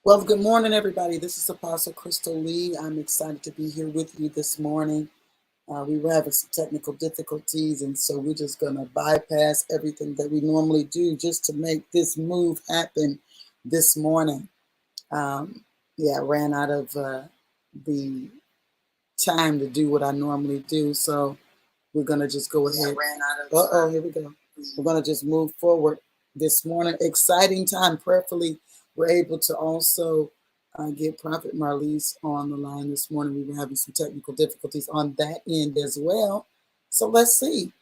Well, good morning, everybody. This is Apostle Crystal Lee. I'm excited to be here with you this morning. We were having some technical difficulties, and so we're just going to bypass everything that we normally do just to make this move happen this morning. I ran out of the time to do what I normally do, so we're going to just go ahead. Here we go. We're going to just move forward this morning. Exciting time. Prayerfully, we're able to also get Prophet Marlise on the line this morning. We were having some technical difficulties on that end as well. So let's see.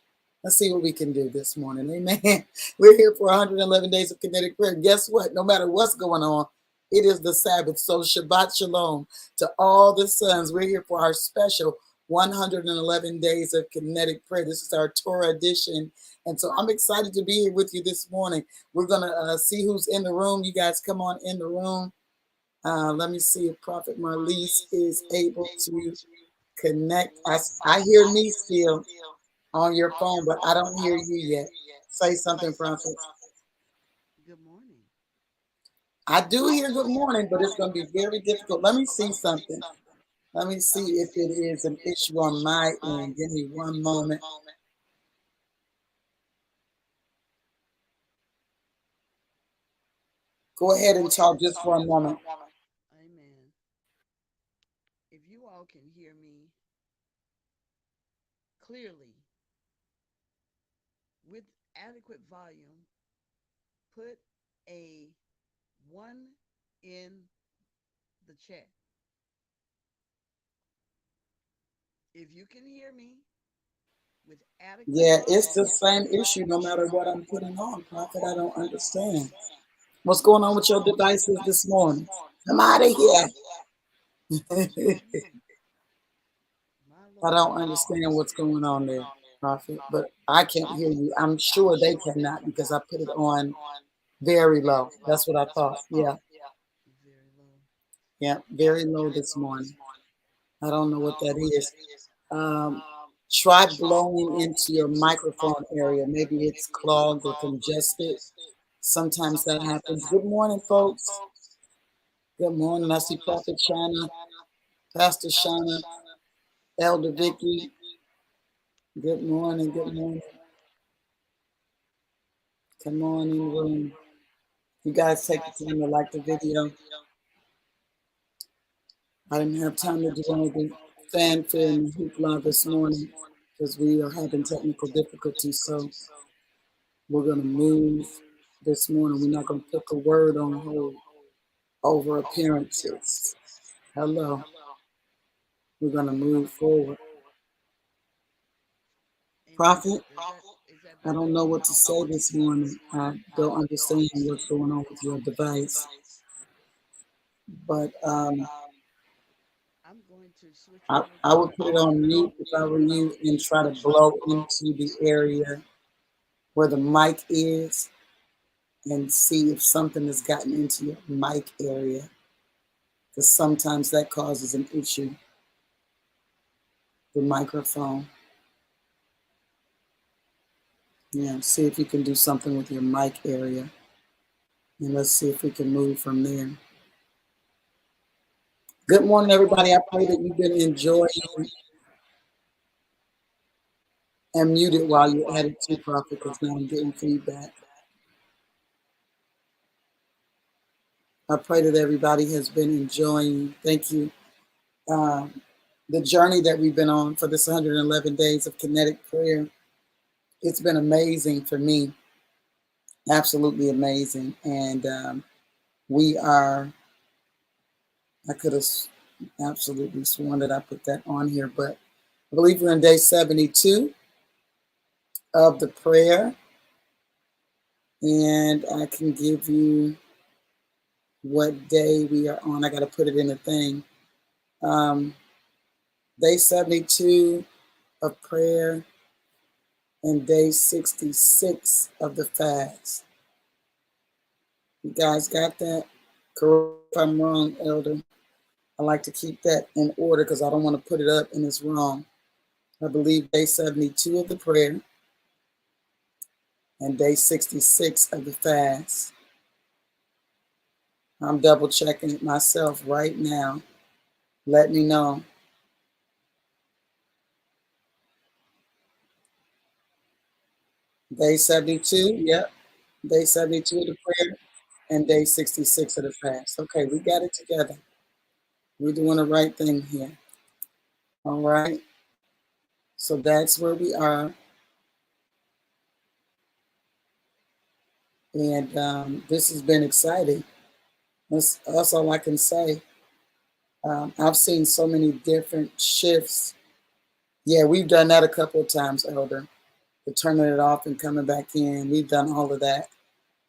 Let's see what we can do this morning. Amen. We're here for 111 days of kinetic prayer. Guess what? No matter what's going on, it is the Sabbath. So Shabbat Shalom to all the sons. We're here for our special 111 days of kinetic prayer. This is our Torah edition. And so I'm excited to be here with you this morning. We're going to see who's in the room. You guys come on in the room. Let me see if Prophet Marlise is able to connect. I hear me still on your phone, but I don't hear you yet. Say something, Prophet. Good morning. I do hear good morning, but it's going to be very difficult. Let me see something. Let me see if it is an issue on my end. Give me one moment. Go ahead and talk just for a moment. Amen. If you all can hear me clearly with adequate volume, put a 1 in the chat. If you can hear me with adequate Yeah, volume, it's the same issue no matter what I'm putting on, Prophet. I don't understand. What's going on with your devices this morning? Come out of here. my I Lord. don't understand what's going on there, Prophet, but I can't hear you. I'm sure they cannot because I put it on very low. That's what I thought. Yeah, Very low. yeah, very low this morning. I don't know what that is. Um, Try blowing into your microphone area. Maybe it's clogged or congested. Sometimes that happens. Good morning, folks. Good morning. I see Prophet Shana, Pastor Shana, Elder Vicky. Good morning. Good morning. Come on in the room. You guys take the time to like the video. I didn't have time to do all the fanfare and hoopla this morning because we are having technical difficulties. So we're going to move this morning. We're not going to put the word on hold over appearances. Hello. We're going to move forward. Amen. Prophet, Is that I better? don't know what to say this morning. I don't understand what's going on with your device. But I'm going to switch I over would put it on mute if I were you and try to blow into the area where the mic is and see if something has gotten into your mic area. Because sometimes that causes an issue, the microphone. Yeah, see if you can do something with your mic area. And let's see if we can move from there. Good morning, everybody. I pray that you've been enjoying and muted while you're at it too, Prophet, because now I'm getting feedback. I pray that everybody has been enjoying. Thank you. The journey that we've been on for this 111 days of kinetic prayer. It's been amazing for me. Absolutely amazing. And I could have absolutely sworn that I put that on here, but I believe we're in day 72 of the prayer. And I can give you what day we are on. I got to put it in a thing. Day 72 of prayer and day 66 of the fast. You guys got that? Correct if I'm wrong, Elder. I like to keep that in order because I don't want to put it up and it's wrong. I believe day 72 of the prayer and day 66 of the fast. I'm double checking it myself right now. Let me know. Day 72, yep. Day 72 of the prayer and day 66 of the fast. Okay, we got it together. We're doing the right thing here. All right. So that's where we are. And this has been exciting. That's all I can say. I've seen so many different shifts. Yeah, we've done that a couple of times, Elder. The turning it off and coming back in. We've done all of that.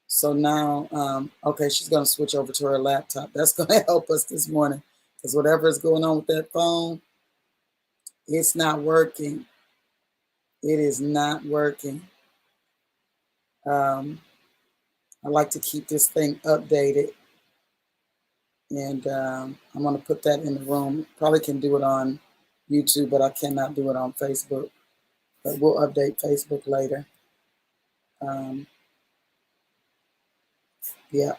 So now, okay, she's going to switch over to her laptop. That's going to help us this morning because whatever is going on with that phone, it's not working. It is not working. I like to keep this thing updated. And I'm going to put that in the room. Probably can do it on YouTube, but I cannot do it on Facebook. But we'll update Facebook later. Yeah.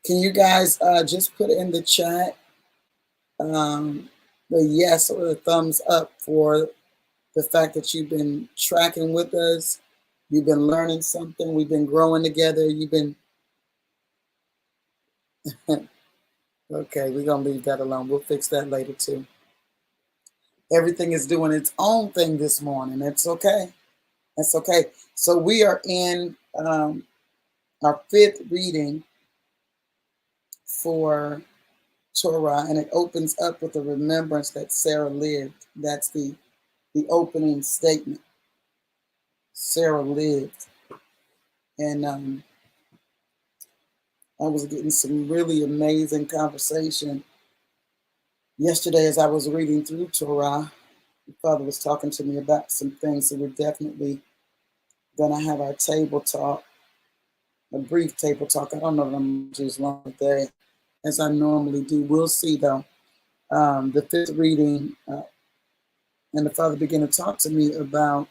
Can you guys just put in the chat the yes or the thumbs up for the fact that you've been tracking with us? You've been learning something. We've been growing together. You've been... Okay, we're going to leave that alone. We'll fix that later too. Everything is doing its own thing this morning. It's okay. That's okay. So we are in our fifth reading for Torah, and it opens up with the remembrance that Sarah lived. That's the opening statement. Sarah lived. And I was getting some really amazing conversation yesterday as I was reading through Torah. My father was talking to me about some things, so we're definitely going to have our table talk, a brief table talk. I don't know if I'm going to do as long today as I normally do. We'll see, though. The fifth reading, and the father began to talk to me about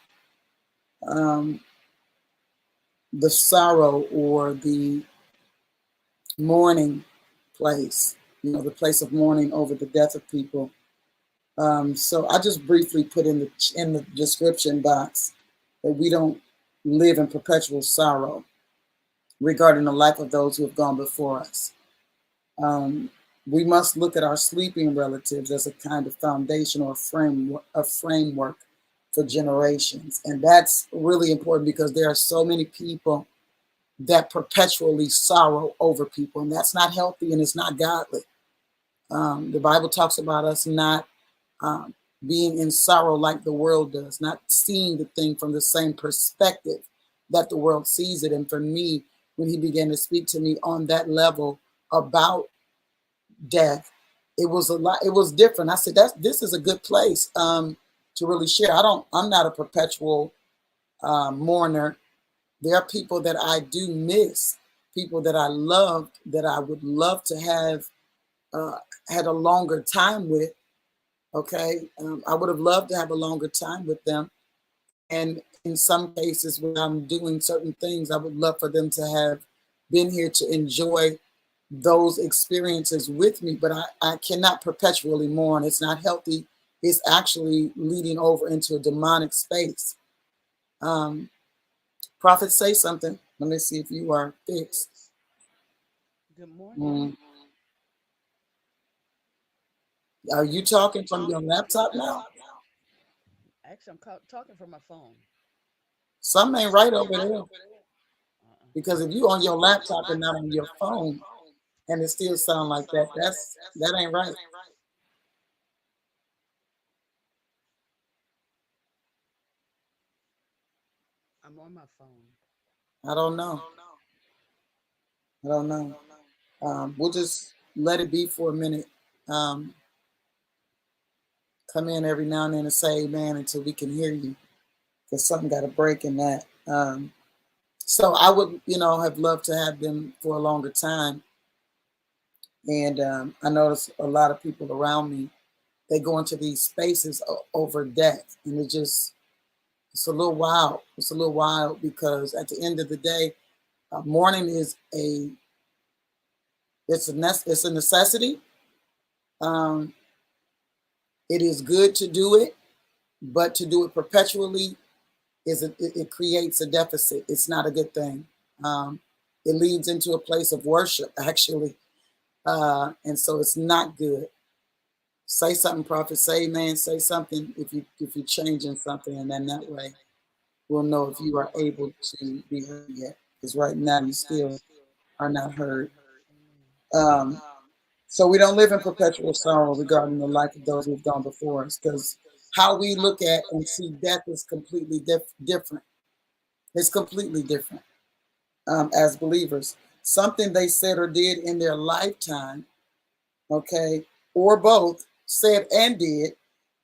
the sorrow or the mourning place, the place of mourning over the death of people. So I just briefly put in the description box that we don't live in perpetual sorrow regarding the life of those who have gone before us. We must look at our sleeping relatives as a kind of foundation or a framework for generations. And that's really important because there are so many people that perpetually sorrow over people, and that's not healthy and it's not godly. The Bible talks about us not being in sorrow like the world does, not seeing the thing from the same perspective that the world sees it. And for me, when he began to speak to me on that level about death, it was a lot. It was different. I said, this is a good place to really share. I'm not a perpetual mourner. There are people that I do miss, people that I loved, that I would love to have had a longer time with. Okay, I would have loved to have a longer time with them. And in some cases, when I'm doing certain things, I would love for them to have been here to enjoy those experiences with me. But I cannot perpetually mourn. It's not healthy. It's actually leading over into a demonic space. Prophet, say something. Let me see if you are fixed. Good morning. Are you talking from your laptop now? Actually, I'm talking from my phone. Something ain't right over there. Uh-uh. Because if you on your laptop and not on your phone, and it still sound like that, that ain't right. I'm on my phone. I don't know. I don't know. We'll just let it be for a minute. Come in every now and then and say amen until we can hear you. Because something got a break in that. So I would, have loved to have them for a longer time. And I notice a lot of people around me, they go into these spaces over death. And it's a little wild. It's a little wild because at the end of the day, mourning is It's a necessity. Um, it is good to do it, but to do it perpetually it creates a deficit. It's not a good thing. It leads into a place of worship, actually, and so it's not good. Say something, prophet. Say amen. Say something if you're changing something, and then that way we'll know if you are able to be heard yet. Because right now you still are not heard. Um, so we don't live in perpetual sorrow regarding the life of those who've gone before us, because how we look at and see death is completely different. It's completely different as believers. Something they said or did in their lifetime, okay, or both, said and did,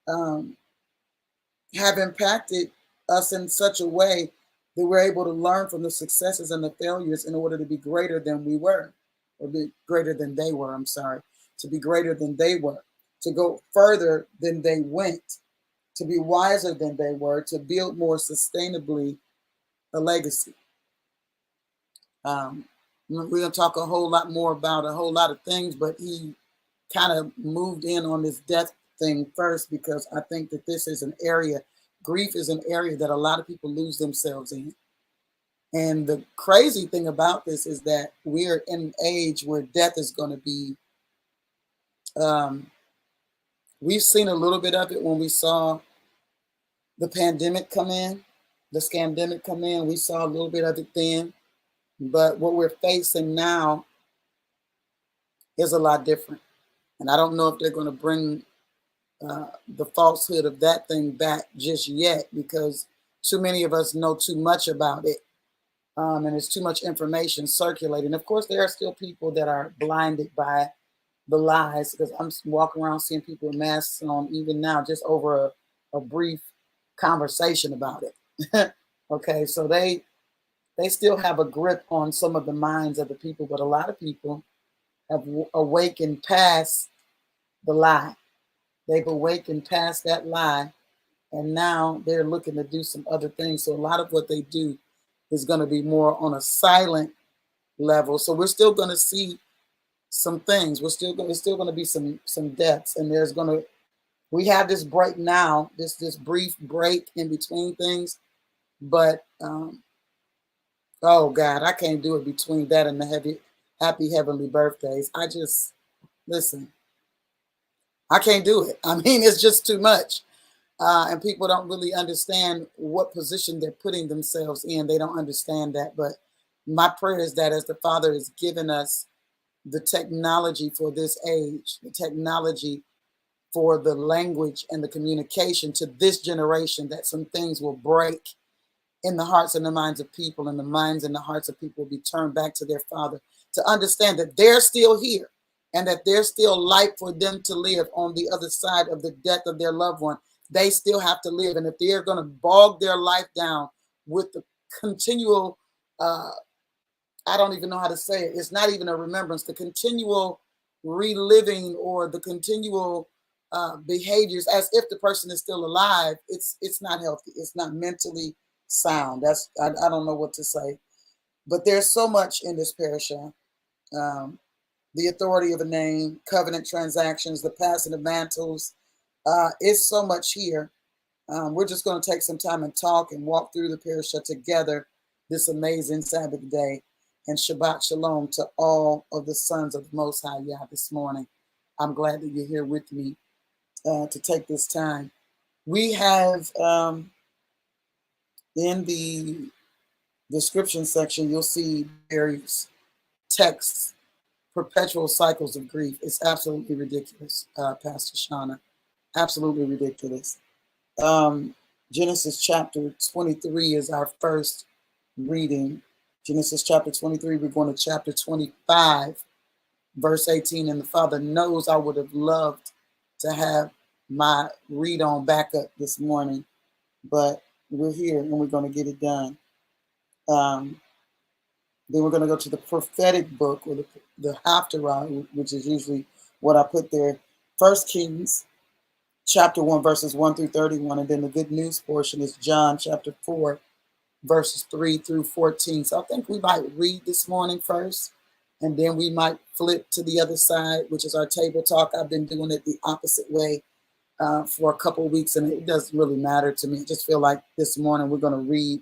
um, have impacted us in such a way that we're able to learn from the successes and the failures in order to be greater than we were, or be greater than they were. I'm sorry, to be greater than they were, to go further than they went, to be wiser than they were, to build more sustainably a legacy. We're going to talk a whole lot more about a whole lot of things, but he kind of moved in on this death thing first, because I think that this is an area, grief is an area that a lot of people lose themselves in. And the crazy thing about this is that we're in an age where death is going to be, we've seen a little bit of it when we saw the pandemic come in, the scandemic come in. We saw a little bit of it then. But what we're facing now is a lot different. And I don't know if they're going to bring the falsehood of that thing back just yet, because too many of us know too much about it. And there's too much information circulating. Of course, there are still people that are blinded by the lies, because I'm walking around seeing people with masks on even now, just over a brief conversation about it. Okay, so they still have a grip on some of the minds of the people, but a lot of people have awakened past the lie. They've awakened past that lie, and now they're looking to do some other things. So a lot of what they do is going to be more on a silent level. So we're still going to see some things. We're still going to be some deaths, and we have this break now, this brief break in between things, but oh God, I can't do it between that and the happy heavenly birthdays. Listen, I can't do it. I mean, it's just too much. And people don't really understand what position they're putting themselves in. They don't understand that. But my prayer is that as the Father has given us the technology for this age, the technology for the language and the communication to this generation, that some things will break in the hearts and the minds of people, and the minds and the hearts of people will be turned back to their Father, to understand that they're still here and that there's still life for them to live on the other side of the death of their loved one. They still have to live. And if they're going to bog their life down with the continual, I don't even know how to say it. It's not even a remembrance, the continual reliving or the continual behaviors as if the person is still alive. It's not healthy. It's not mentally sound. I don't know what to say. But there's so much in this parasha. The authority of a name, covenant transactions, the passing of mantles. It's so much here. We're just going to take some time and talk and walk through the parasha together this amazing Sabbath day. And Shabbat Shalom to all of the sons of the Most High Yah this morning. I'm glad that you're here with me to take this time. We have in the description section, you'll see various texts, perpetual cycles of grief. It's absolutely ridiculous, Pastor Shauna. Absolutely ridiculous. Genesis chapter 23 is our first reading. Genesis chapter 23, we're going to chapter 25, verse 18. And the Father knows I would have loved to have my read on back up this morning, but we're here and we're going to get it done. Then we're going to go to the prophetic book, or the Haftarah, which is usually what I put there. 1 Kings chapter 1, verses 1 through 31. And then the good news portion is John chapter 4, verses 3 through 14. So I think we might read this morning first, and then we might flip to the other side, which is our table talk. I've been doing it the opposite way for a couple of weeks, and it doesn't really matter to me. I just feel like this morning we're going to read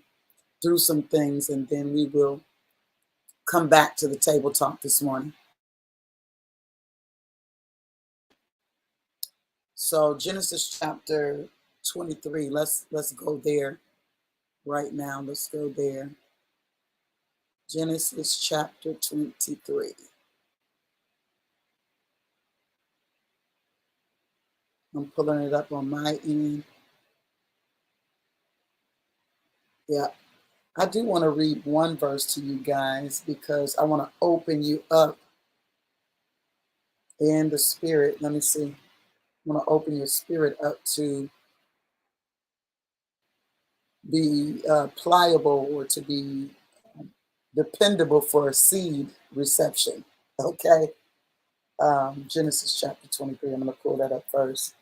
through some things, and then we will come back to the table talk this morning. So Genesis chapter 23, let's go there right now. Let's go there. Genesis chapter 23. I'm pulling it up on my end. Yeah, I do want to read one verse to you guys because I want to open you up in the spirit. Let me see. I want to open your spirit up to be pliable or to be dependable for a seed reception. Okay. Genesis chapter 23. I'm going to pull that up first.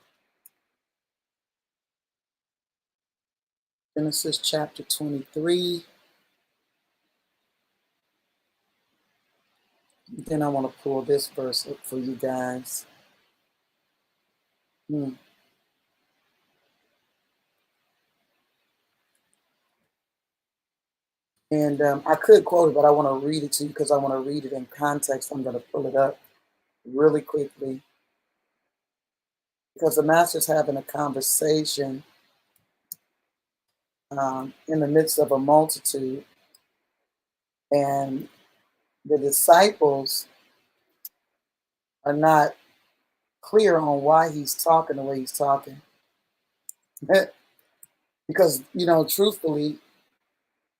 Genesis chapter 23. Then I want to pull this verse up for you guys. And I could quote it, but I want to read it to you because I want to read it in context. I'm going to pull it up really quickly because the master's having a conversation in the midst of a multitude, and the disciples are not clear on why he's talking the way he's talking. Because, truthfully,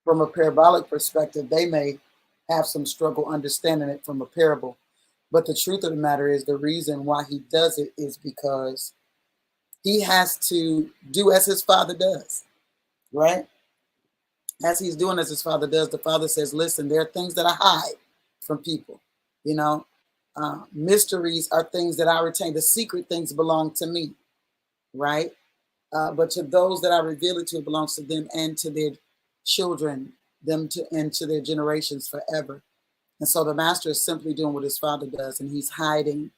from a parabolic perspective, they may have some struggle understanding it from a parable. But the truth of the matter is the reason why he does it is because he has to do as his father does, right? As he's doing as his father does, the father says, listen, there are things that I hide from people. Mysteries are things that I retain. The secret things belong to me, right? But to those that I reveal it to, it belongs to them and to their children, and to their generations forever. And so the master is simply doing what his father does, and he's hiding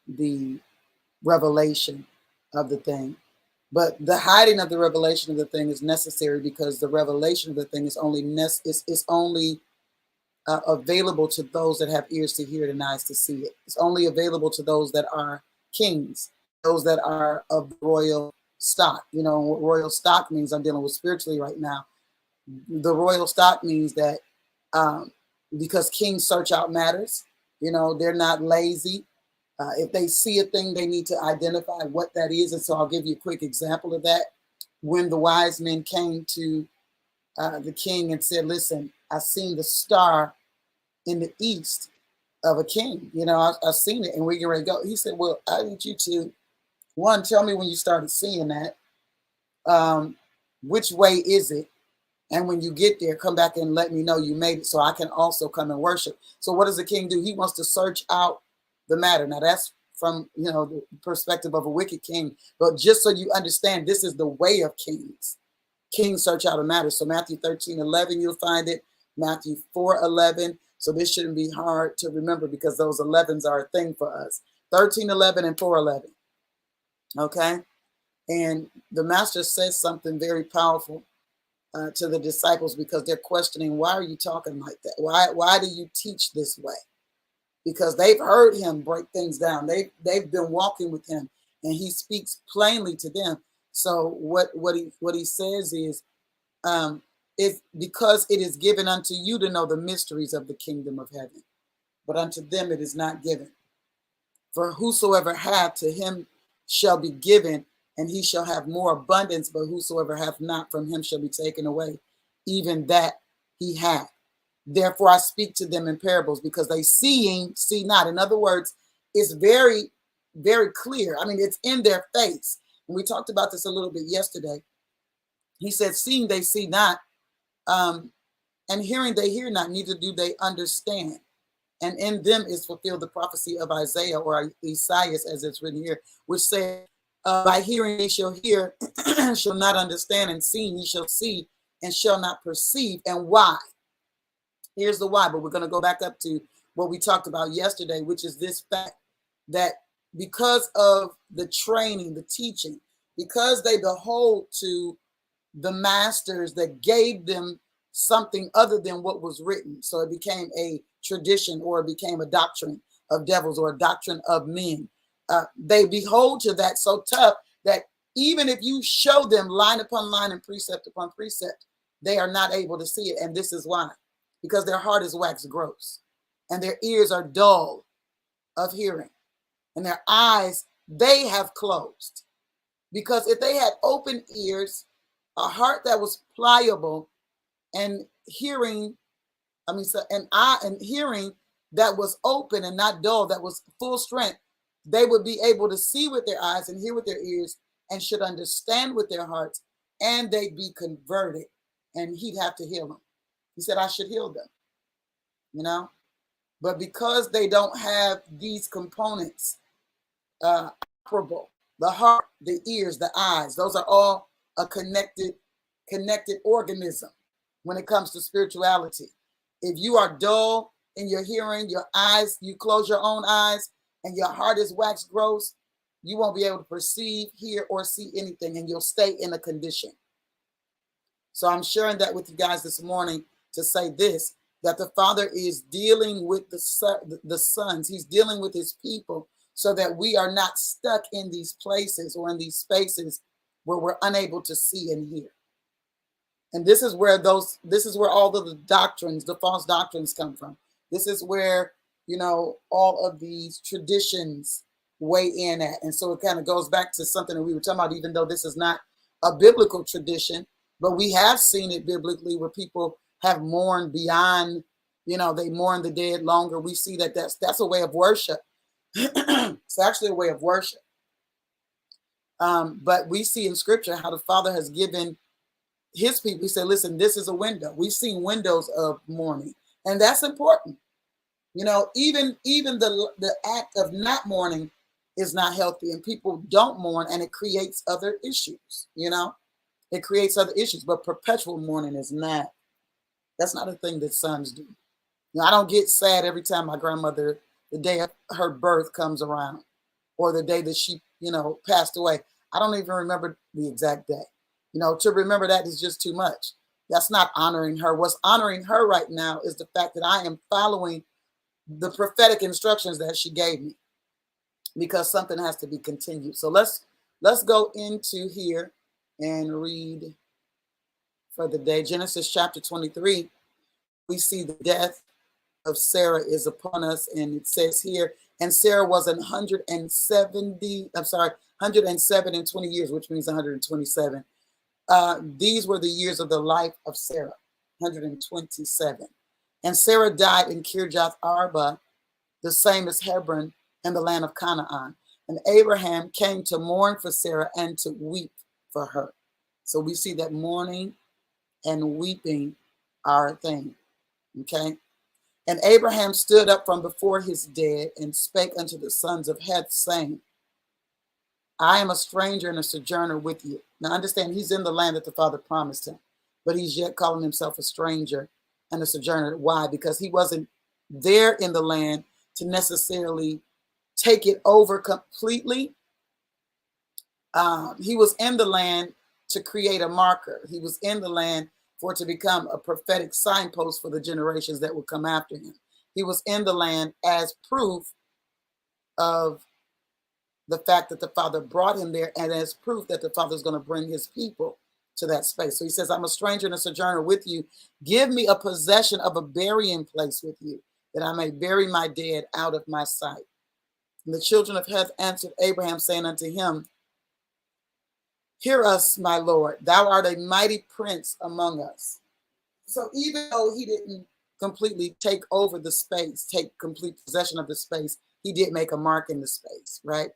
the revelation of the thing. But the hiding of the revelation of the thing is necessary because the revelation of the thing is only available to those that have ears to hear it and eyes to see it. It's only available to those that are kings, those that are of royal stock. What royal stock means, I'm dealing with spiritually right now. The royal stock means that because kings search out matters, they're not lazy. If they see a thing, they need to identify what that is. And so I'll give you a quick example of that. When the wise men came to the king and said, listen, I've seen the star in the east of a king. I've seen it and we're getting ready to go. He said, well, I need you to, one, tell me when you started seeing that. Which way is it? And when you get there, come back and let me know you made it so I can also come and worship. So what does the king do? He wants to search out the matter. Now that's from, the perspective of a wicked king. But just so you understand, this is the way of kings. Kings search out a matter. So Matthew 13:11, you'll find it. Matthew 4:11. So this shouldn't be hard to remember because those 11s are a thing for us. 13:11 and 4:11. Okay. And the master says something very powerful to the disciples because they're questioning, why are you talking like that? Why do you teach this way? Because they've heard him break things down. They've been walking with him, and he speaks plainly to them. So what he says is, if because it is given unto you to know the mysteries of the kingdom of heaven, but unto them it is not given. For whosoever hath, to him shall be given, and he shall have more abundance, but whosoever hath not, from him shall be taken away, even that he hath. Therefore I speak to them in parables, because they seeing, see not. In other words, it's very, very clear. I mean, it's in their face. And we talked about this a little bit yesterday. He said, seeing they see not, and hearing they hear not, neither do they understand. And in them is fulfilled the prophecy of Isaiah or Esaias, as it's written here, which says, by hearing ye shall hear, shall not understand, and seeing ye shall see, and shall not perceive. And why? Here's the why, but we're going to go back up to what we talked about yesterday, which is this fact that because of the training, the teaching, because they behold to the masters that gave them something other than what was written. So it became a tradition, or it became a doctrine of devils, or a doctrine of men. They behold to that so tough that even if you show them line upon line and precept upon precept, they are not able to see it. And this is why, because their heart is waxed gross, and their ears are dull of hearing, and their eyes they have closed. Because if they had open ears, a heart that was pliable, and hearing, and hearing that was open and not dull, that was full strength, they would be able to see with their eyes and hear with their ears, and should understand with their hearts, and they'd be converted, and he'd have to heal them. He said, I should heal them, you know? But because they don't have these components operable, the heart, the ears, the eyes, those are all a connected organism when it comes to spirituality. If you are dull in your hearing, your eyes, you close your own eyes, and your heart is waxed gross, you won't be able to perceive, hear, or see anything, and you'll stay in a condition. So I'm sharing that with you guys this morning to say this, that the Father is dealing with the sons. He's dealing with his people, so that we are not stuck in these places or in these spaces where we're unable to see and hear. And this is where all of the doctrines, the false doctrines, come from. This is where, all of these traditions weigh in at. And so it kind of goes back to something that we were talking about, even though this is not a biblical tradition, but we have seen it biblically where people have mourned beyond, they mourn the dead longer. We see that that's a way of worship. It's actually a way of worship. But we see in scripture how the Father has given his people, he said, listen, this is a window. We've seen windows of mourning, and that's important. Even the act of not mourning is not healthy, and people don't mourn, and it creates other issues. It creates other issues, but perpetual mourning is not. That's not a thing that sons do. I don't get sad every time my grandmother, the day of her birth comes around, or the day that she, passed away. I don't even remember the exact day. To remember that is just too much. That's not honoring her. What's honoring her right now is the fact that I am following the prophetic instructions that she gave me, because something has to be continued. So let's go into here and read for the day. Genesis chapter 23. We see the death of Sarah is upon us, and it says here, and Sarah was 107 and 20 years, which means 127. These were the years of the life of Sarah, 127. And Sarah died in Kirjath Arba, the same as Hebron, in the land of Canaan. And Abraham came to mourn for Sarah and to weep for her. So we see that mourning and weeping are a thing. Okay. And Abraham stood up from before his dead and spake unto the sons of Heth, saying, I am a stranger and a sojourner with you. Now understand, he's in the land that the Father promised him, but he's yet calling himself a stranger and a sojourner. Why? Because he wasn't there in the land to necessarily take it over completely. He was in the land to create a marker. He was in the land for it to become a prophetic signpost for the generations that would come after him. He was in the land as proof of the fact that the Father brought him there, and as proof that the Father is going to bring his people to that space. So he says, I'm a stranger and a sojourner with you. Give me a possession of a burying place with you, that I may bury my dead out of my sight. And the children of Heth answered Abraham, saying unto him, Hear us, my Lord, thou art a mighty prince among us. So even though he didn't completely take over the space, take complete possession of the space, he did make a mark in the space, right?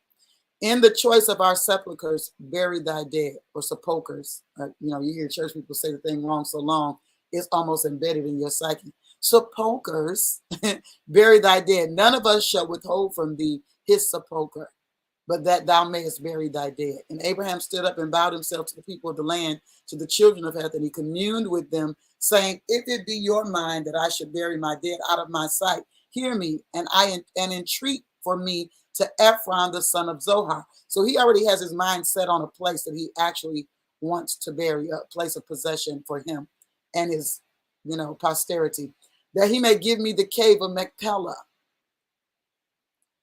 In the choice of our sepulchres, bury thy dead, or sepulchres. You hear church people say the thing wrong so long, it's almost embedded in your psyche. Sepulchres, bury thy dead. None of us shall withhold from thee his sepulchre, but that thou mayest bury thy dead. And Abraham stood up and bowed himself to the people of the land, to the children of Heth, and he communed with them, saying, if it be your mind that I should bury my dead out of my sight, hear me, and entreat for me to Ephron the son of Zohar. So he already has his mind set on a place that he actually wants to bury, a place of possession for him and his, posterity, that he may give me the cave of Machpelah,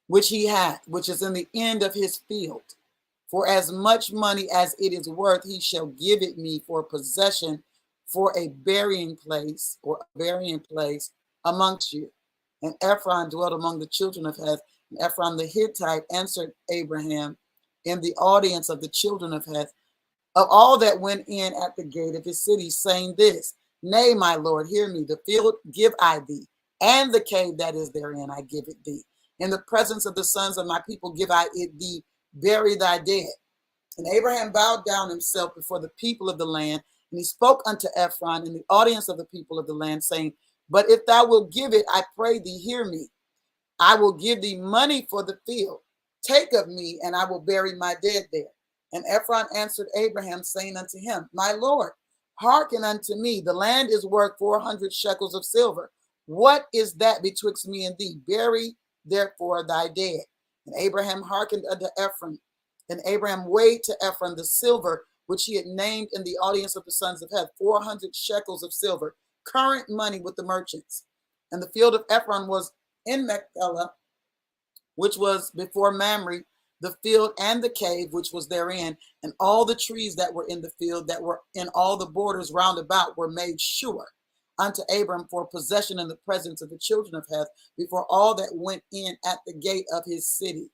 which he had, which is in the end of his field. For as much money as it is worth, he shall give it me for possession, for a burying place, amongst you. And Ephron dwelt among the children of Heth. And Ephron the Hittite answered Abraham in the audience of the children of Heth, of all that went in at the gate of his city, saying this, Nay, my Lord, hear me, the field give I thee, and the cave that is therein I give it thee. In the presence of the sons of my people give I it thee, bury thy dead. And Abraham bowed down himself before the people of the land, and he spoke unto Ephron in the audience of the people of the land, saying, But if thou wilt give it, I pray thee, hear me. I will give thee money for the field. Take of me, and I will bury my dead there. And Ephron answered Abraham, saying unto him, My Lord, hearken unto me. The land is worth 400 shekels of silver. What is that betwixt me and thee? Bury therefore thy dead. And Abraham hearkened unto Ephron. And Abraham weighed to Ephron the silver which he had named in the audience of the sons of Heth, 400 shekels of silver, current money with the merchants. And the field of Ephron was in Machpelah, which was before Mamre, the field and the cave which was therein, and all the trees that were in the field that were in all the borders round about were made sure unto Abram for possession in the presence of the children of Heth, before all that went in at the gate of his city.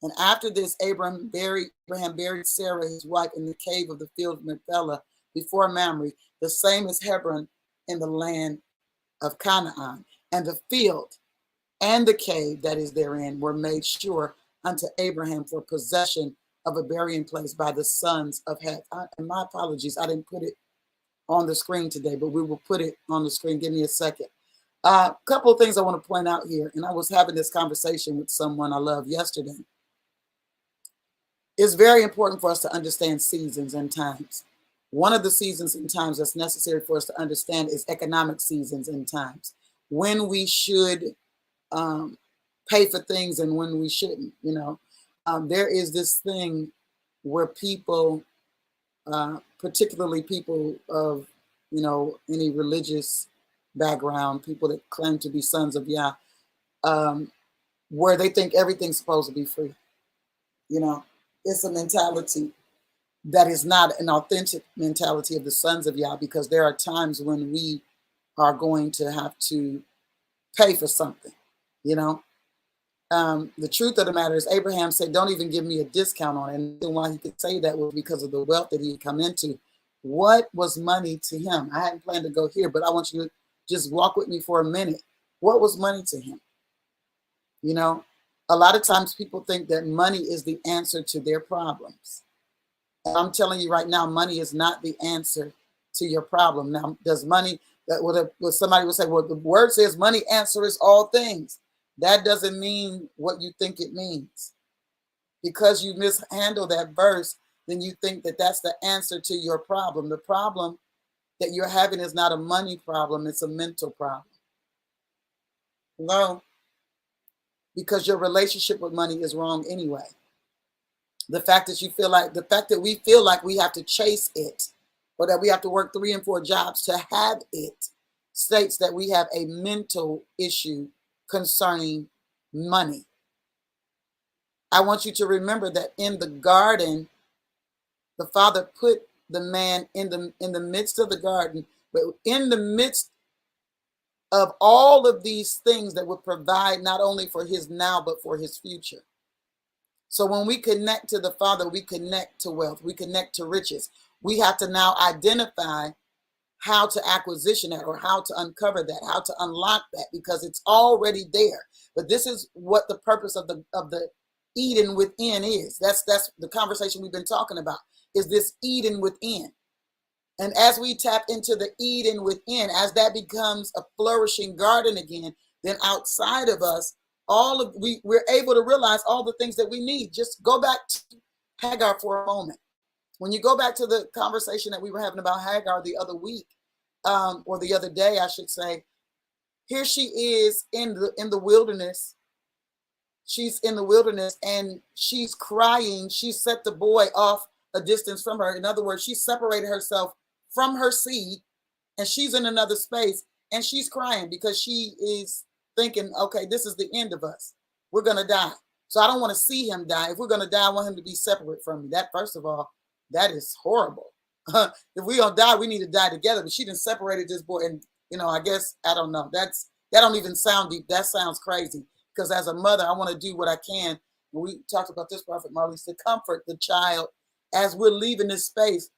And after this, Abraham buried Sarah his wife in the cave of the field of Machpelah before Mamre, the same as Hebron in the land of Canaan. And the field and the cave that is therein were made sure unto Abraham for possession of a burying place by the sons of Heth. And my apologies, I didn't put it on the screen today, but we will put it on the screen. Give me a second. A couple of things I want to point out here, and I was having this conversation with someone I love yesterday. It's very important for us to understand seasons and times. One of the seasons and times that's necessary for us to understand is economic seasons and times. When we should pay for things and when we shouldn't, there is this thing where people, particularly people of, any religious background, people that claim to be sons of Yah, where they think everything's supposed to be free. It's a mentality that is not an authentic mentality of the sons of Yah, because there are times when we are going to have to pay for something, The truth of the matter is Abraham said, don't even give me a discount on it. And why he could say that was because of the wealth that he had come into. What was money to him? I hadn't planned to go here, but I want you to just walk with me for a minute. What was money to him? A lot of times people think that money is the answer to their problems. And I'm telling you right now, money is not the answer to your problem. Now, does money, somebody would say, well, the word says money answers all things. That doesn't mean what you think it means. Because you mishandle that verse, then you think that that's the answer to your problem. The problem that you're having is not a money problem, it's a mental problem. No. Because your relationship with money is wrong anyway. The fact that we feel like we have to chase it, or that we have to work 3 and 4 jobs to have it, states that we have a mental issue concerning money. I want you to remember that in the garden, the Father put the man in the midst of the garden, but in the midst of all of these things that would provide not only for his now, but for his future. So when we connect to the Father, we connect to wealth, we connect to riches. We have to now identify how to acquisition that, or how to uncover that, how to unlock that, because it's already there. But this is what the purpose of the Eden within is. That's the conversation we've been talking about, is this Eden within. And as we tap into the Eden within, as that becomes a flourishing garden again, then outside of us, we're able to realize all the things that we need. Just go back to Hagar for a moment. When you go back to the conversation that we were having about Hagar the other week, or the other day, I should say, here she is in the wilderness. She's in the wilderness and she's crying. She set the boy off a distance from her. In other words, she separated herself from her seed, and she's in another space, and she's crying because she is thinking, okay, this is the end of us. We're going to die. So I don't want to see him die. If we're going to die, I want him to be separate from me. That, first of all, that is horrible. If we don't die, we need to die together. But she done separated this boy. And, I guess, I don't know. That don't even sound deep. That sounds crazy. Because as a mother, I want to do what I can. And we talked about this, Prophet Marley, to comfort the child as we're leaving this space.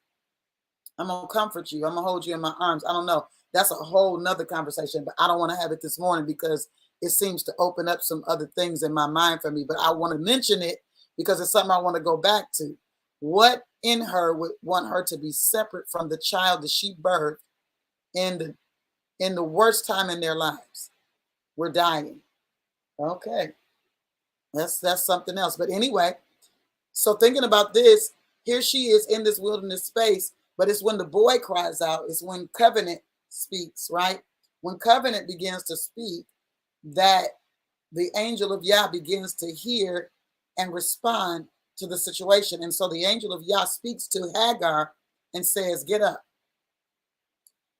I'm going to comfort you. I'm going to hold you in my arms. I don't know. That's a whole nother conversation, but I don't want to have it this morning because it seems to open up some other things in my mind for me. But I want to mention it because it's something I want to go back to. What in her would want her to be separate from the child that she birthed in the worst time in their lives? We're dying. Okay. That's something else. But anyway, so thinking about this, here she is in this wilderness space, but it's when the boy cries out, it's when covenant speaks, right? When covenant begins to speak, that the angel of Yah begins to hear and respond to the situation. And so the angel of Yah speaks to Hagar and says, get up.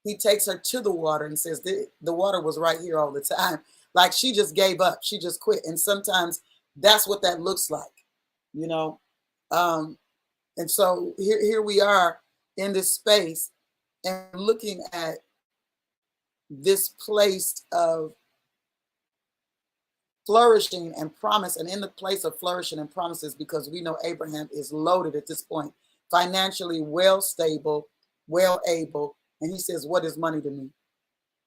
He takes her to the water and says, the water was right here all the time. Like she just gave up. She just quit. And sometimes that's what that looks like, and so here we are in this space and looking at this place of flourishing and promise. And in the place of flourishing and promises, because we know Abraham is loaded at this point, financially well stable, well able. And he says, what is money to me?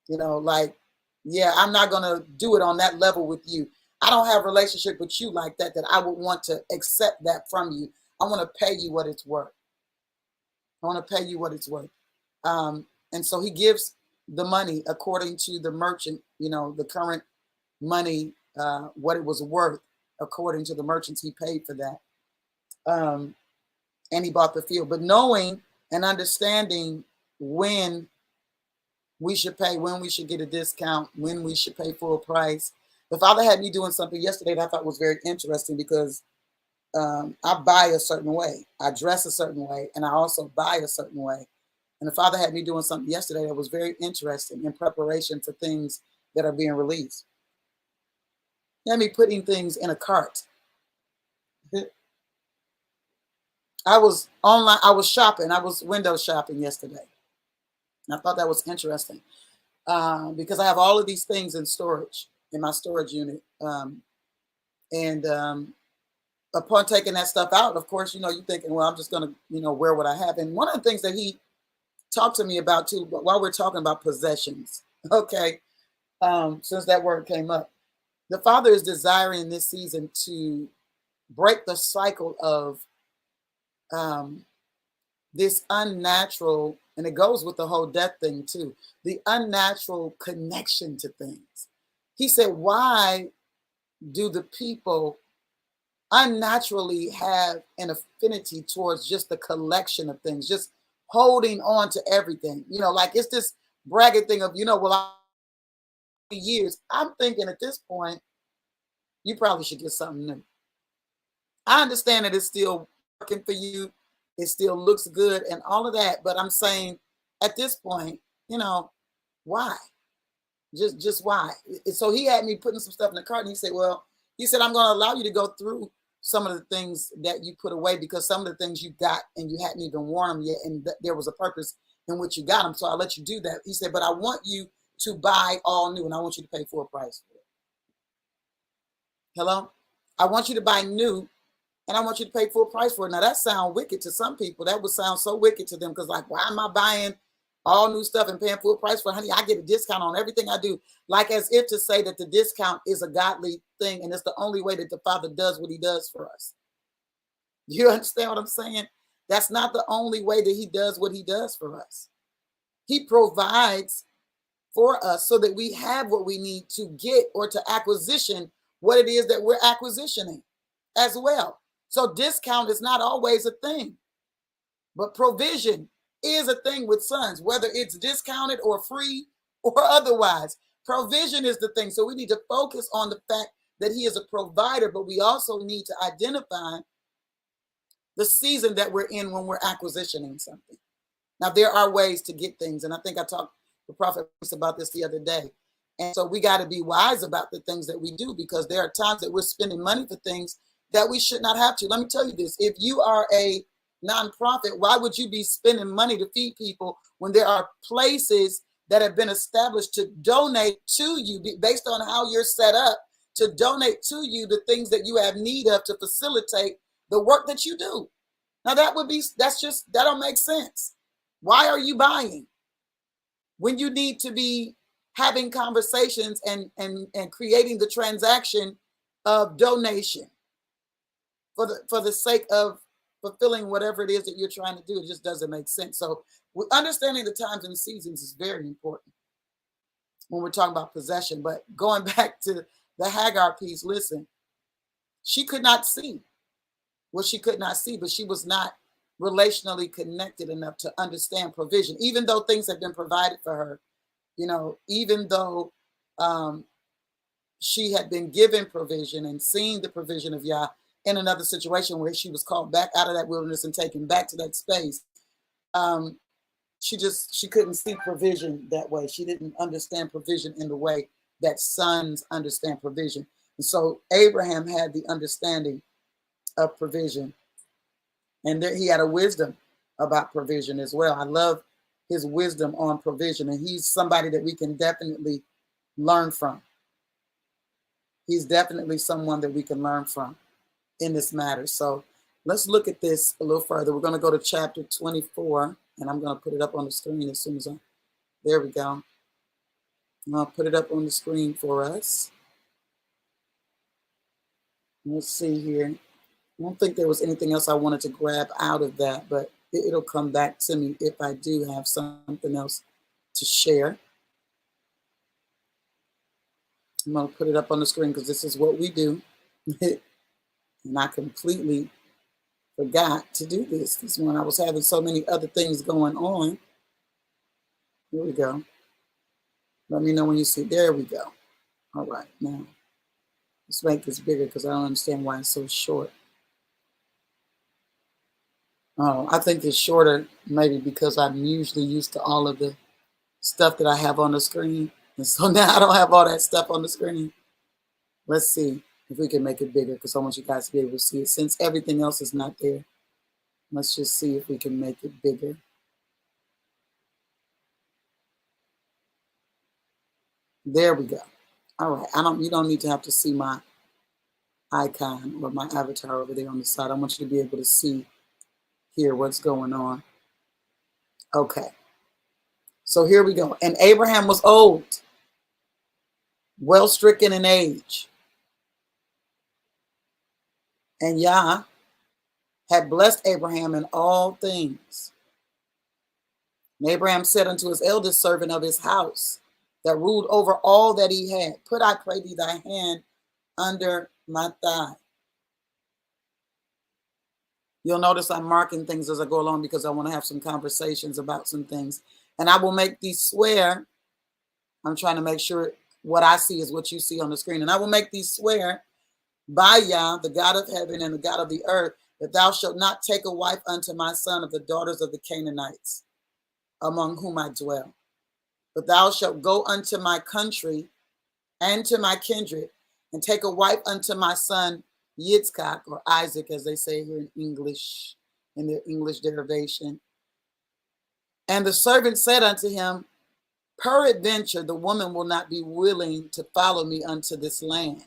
Yeah, I'm not going to do it on that level with you. I don't have a relationship with you like that I would want to accept that from you. I want to pay you what it's worth. I want to pay you what it's worth. And so he gives the money according to the merchant, the current money, what it was worth according to the merchants. He paid for that. And he bought the field. But knowing and understanding when we should pay, when we should get a discount, when we should pay full price. The Father had me doing something yesterday that I thought was very interesting because I buy a certain way, I dress a certain way, and I also buy a certain way. And the Father had me doing something yesterday that was very interesting in preparation for things that are being released. He had me putting things in a cart. I was online, I was shopping, I was window shopping yesterday. And I thought that was interesting because I have all of these things in storage, in my storage unit. Upon taking that stuff out, of course, you're thinking, well, I'm just going to, wear what I have. And one of the things that he talked to me about too, but while we're talking about possessions, okay, since that word came up, the Father is desiring this season to break the cycle of this unnatural, and it goes with the whole death thing too, the unnatural connection to things. He said, why do the people unnaturally have an affinity towards just the collection of things, just holding on to everything? Like it's this bragging thing of, well, years. I'm thinking at this point, you probably should get something new. I understand that it's still working for you. It still looks good and all of that. But I'm saying at this point, why? Just why? So he had me putting some stuff in the cart and he said, I'm going to allow you to go through some of the things that you put away because some of the things you got and you hadn't even worn them yet. And there was a purpose in which you got them. So I'll let you do that. He said, but I want you to buy all new and I want you to pay full price for it. Hello? I want you to buy new and I want you to pay full price for it. Now that sounds wicked to some people. That would sound so wicked to them because like, why am I buying all new stuff and paying full price for it? Honey, I get a discount on everything I do. Like as if to say that the discount is a godly thing and it's the only way that the Father does what he does for us. You understand what I'm saying? That's not the only way that he does what he does for us. He provides for us so that we have what we need to get or to acquisition what it is that we're acquisitioning as well. So discount is not always a thing, but provision is a thing with sons, whether it's discounted or free or otherwise. Provision is the thing. So we need to focus on the fact that he is a provider, but we also need to identify the season that we're in when we're acquisitioning something. Now, there are ways to get things, and I think I talked to Prophet about this the other day. And so we got to be wise about the things that we do, because there are times that we're spending money for things that we should not have to. Let me tell you this. If you are a nonprofit, why would you be spending money to feed people when there are places that have been established to donate to you based on how you're set up, to donate to you the things that you have need of to facilitate the work that you do? Now that don't make sense. Why are you buying when you need to be having conversations and creating the transaction of donation for the sake of fulfilling whatever it is that you're trying to do? It just doesn't make sense. So understanding the times and seasons is very important when we're talking about possession. But going back to the Hagar piece, listen, she could not see what she could not see, but she was not relationally connected enough to understand provision, even though things have been provided for her. Even though she had been given provision and seen the provision of Yah in another situation where she was called back out of that wilderness and taken back to that space, she couldn't see provision that way. She didn't understand provision in the way that sons understand provision. And so Abraham had the understanding of provision, and there he had a wisdom about provision as well. I love his wisdom on provision, and he's somebody that we can definitely learn from. He's definitely someone that we can learn from in this matter. So let's look at this a little further. We're going to go to chapter 24, and I'm going to put it up on the screen as soon as there we go. I'll put it up on the screen for us. Let's see here. I don't think there was anything else I wanted to grab out of that, but it'll come back to me if I do have something else to share. I'm going to put it up on the screen because this is what we do. And I completely forgot to do this when I was having so many other things going on. Here we go. Let me know when you see. There we go. All right. Now, let's make this bigger because I don't understand why it's so short. Oh, I think it's shorter maybe because I'm usually used to all of the stuff that I have on the screen. And so now I don't have all that stuff on the screen. Let's see if we can make it bigger because I want you guys to be able to see it. Since everything else is not there, let's just see if we can make it bigger. There we go. All right. You don't need to have to see my icon or my avatar over there on the side. I want you to be able to see here what's going on. Okay. So here we go. And Abraham was old, well stricken in age. And Yah had blessed Abraham in all things. And Abraham said unto his eldest servant of his house that ruled over all that he had, put, I pray thee, thy hand under my thigh. You'll notice I'm marking things as I go along because I want to have some conversations about some things. And I will make thee swear. I'm trying to make sure what I see is what you see on the screen. And I will make thee swear by Yah, the God of heaven and the God of the earth, that thou shalt not take a wife unto my son of the daughters of the Canaanites, among whom I dwell. But thou shalt go unto my country and to my kindred, and take a wife unto my son Yitzchak, or Isaac, as they say here in English, in their English derivation. And the servant said unto him, peradventure the woman will not be willing to follow me unto this land.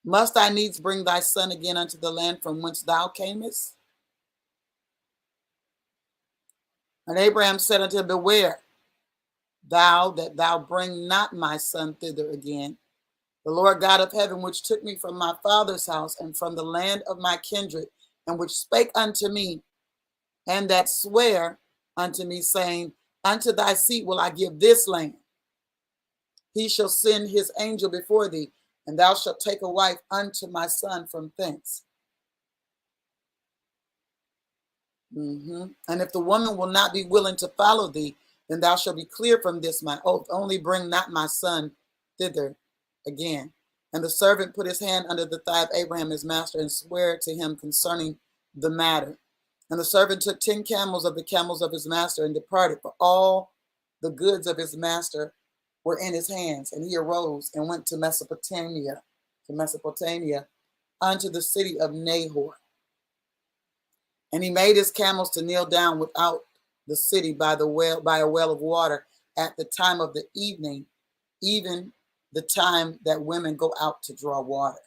Must I needs bring thy son again unto the land from whence thou camest? And Abraham said unto him, beware thou that thou bring not my son thither again. The Lord God of heaven, which took me from my father's house and from the land of my kindred, and which spake unto me, and that sware unto me, saying, unto thy seed will I give this land. He shall send his angel before thee, and thou shalt take a wife unto my son from thence. And if the woman will not be willing to follow thee, then thou shalt be clear from this my oath. Only bring not my son thither again. And the servant put his hand under the thigh of Abraham his master and sware to him concerning the matter. And the servant took 10 camels of the camels of his master and departed, for all the goods of his master were in his hands. And he arose and went to Mesopotamia, unto the city of Nahor. And he made his camels to kneel down without the city by a well of water at the time of the evening, even the time that women go out to draw water.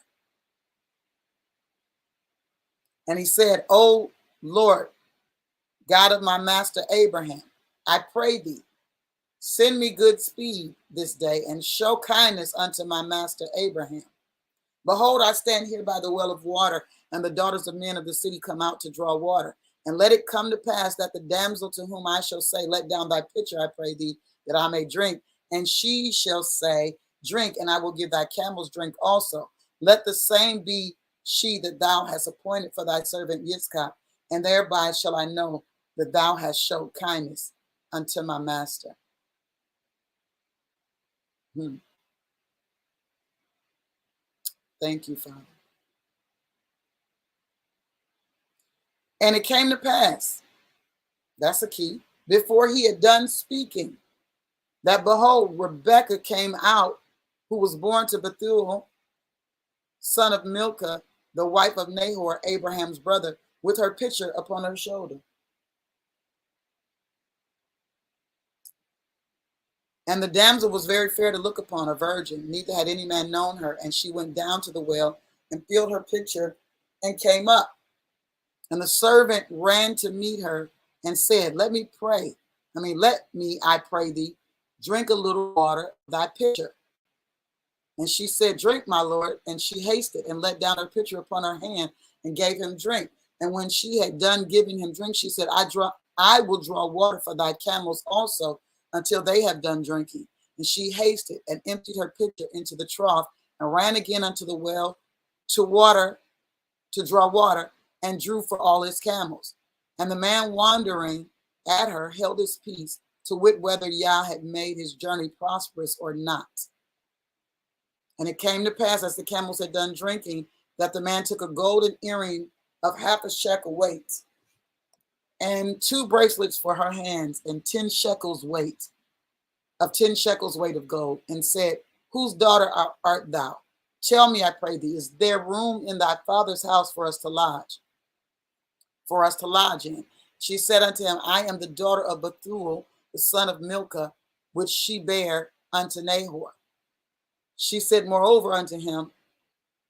And he said, O Lord, God of my master Abraham, I pray thee, send me good speed this day and show kindness unto my master Abraham. Behold, I stand here by the well of water, and the daughters of men of the city come out to draw water. And let it come to pass that the damsel to whom I shall say, let down thy pitcher, I pray thee, that I may drink. And she shall say, drink, and I will give thy camels drink also. Let the same be she that thou hast appointed for thy servant Yitzchak, and thereby shall I know that thou hast showed kindness unto my master. Thank you, Father. And it came to pass, that's the key, before he had done speaking, that behold, Rebekah came out, who was born to Bethuel, son of Milcah, the wife of Nahor, Abraham's brother, with her pitcher upon her shoulder. And the damsel was very fair to look upon, a virgin, neither had any man known her. And she went down to the well and filled her pitcher and came up. And the servant ran to meet her and said, let me, I pray thee, drink a little water, thy pitcher. And she said, drink, my lord. And she hasted and let down her pitcher upon her hand and gave him drink. And when she had done giving him drink, she said, I will draw water for thy camels also until they have done drinking. And she hasted and emptied her pitcher into the trough and ran again unto the well to draw water, and drew for all his camels. And the man wandering at her held his peace, to wit whether Yah had made his journey prosperous or not. And it came to pass, as the camels had done drinking, that the man took a golden earring of half a shekel weight, and 2 bracelets for her hands, and 10 shekels weight of gold, and said, whose daughter art thou? Tell me, I pray thee, is there room in thy father's house for us to lodge in? She said unto him, I am the daughter of Bethuel, the son of Milcah, which she bare unto Nahor. She said moreover unto him,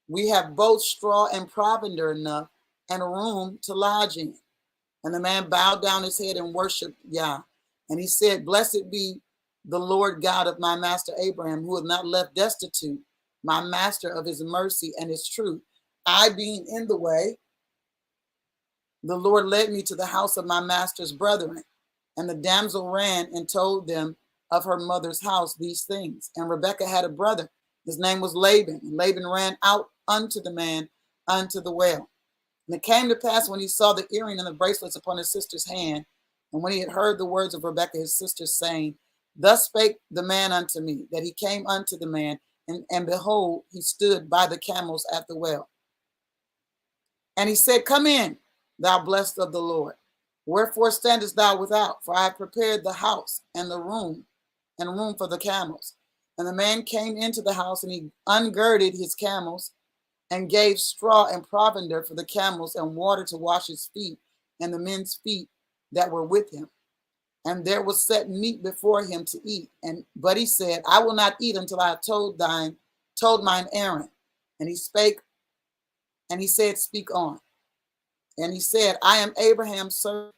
we have both straw and provender enough, and a room to lodge in. And the man bowed down his head and worshiped Yah. And he said, blessed be the Lord God of my master Abraham, who hath not left destitute my master of his mercy and his truth. I being in the way, the Lord led me to the house of my master's brethren. And the damsel ran and told them of her mother's house these things. And Rebekah had a brother. His name was Laban. And Laban ran out unto the man unto the well. And it came to pass, when he saw the earring and the bracelets upon his sister's hand, and when he had heard the words of Rebekah his sister, saying, thus spake the man unto me, that he came unto the man, and behold, he stood by the camels at the well. And he said, come in, thou blessed of the Lord. Wherefore standest thou without? For I have prepared the house and the room, and room for the camels. And the man came into the house, and he ungirded his camels, and gave straw and provender for the camels, and water to wash his feet, and the men's feet that were with him. And there was set meat before him to eat. But he said, I will not eat until I have told mine errand. And he said, speak on. And he said, I am Abraham's servant.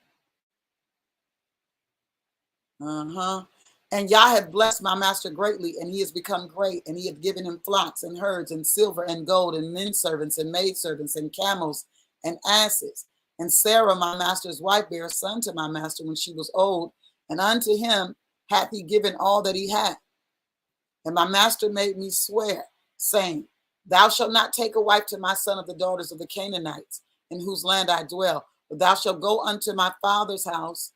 And Yah hath blessed my master greatly, and he has become great, and he hath given him flocks and herds and silver and gold and men servants and maidservants and camels and asses. And Sarah, my master's wife, bare a son to my master when she was old, and unto him hath he given all that he had. And my master made me swear, saying, thou shalt not take a wife to my son of the daughters of the Canaanites, in whose land I dwell, But thou shalt go unto my father's house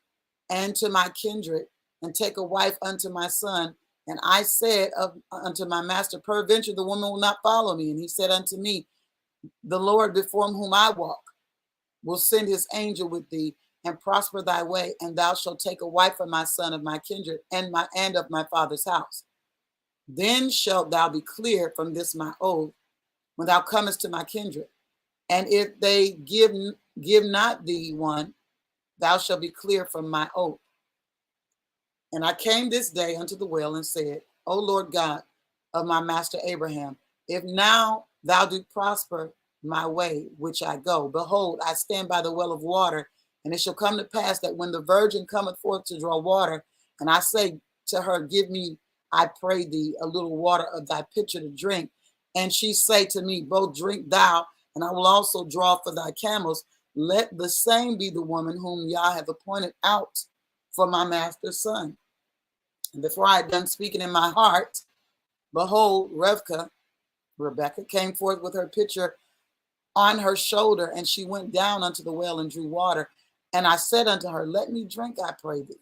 and to my kindred, and take a wife unto my son. And I said unto my master, peradventure the woman will not follow me. And he said unto me, the Lord before whom I walk will send his angel with thee, and prosper thy way, and thou shalt take a wife for my son of my kindred, and of my father's house. Then shalt thou be clear from this my oath, when thou comest to my kindred. And if they give not thee one, thou shalt be clear from my oath. And I came this day unto the well and said, O Lord God of my master Abraham, if now thou do prosper my way which I go, behold, I stand by the well of water, and it shall come to pass that when the virgin cometh forth to draw water, and I say to her, give me, I pray thee, a little water of thy pitcher to drink, and she say to me, both drink thou, and I will also draw for thy camels, let the same be the woman whom Yah hath appointed out for my master's son. And before I had done speaking in my heart, behold, Rebekah came forth with her pitcher on her shoulder, and she went down unto the well and drew water. And I said unto her, let me drink, I pray thee.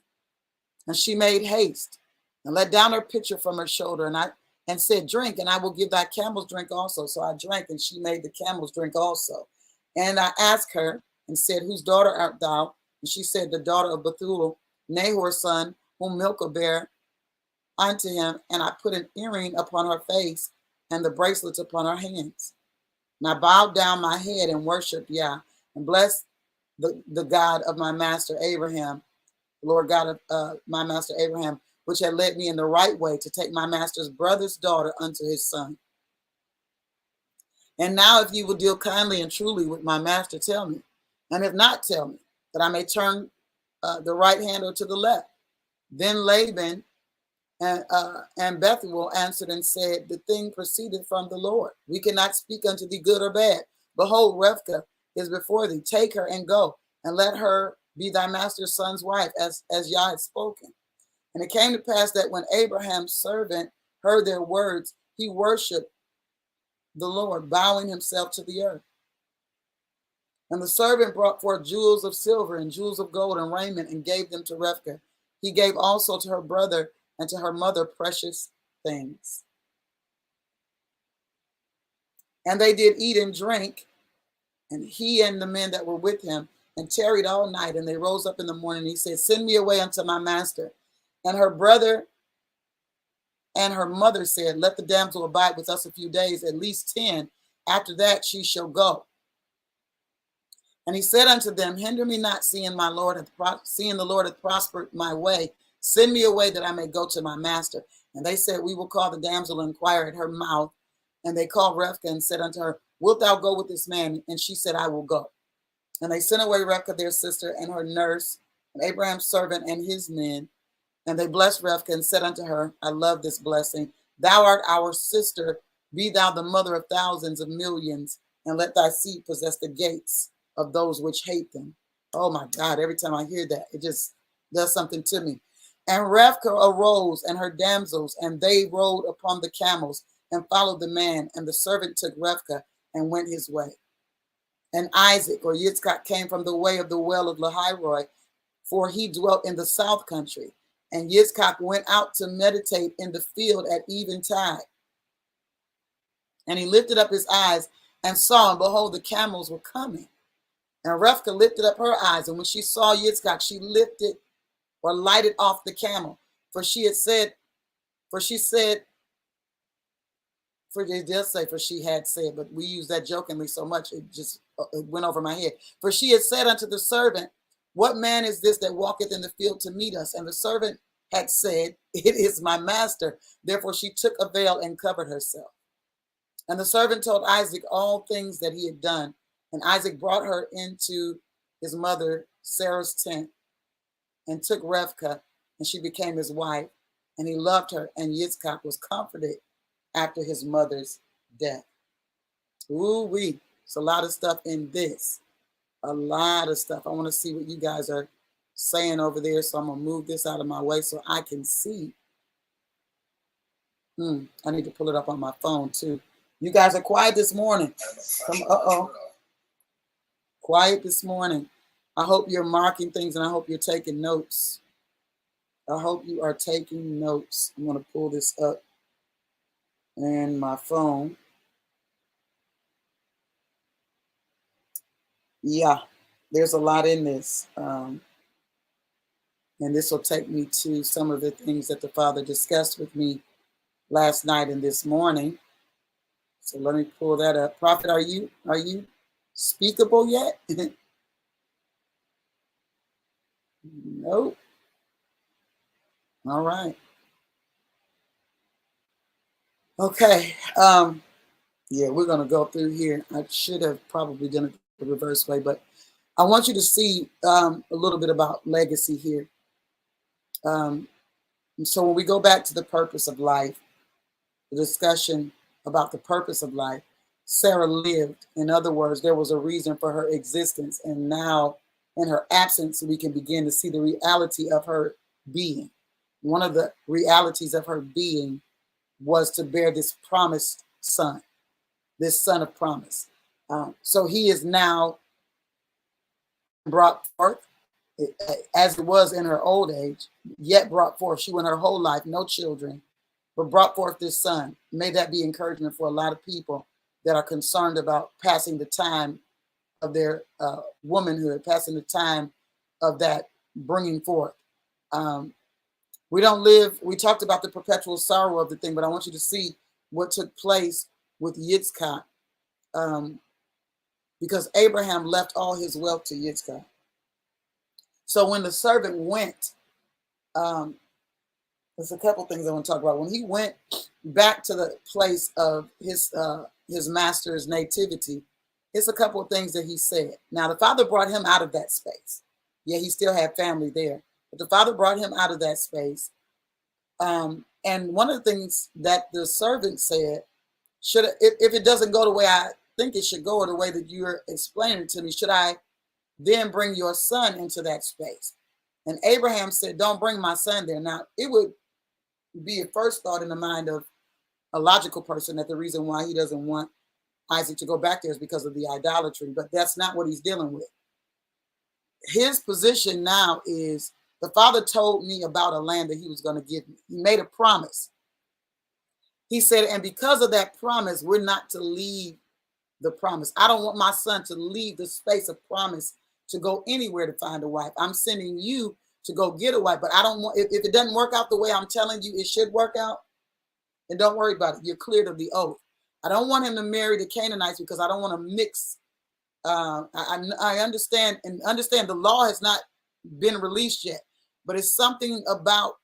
And she made haste and let down her pitcher from her shoulder, and said, drink, and I will give thy camels drink also. So I drank, and she made the camels drink also. And I asked her and said, whose daughter art thou? And she said, the daughter of Bethuel, Nahor's son, whom Milcah bare unto him. And I put an earring upon her face and the bracelets upon her hands. And I bowed down my head and worshiped Yah, and blessed the God of my master Abraham, the Lord God of my master Abraham, which had led me in the right way to take my master's brother's daughter unto his son. And now if you will deal kindly and truly with my master, tell me, and if not, tell me, that I may turn the right hand or to the left. Then Laban and Bethuel answered and said, the thing proceeded from the Lord. We cannot speak unto thee good or bad. Behold, Rivkah is before thee. Take her and go, and let her be thy master's son's wife, as Yah had spoken. And it came to pass that when Abraham's servant heard their words, he worshipped the Lord, bowing himself to the earth. And the servant brought forth jewels of silver and jewels of gold and raiment, and gave them to Rivkah. He gave also to her brother and to her mother precious things. And they did eat and drink, and he and the men that were with him, and tarried all night. And they rose up in the morning. And he said, send me away unto my master. And her brother and her mother said, let the damsel abide with us a few days, at least 10. After that she shall go. And he said unto them, hinder me not, seeing the Lord hath prospered my way. Send me away that I may go to my master. And they said, we will call the damsel and inquire at her mouth. And they called Rivkah and said unto her, wilt thou go with this man? And she said, I will go. And they sent away Rivkah their sister and her nurse, and Abraham's servant and his men. And they blessed Rivkah and said unto her, I love this blessing. Thou art our sister. Be thou the mother of thousands of millions, and let thy seed possess the gates of those which hate them. Oh my God, every time I hear that, it just does something to me. And Rivkah arose and her damsels, and they rode upon the camels and followed the man. And the servant took Rivkah and went his way. And Isaac, or Yitzchak, came from the way of the well of Lahairoi, for he dwelt in the south country. And Yitzchak went out to meditate in the field at eventide. And he lifted up his eyes and saw, and behold, the camels were coming. And Rivkah lifted up her eyes, and when she saw Yitzchak, she lifted or lighted off the camel. For she had said, for she had said, but we use that jokingly so much, it went over my head. For she had said unto the servant, what man is this that walketh in the field to meet us? And the servant had said, it is my master. Therefore she took a veil and covered herself. And the servant told Isaac all things that he had done. And Isaac brought her into his mother Sarah's tent and took Rivkah, and she became his wife. And he loved her, and Yitzchak was comforted after his mother's death. Ooh-wee. It's a lot of stuff in this. A lot of stuff. I want to see what you guys are saying over there, so I'm going to move this out of my way so I can see. I need to pull it up on my phone, too. You guys are quiet this morning. Quiet this morning. I hope you're marking things, and I hope you're taking notes. I hope you are taking notes. I'm going to pull this up in my phone. Yeah, there's a lot in this. And this will take me to some of the things that the Father discussed with me last night and this morning. So let me pull that up. Prophet, are you speakable yet? Nope. All right. Okay. Yeah, we're gonna go through here. I should have probably done it the reverse way, but I want you to see a little bit about legacy here. So when we go back to the purpose of life, the discussion about the purpose of life, Sarah lived. In other words, there was a reason for her existence, and now in her absence, we can begin to see the reality of her being. One of the realities of her being was to bear this promised son, this son of promise. So he is now brought forth, as it was in her old age, yet brought forth. She went her whole life, no children, but brought forth this son. May that be encouragement for a lot of people that are concerned about passing the time of their womanhood, passing the time of that bringing forth. We don't live, we talked about the perpetual sorrow of the thing, but I want you to see what took place with Yitzchak, because Abraham left all his wealth to Yitzchak. So when the servant went, there's a couple things I want to talk about. When he went back to the place of his master's nativity, it's a couple of things that he said. Now, the father brought him out of that space. Yeah, he still had family there, but the father brought him out of that space. And one of the things that the servant said, if it doesn't go the way I think it should go, or the way that you're explaining it to me, should I then bring your son into that space? And Abraham said, don't bring my son there. Now, it would be a first thought in the mind of a logical person that the reason why he doesn't want Isaac to go back there is because of the idolatry, but that's not what he's dealing with. His position now is, the father told me about a land that he was going to give me. He made a promise. He said, and because of that promise, we're not to leave the promise. I don't want my son to leave the space of promise to go anywhere to find a wife. I'm sending you to go get a wife, but I don't want, if it doesn't work out the way I'm telling you it should work out, then don't worry about it. You're cleared of the oath. I don't want him to marry the Canaanites because I don't want to mix. I understand, and understand the law has not been released yet, but it's something about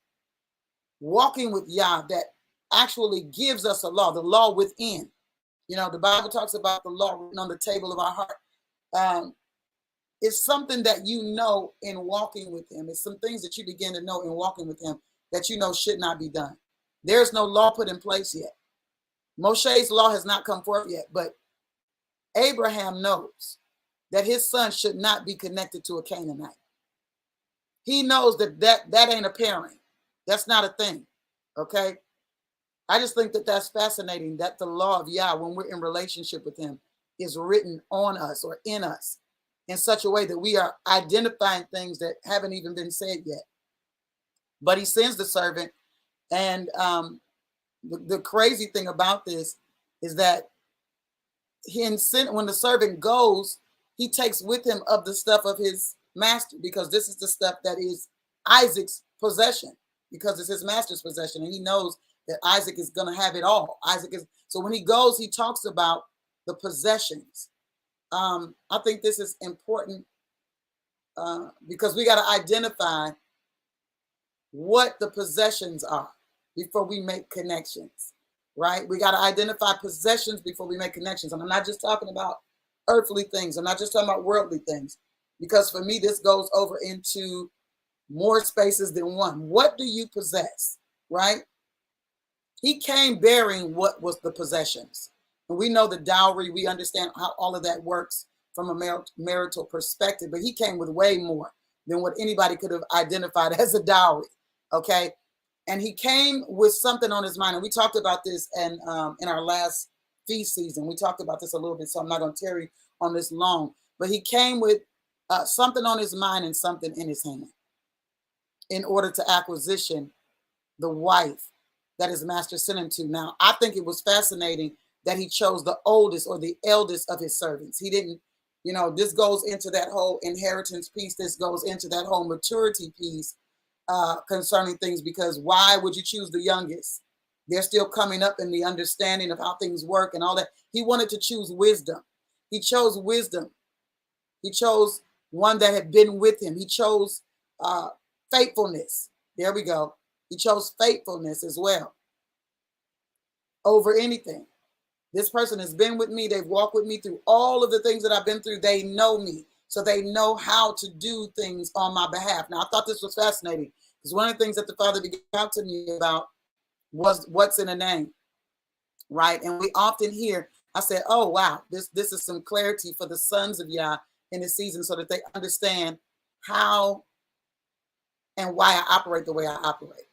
walking with Yah that actually gives us a law, the law within. You know, the Bible talks about the law written on the table of our heart. It's something that you know in walking with him. It's some things that you begin to know in walking with him that you know should not be done. There's no law put in place yet. Moshe's law has not come forth yet, but Abraham knows that his son should not be connected to a Canaanite. He knows that ain't a pairing. That's not a thing, okay? I just think that that's fascinating, that the law of Yah, when we're in relationship with him, is written on us or in us in such a way that we are identifying things that haven't even been said yet. But he sends the servant, and the crazy thing about this is that when the servant goes, he takes with him of the stuff of his master, because this is the stuff that is Isaac's possession, because it's his master's possession, and he knows that Isaac is going to have it all. So when he goes, he talks about the possessions. I think this is important because we got to identify what the possessions are before we make connections, right? We got to identify possessions before we make connections. And I'm not just talking about earthly things. I'm not just talking about worldly things, because for me, this goes over into more spaces than one. What do you possess, right? He came bearing what was the possessions. And we know the dowry. We understand how all of that works from a marital perspective, but he came with way more than what anybody could have identified as a dowry, okay? And he came with something on his mind. And we talked about this in our last feast season. We talked about this a little bit, so I'm not going to tarry on this long. But he came with something on his mind and something in his hand in order to acquisition the wife that his master sent him to. Now, I think it was fascinating that he chose the oldest or the eldest of his servants. He didn't, this goes into that whole inheritance piece. This goes into that whole maturity piece concerning things, because why would you choose the youngest? They're still coming up in the understanding of how things work and all that. He wanted to choose wisdom. He chose wisdom. He chose one that had been with him. He chose faithfulness. There we go. He chose faithfulness as well over anything. This person has been with me. They've walked with me through all of the things that I've been through. They know me, so they know how to do things on my behalf. Now, I thought this was fascinating because one of the things that the Father began to talk to me about was what's in a name, right? And we often hear, I said, oh, wow, this is some clarity for the sons of Yah in this season so that they understand how and why I operate the way I operate,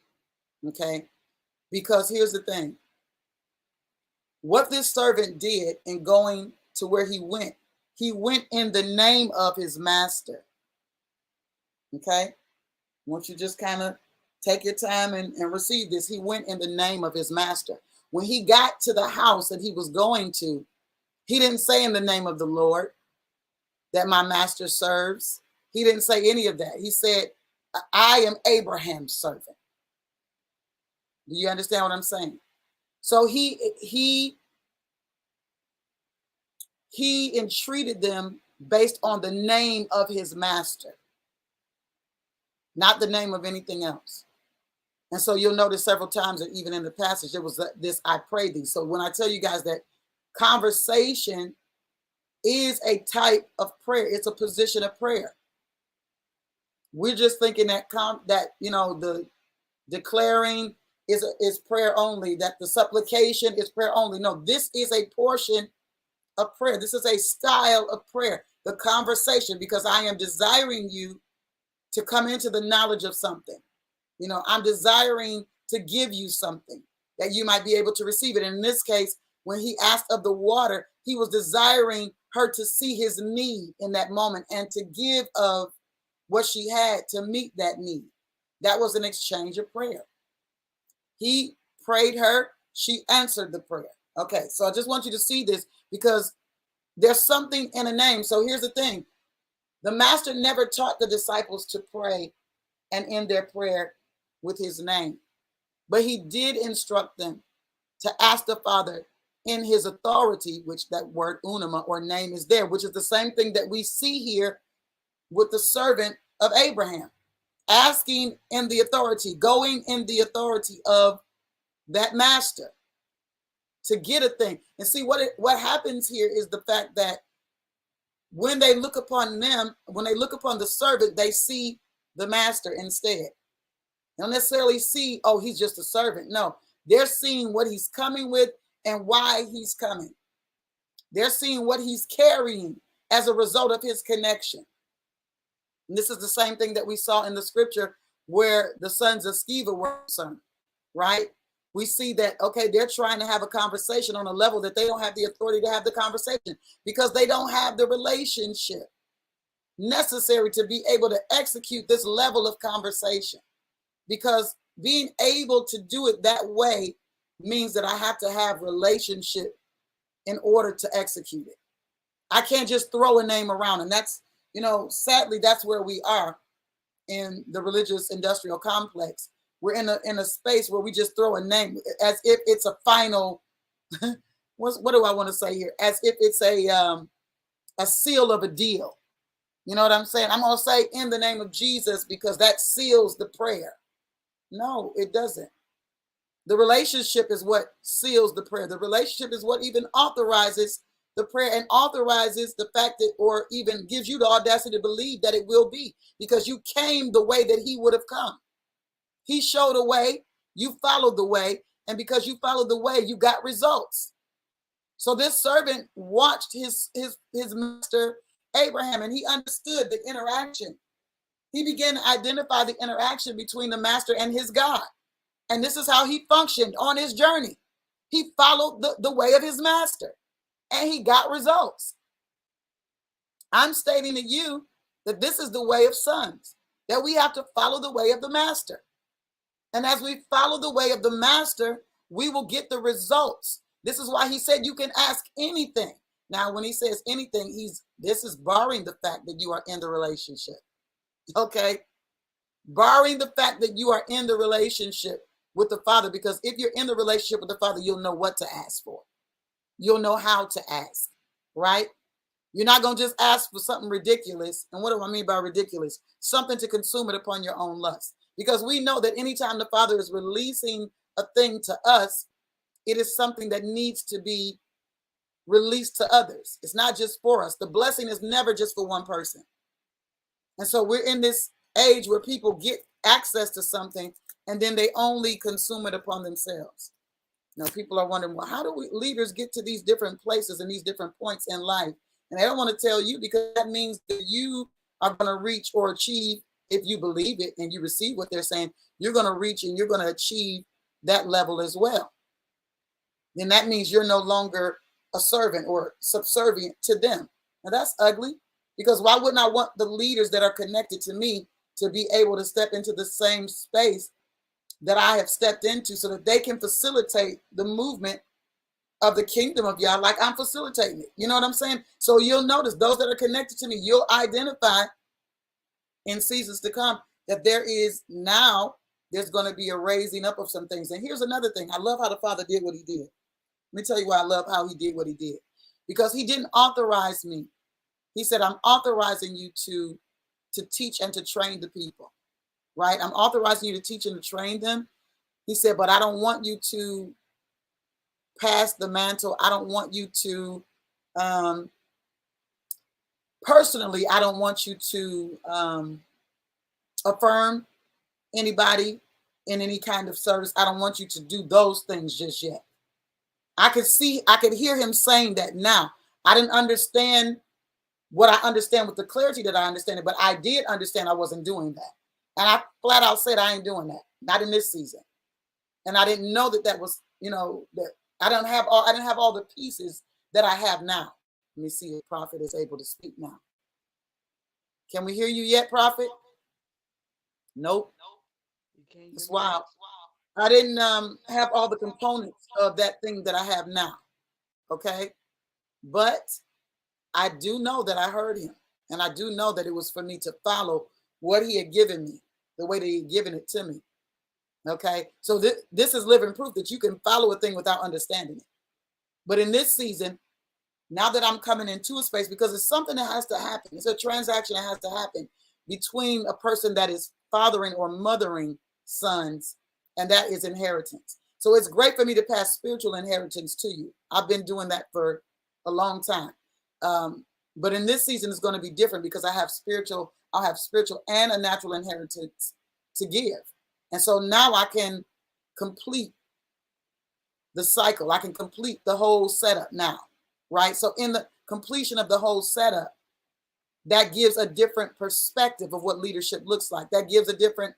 okay? Because here's the thing. What this servant did in going to where he went in the name of his master, okay? I want you to just kind of take your time and receive this. He went in the name of his master. When he got to the house that he was going to, he didn't say in the name of the Lord that my master serves. He didn't say any of that. He said, I am Abraham's servant. Do you understand what I'm saying? So he entreated them based on the name of his master, not the name of anything else. And so you'll notice several times that even in the passage, there was this, I pray thee. So when I tell you guys that conversation is a type of prayer, it's a position of prayer. We're just thinking that the declaring is prayer only, that the supplication is prayer only. No, this is a portion of prayer. This is a style of prayer, the conversation, because I am desiring you to come into the knowledge of something. I'm desiring to give you something that you might be able to receive it. And in this case, when he asked of the water, he was desiring her to see his need in that moment and to give of what she had to meet that need. That was an exchange of prayer. He prayed her, she answered the prayer. Okay, so I just want you to see this because there's something in a name. So here's the thing. The master never taught the disciples to pray and end their prayer with his name, but he did instruct them to ask the Father in his authority, which that word unama or name is there, which is the same thing that we see here with the servant of Abraham, asking in the authority, going in the authority of that master to get a thing. And see what happens here is the fact that when they look upon the servant, they see the master instead. They don't necessarily see, oh, he's just a servant. No, they're seeing what he's coming with and why he's coming. They're seeing what he's carrying as a result of his connection. And this is the same thing that we saw in the scripture where the sons of Sceva were concerned, right? We see that, okay, they're trying to have a conversation on a level that they don't have the authority to have the conversation because they don't have the relationship necessary to be able to execute this level of conversation. Because being able to do it that way means that I have to have relationship in order to execute it. I can't just throw a name around. And that's, sadly, that's where we are in the religious industrial complex. We're in a space where we just throw a name as if it's a final, what do I want to say here? As if it's a seal of a deal. You know what I'm saying? I'm going to say in the name of Jesus because that seals the prayer. No, it doesn't. The relationship is what seals the prayer. The relationship is what even authorizes the prayer and authorizes the fact that, or even gives you the audacity to believe that it will be, because you came the way that he would have come. He showed a way, you followed the way, and because you followed the way, you got results. So this servant watched his master Abraham, and he understood the interaction. He began to identify the interaction between the master and his God. And this is how he functioned on his journey. He followed the way of his master, and he got results. I'm stating to you that this is the way of sons, that we have to follow the way of the master. And as we follow the way of the master, we will get the results. This is why he said you can ask anything. Now, when he says anything, this is barring the fact that you are in the relationship. Okay? Barring the fact that you are in the relationship with the Father, because if you're in the relationship with the Father, you'll know what to ask for. You'll know how to ask, right? You're not going to just ask for something ridiculous. And what do I mean by ridiculous? Something to consume it upon your own lust. Because we know that anytime the Father is releasing a thing to us, it is something that needs to be released to others. It's not just for us. The blessing is never just for one person. And so we're in this age where people get access to something and then they only consume it upon themselves. Now, people are wondering, well, how do we leaders get to these different places and these different points in life? And I don't want to tell you, because that means that you are going to reach or achieve, if you believe it and you receive what they're saying, you're going to reach and you're going to achieve that level as well. Then that means you're no longer a servant or subservient to them. Now, that's ugly, because why wouldn't I want the leaders that are connected to me to be able to step into the same space that I have stepped into, so that they can facilitate the movement of the kingdom of Yah like I'm facilitating it. You know what I'm saying? So you'll notice those that are connected to me, you'll identify in seasons to come that there's going to be a raising up of some things. And here's another thing. I love how the Father did what he did. Let me tell you why I love how he did what he did. Because he didn't authorize me. He said, I'm authorizing you to teach and to train the people. Right? I'm authorizing you to teach and to train them. He said, but I don't want you to pass the mantle. I don't want you to, personally, I don't want you to affirm anybody in any kind of service. I don't want you to do those things just yet. I could hear him saying that now. I didn't understand what I understand with the clarity that I understand it, but I did understand I wasn't doing that. And I flat out said, I ain't doing that. Not in this season. And I didn't know that was, that I didn't have all the pieces that I have now. Let me see if Prophet is able to speak now. Can we hear you yet, Prophet? Nope. It's wild. I didn't have all the components of that thing that I have now. Okay. But I do know that I heard him. And I do know that it was for me to follow what he had given me, the way that he had given it to me. Okay. So this is living proof that you can follow a thing without understanding it. But in this season, now that I'm coming into a space, because it's something that has to happen. It's a transaction that has to happen between a person that is fathering or mothering sons, and that is inheritance. So it's great for me to pass spiritual inheritance to you. I've been doing that for a long time. But in this season, it's going to be different, because I'll have spiritual and a natural inheritance to give. And so now I can complete the cycle. I can complete the whole setup now, right? So in the completion of the whole setup, that gives a different perspective of what leadership looks like. That gives a different,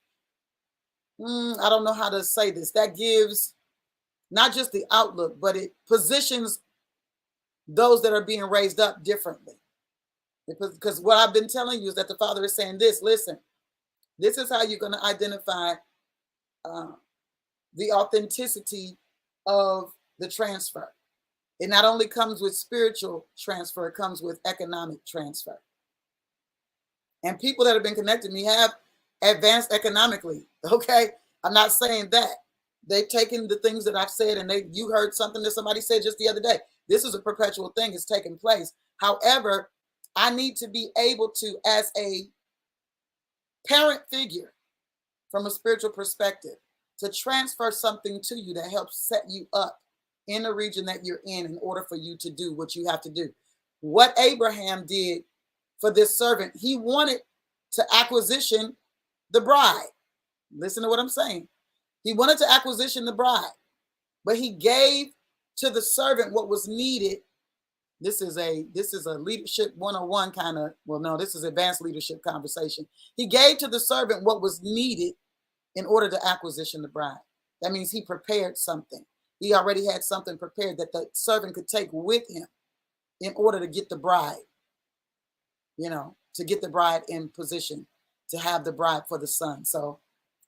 I don't know how to say this. That gives not just the outlook, but it positions those that are being raised up differently. Because what I've been telling you is that the Father is saying this, listen, this is how you're going to identify the authenticity of the transfer. It not only comes with spiritual transfer, it comes with economic transfer. And people that have been connected to me have advanced economically. Okay. I'm not saying that. They've taken the things that I've said, and you heard something that somebody said just the other day. This is a perpetual thing. It's taking place. However, I need to be able to, as a parent figure from a spiritual perspective, to transfer something to you that helps set you up in the region that you're in order for you to do what you have to do. What Abraham did for this servant, he wanted to acquisition the bride. Listen to what I'm saying. He wanted to acquisition the bride, but he gave to the servant what was needed. This is a leadership 101 kind of, well, no, this is advanced leadership conversation. He gave to the servant what was needed in order to acquisition the bride. That means he prepared something. He already had something prepared that the servant could take with him in order to get the bride. to get the bride in position to have the bride for the son. So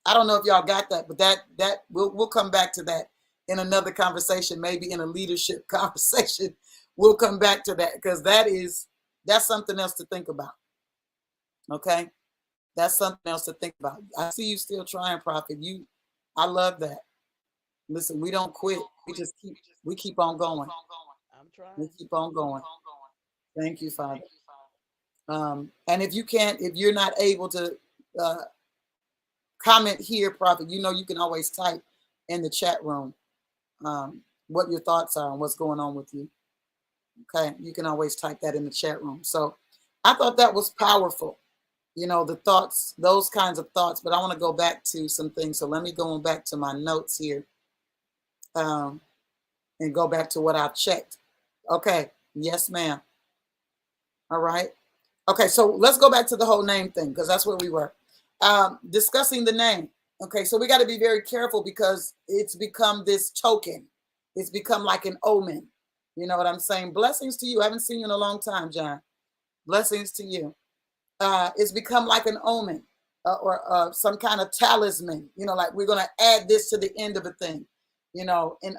I don't know if y'all got that, but that we'll come back to that in another conversation, maybe in a leadership conversation. We'll come back to that because that's something else to think about. Okay, that's something else to think about. I see you still trying, Prophet. I love that. Listen, we don't quit. We keep on going. I'm trying. We keep on going. Thank you, Father. And if you're not able to comment here, Prophet, you can always type in the chat room what your thoughts are and what's going on with you. Okay, you can always type that in the chat room. So I thought that was powerful. The thoughts, those kinds of thoughts. But I want to go back to some things. So let me go back to my notes here and go back to what I've checked. Okay. Yes, ma'am. All right. Okay. So let's go back to the whole name thing because that's where we were discussing the name. Okay. So we got to be very careful because it's become this token. It's become like an omen. You know what I'm saying? Blessings to you. I haven't seen you in a long time, John. Blessings to you. It's become like an omen or some kind of talisman, like we're going to add this to the end of a thing. In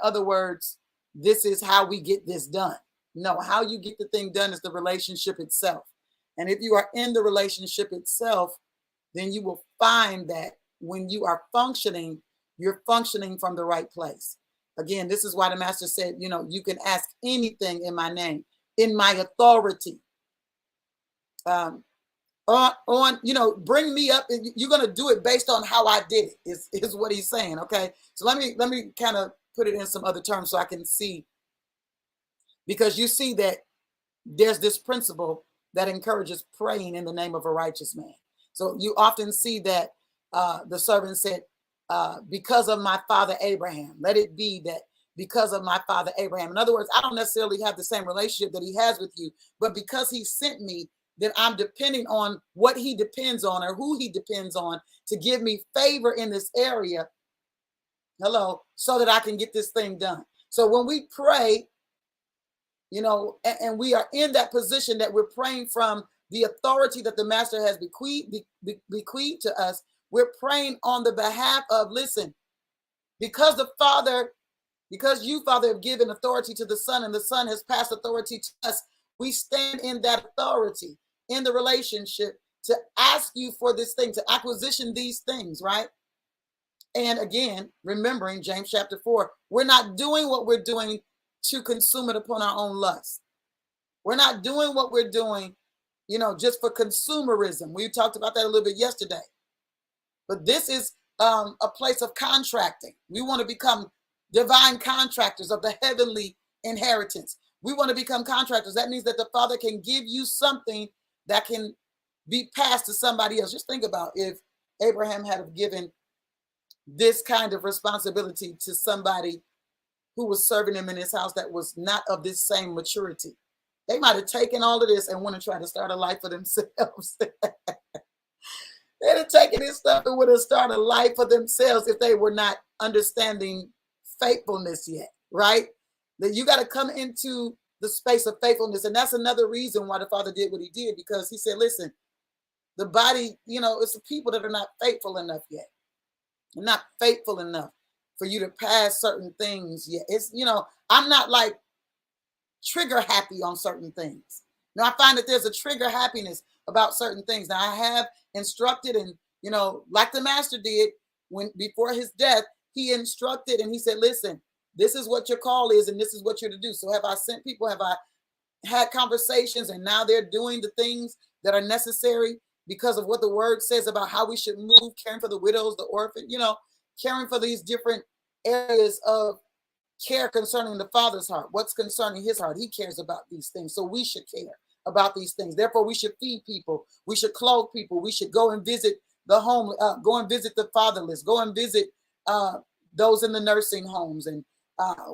other words, this is how we get this done. No, how you get the thing done is the relationship itself. And if you are in the relationship itself, then you will find that when you are functioning, you're functioning from the right place. Again, this is why the master said, you can ask anything in my name, in my authority. Bring me up. You're going to do it based on how I did it is what he's saying. Okay. So let me kind of put it in some other terms so I can see, because you see that there's this principle that encourages praying in the name of a righteous man. So you often see that the servant said, because of my father Abraham, let it be that because of my father Abraham. In other words, I don't necessarily have the same relationship that he has with you, but because he sent me, then I'm depending on what he depends on or who he depends on to give me favor in this area. Hello, so that I can get this thing done. So when we pray, and we are in that position that we're praying from the authority that the master has bequeathed to us, we're praying on the behalf of, listen, because you, Father, have given authority to the Son, and the Son has passed authority to us, we stand in that authority in the relationship to ask you for this thing, to acquisition these things, right? And again, remembering James chapter 4, we're not doing what we're doing to consume it upon our own lust. We're not doing what we're doing, just for consumerism. We talked about that a little bit yesterday. But this is a place of contracting. We want to become divine contractors of the heavenly inheritance. We want to become contractors. That means that the Father can give you something that can be passed to somebody else. Just think about if Abraham had given this kind of responsibility to somebody who was serving him in his house that was not of this same maturity. They might have taken all of this and want to try to start a life for themselves. They'd have taken this stuff and would have started a life for themselves if they were not understanding faithfulness yet, right? That you got to come into the space of faithfulness. And that's another reason why the Father did what he did, because he said, listen, the body, it's the people that are not faithful enough yet. They're not faithful enough for you to pass certain things yet. It's, I'm not like trigger happy on certain things. Now I find that there's a trigger happiness about certain things. Now I have instructed, and like the master did before his death, he instructed and he said, listen, this is what your call is and this is what you're to do. So have I sent people? Have I had conversations? And now they're doing the things that are necessary because of what the word says about how we should move, caring for the widows, the orphan, caring for these different areas of care concerning the Father's heart. What's concerning his heart? He cares about these things. So we should care about these things. Therefore, we should feed people. We should clothe people. We should go and visit the home, go and visit the fatherless, go and visit those in the nursing homes. And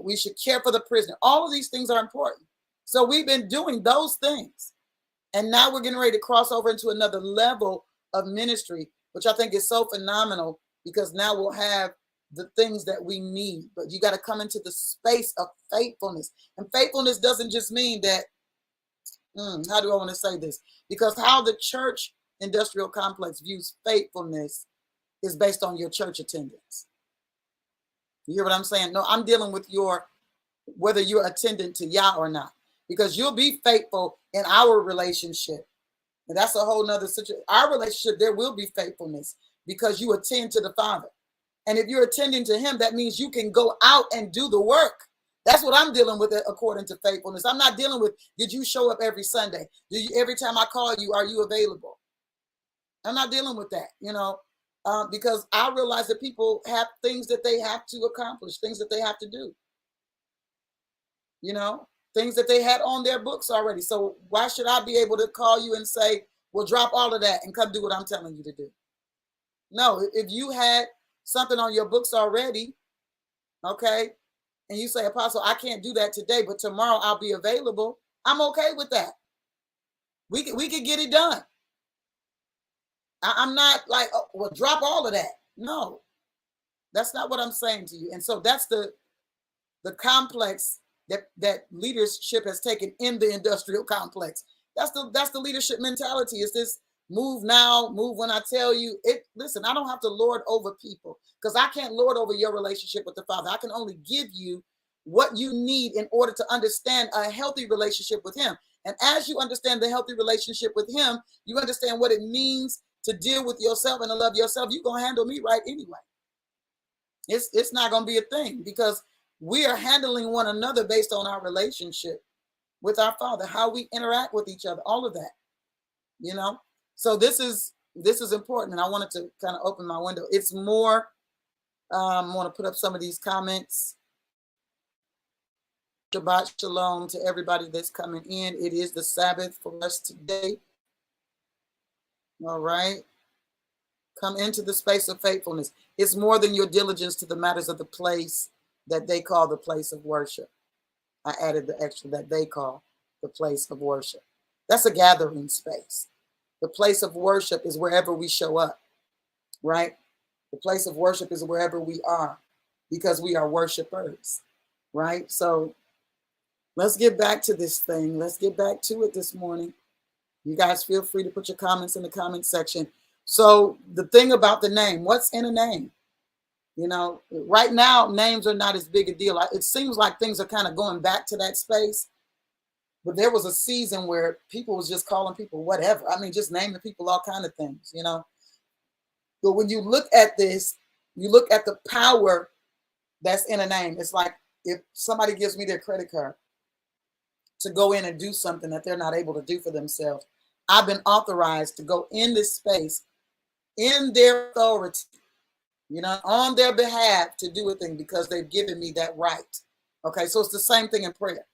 we should care for the prisoner. All of these things are important. So we've been doing those things. And now we're getting ready to cross over into another level of ministry, which I think is so phenomenal, because now we'll have the things that we need. But you got to come into the space of faithfulness. And faithfulness doesn't just mean that, How do I want to say this? Because how the church industrial complex views faithfulness is based on your church attendance. You hear what I'm saying? No, I'm dealing with whether you're attendant to Yah or not, because you'll be faithful in our relationship. And that's a whole nother situation. Our relationship, there will be faithfulness because you attend to the Father. And if you're attending to him, that means you can go out and do the work. That's what I'm dealing with according to faithfulness. I'm not dealing with, did you show up every Sunday? Every time I call you, are you available? I'm not dealing with that, because I realize that people have things that they have to accomplish, things that they have to do, things that they had on their books already. So why should I be able to call you and say, well, drop all of that and come do what I'm telling you to do? No, if you had something on your books already, okay, and you say, Apostle, I can't do that today, but tomorrow I'll be available, I'm okay with that. We could get it done. I'm not like, oh, well, drop all of that. No, that's not what I'm saying to you. And so that's the complex that leadership has taken in the industrial complex. That's the leadership mentality. Is this move now, move when I tell you it? Listen, I don't have to lord over people, because I can't lord over your relationship with the Father. I can only give you what you need in order to understand a healthy relationship with him. And as you understand the healthy relationship with him, you understand what it means to deal with yourself and to love yourself. You're going to handle me right anyway. It's not going to be a thing, because we are handling one another based on our relationship with our Father, how we interact with each other, all of that, So this is important, and I wanted to kind of open my window. It's more. I want to put up some of these comments. Shabbat shalom to everybody that's coming in. It is the Sabbath for us today. All right. Come into the space of faithfulness. It's more than your diligence to the matters of the place that they call the place of worship. I added the extra, that they call the place of worship. That's a gathering space. The place of worship is wherever we show up, right? The place of worship is wherever we are, because we are worshipers, right? So let's get back to this thing. Let's get back to it this morning. You guys feel free to put your comments in the comment section. So the thing about the name, what's in a name? Right now, names are not as big a deal. It seems like things are kind of going back to that space. But there was a season where people was just calling people whatever. I mean, just naming people all kind of things, But when you look at this, you look at the power that's in a name. It's like if somebody gives me their credit card to go in and do something that they're not able to do for themselves, I've been authorized to go in this space in their authority, on their behalf, to do a thing because they've given me that right. Okay, so it's the same thing in prayer.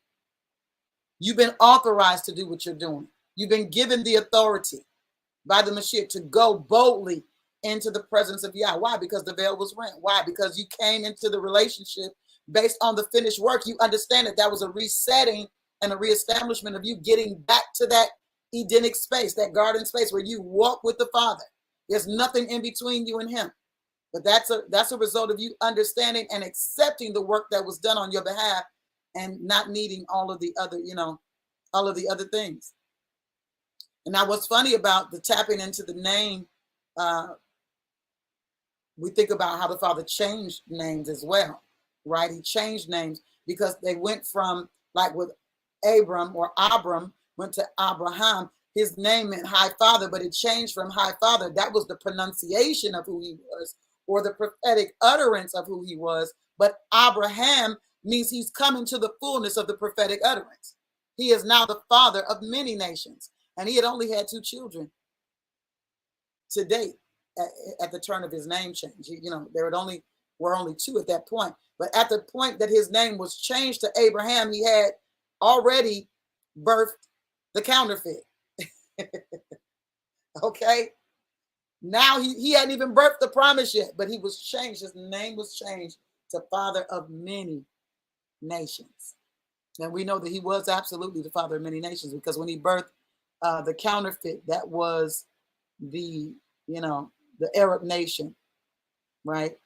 You've been authorized to do what you're doing. You've been given the authority by the Mashiach to go boldly into the presence of Yah. Why? Because the veil was rent. Why? Because you came into the relationship based on the finished work. You understand that was a resetting and a reestablishment of you getting back to that Edenic space, that garden space where you walk with the Father. There's nothing in between you and him. But that's a result of you understanding and accepting the work that was done on your behalf, and not needing all of the other, all of the other things. And now what's funny about the tapping into the name, we think about how the Father changed names as well, right? He changed names because they went from, like with Abram went to Abraham. His name meant high father, but it changed from high father. That was the pronunciation of who he was, or the prophetic utterance of who he was. But Abraham means he's coming to the fullness of the prophetic utterance. He is now the father of many nations. And he had only had 2 children to date at the turn of his name change. There were only 2 at that point. But at the point that his name was changed to Abraham, he had already birthed the counterfeit. Okay? Now he hadn't even birthed the promise yet, but he was changed. His name was changed to Father of Many Nations. And we know that he was absolutely the father of many nations, because when he birthed the counterfeit, that was the Arab nation, right?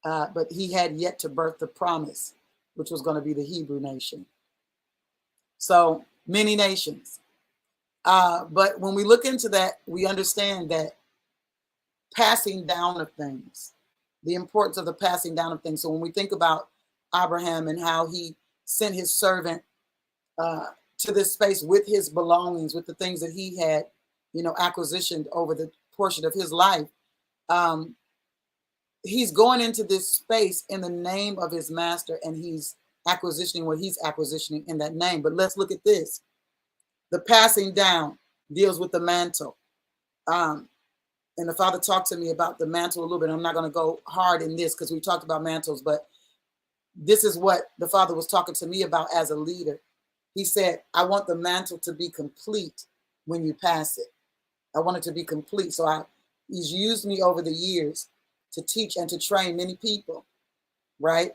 But he had yet to birth the promise, which was going to be the Hebrew nation. So many nations. But when we look into that, we understand that passing down of things, the importance of the passing down of things. So when we think about Abraham and how he sent his servant to this space with his belongings, with the things that he had, acquisitioned over the portion of his life, he's going into this space in the name of his master, and he's acquisitioning what he's acquisitioning in that name. But let's look at this. The passing down deals with the mantle. And the Father talked to me about the mantle a little bit. I'm not going to go hard in this because we talked about mantles, but this is what the Father was talking to me about as a leader. He said, I want the mantle to be complete when you pass it. I want it to be complete. So he's used me over the years to teach and to train many people, right?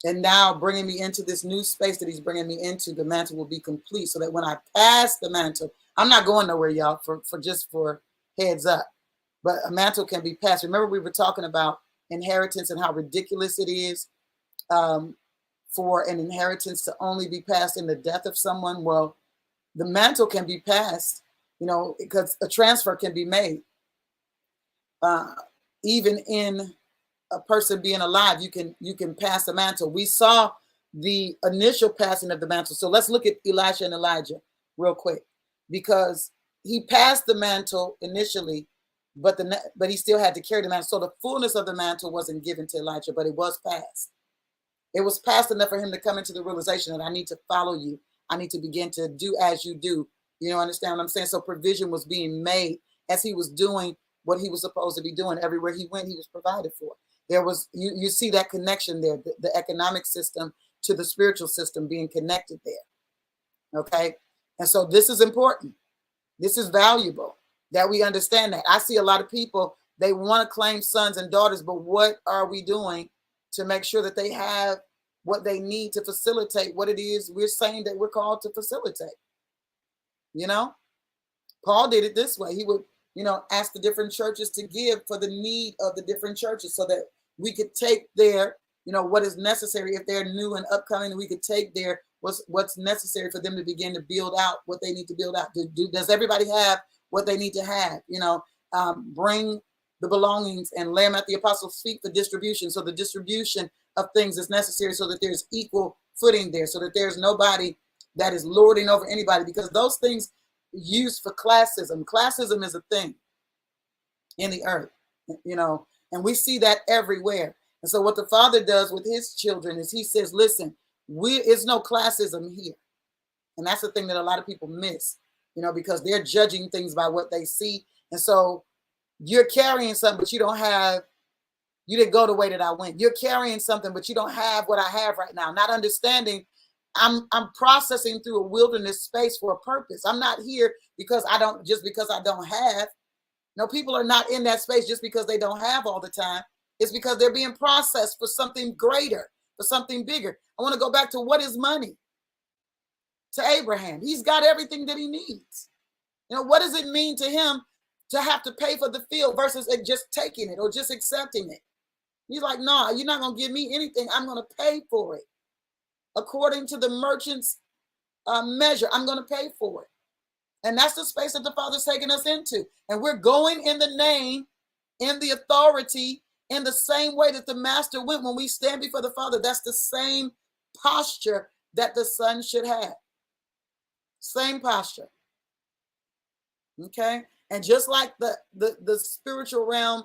And now bringing me into this new space that he's bringing me into, the mantle will be complete so that when I pass the mantle, I'm not going nowhere, y'all, for heads up. But a mantle can be passed. Remember, we were talking about inheritance and how ridiculous it is for an inheritance to only be passed in the death of someone. Well, the mantle can be passed, because a transfer can be made. Even in a person being alive, you can pass the mantle. We saw the initial passing of the mantle. So let's look at Elisha and Elijah real quick, because he passed the mantle initially, but he still had to carry the mantle. So the fullness of the mantle wasn't given to Elijah, but it was passed. It was passed enough for him to come into the realization that I need to follow you. I need to begin to do as you do. Understand what I'm saying? So provision was being made as he was doing what he was supposed to be doing. Everywhere he went, he was provided for. There was, you see that connection there, the economic system to the spiritual system being connected there. Okay. And so this is important. This is valuable that we understand that. I see a lot of people, they want to claim sons and daughters, but what are we doing to make sure that they have what they need to facilitate what it is we're saying that we're called to facilitate? Paul did it this way. He would, ask the different churches to give for the need of the different churches so that we could take their, what is necessary if they're new and upcoming, we could take their what's necessary for them to begin to build out what they need to build out. Does everybody have what they need to have? Bring the belongings and lay them at the apostles' feet for distribution. So the distribution of things is necessary so that there's equal footing there, so that there's nobody that is lording over anybody, because those things used for classism. Classism is a thing in the earth, and we see that everywhere. And so what the Father does with his children is he says, listen, it's no classism here. And that's the thing that a lot of people miss, because they're judging things by what they see. And so you're carrying something, but you didn't go the way that I went. You're carrying something, but you don't have what I have right now. Not understanding I'm processing through a wilderness space for a purpose. I'm not here because I don't have. No, people are not in that space just because they don't have all the time. It's because they're being processed for something greater, for something bigger. I want to go back to what is money to Abraham. He's got everything that he needs. What does it mean to him to have to pay for the field versus just taking it or just accepting it? He's like, no, you're not going to give me anything. I'm going to pay for it. According to the merchant's measure, I'm going to pay for it. And that's the space that the Father's taking us into. And we're going in the name, in the authority, in the same way that the Master went when we stand before the Father. That's the same posture that the Son should have. Same posture. Okay? And just like the spiritual realm,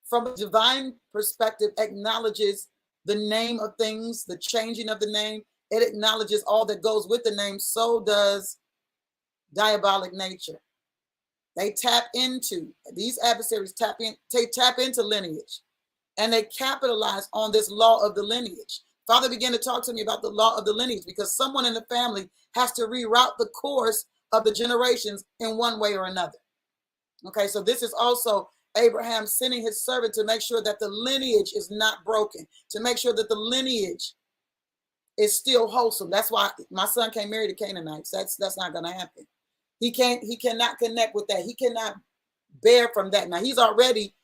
from a divine perspective, acknowledges the name of things, the changing of the name, it acknowledges all that goes with the name. So does diabolic nature. They tap into, these adversaries tap into lineage, and they capitalize on this law of the lineage. Father began to talk to me about the law of the lineage because someone in the family has to reroute the course of the generations in one way or another. Okay, so this is also Abraham sending his servant to make sure that the lineage is not broken, to make sure that the lineage is still wholesome. That's why my son can't marry the Canaanites. That's not going to happen. He cannot connect with that. He cannot bear from that. Now he's already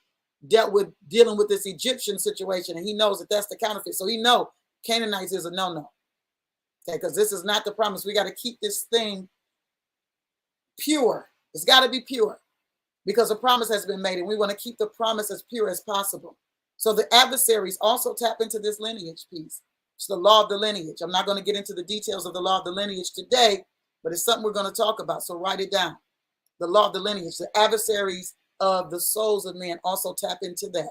dealing with this Egyptian situation, and he knows that that's the counterfeit. So he knows Canaanites is a no-no. Okay, because this is not the promise. We got to keep this thing pure. It's got to be pure because a promise has been made, and we want to keep the promise as pure as possible. So the adversaries also tap into this lineage piece. It's the law of the lineage. I'm not going to get into the details of the law of the lineage today, but it's something we're going to talk about. So write it down. The law of the lineage. The adversaries of the souls of men also tap into that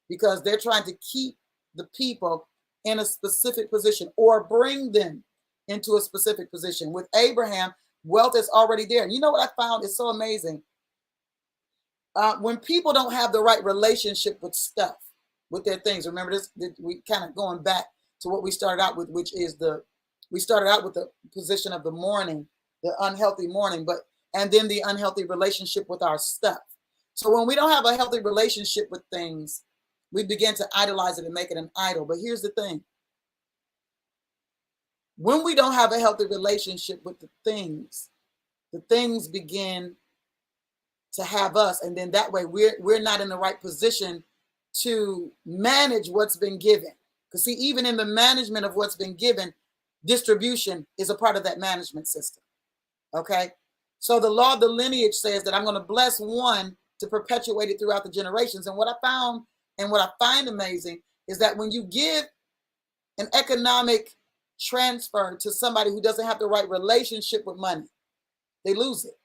because they're trying to keep the people in a specific position or bring them into a specific position. With Abraham, wealth is already there. You know what I found is so amazing? When people don't have the right relationship with stuff, with their things. Remember this, we kind of going back to what we started out with, which is we started out with the position of the mourning, the unhealthy mourning, and then the unhealthy relationship with our stuff. So when we don't have a healthy relationship with things, we begin to idolize it and make it an idol. But here's the thing. When we don't have a healthy relationship with the things begin to have us. And then that way we're not in the right position to manage what's been given. Because see, even in the management of what's been given, distribution is a part of that management system. Okay? So the law of the lineage says that I'm going to bless one to perpetuate it throughout the generations. And what I found and what I find amazing is that when you give an economic transfer to somebody who doesn't have the right relationship with money, they lose it.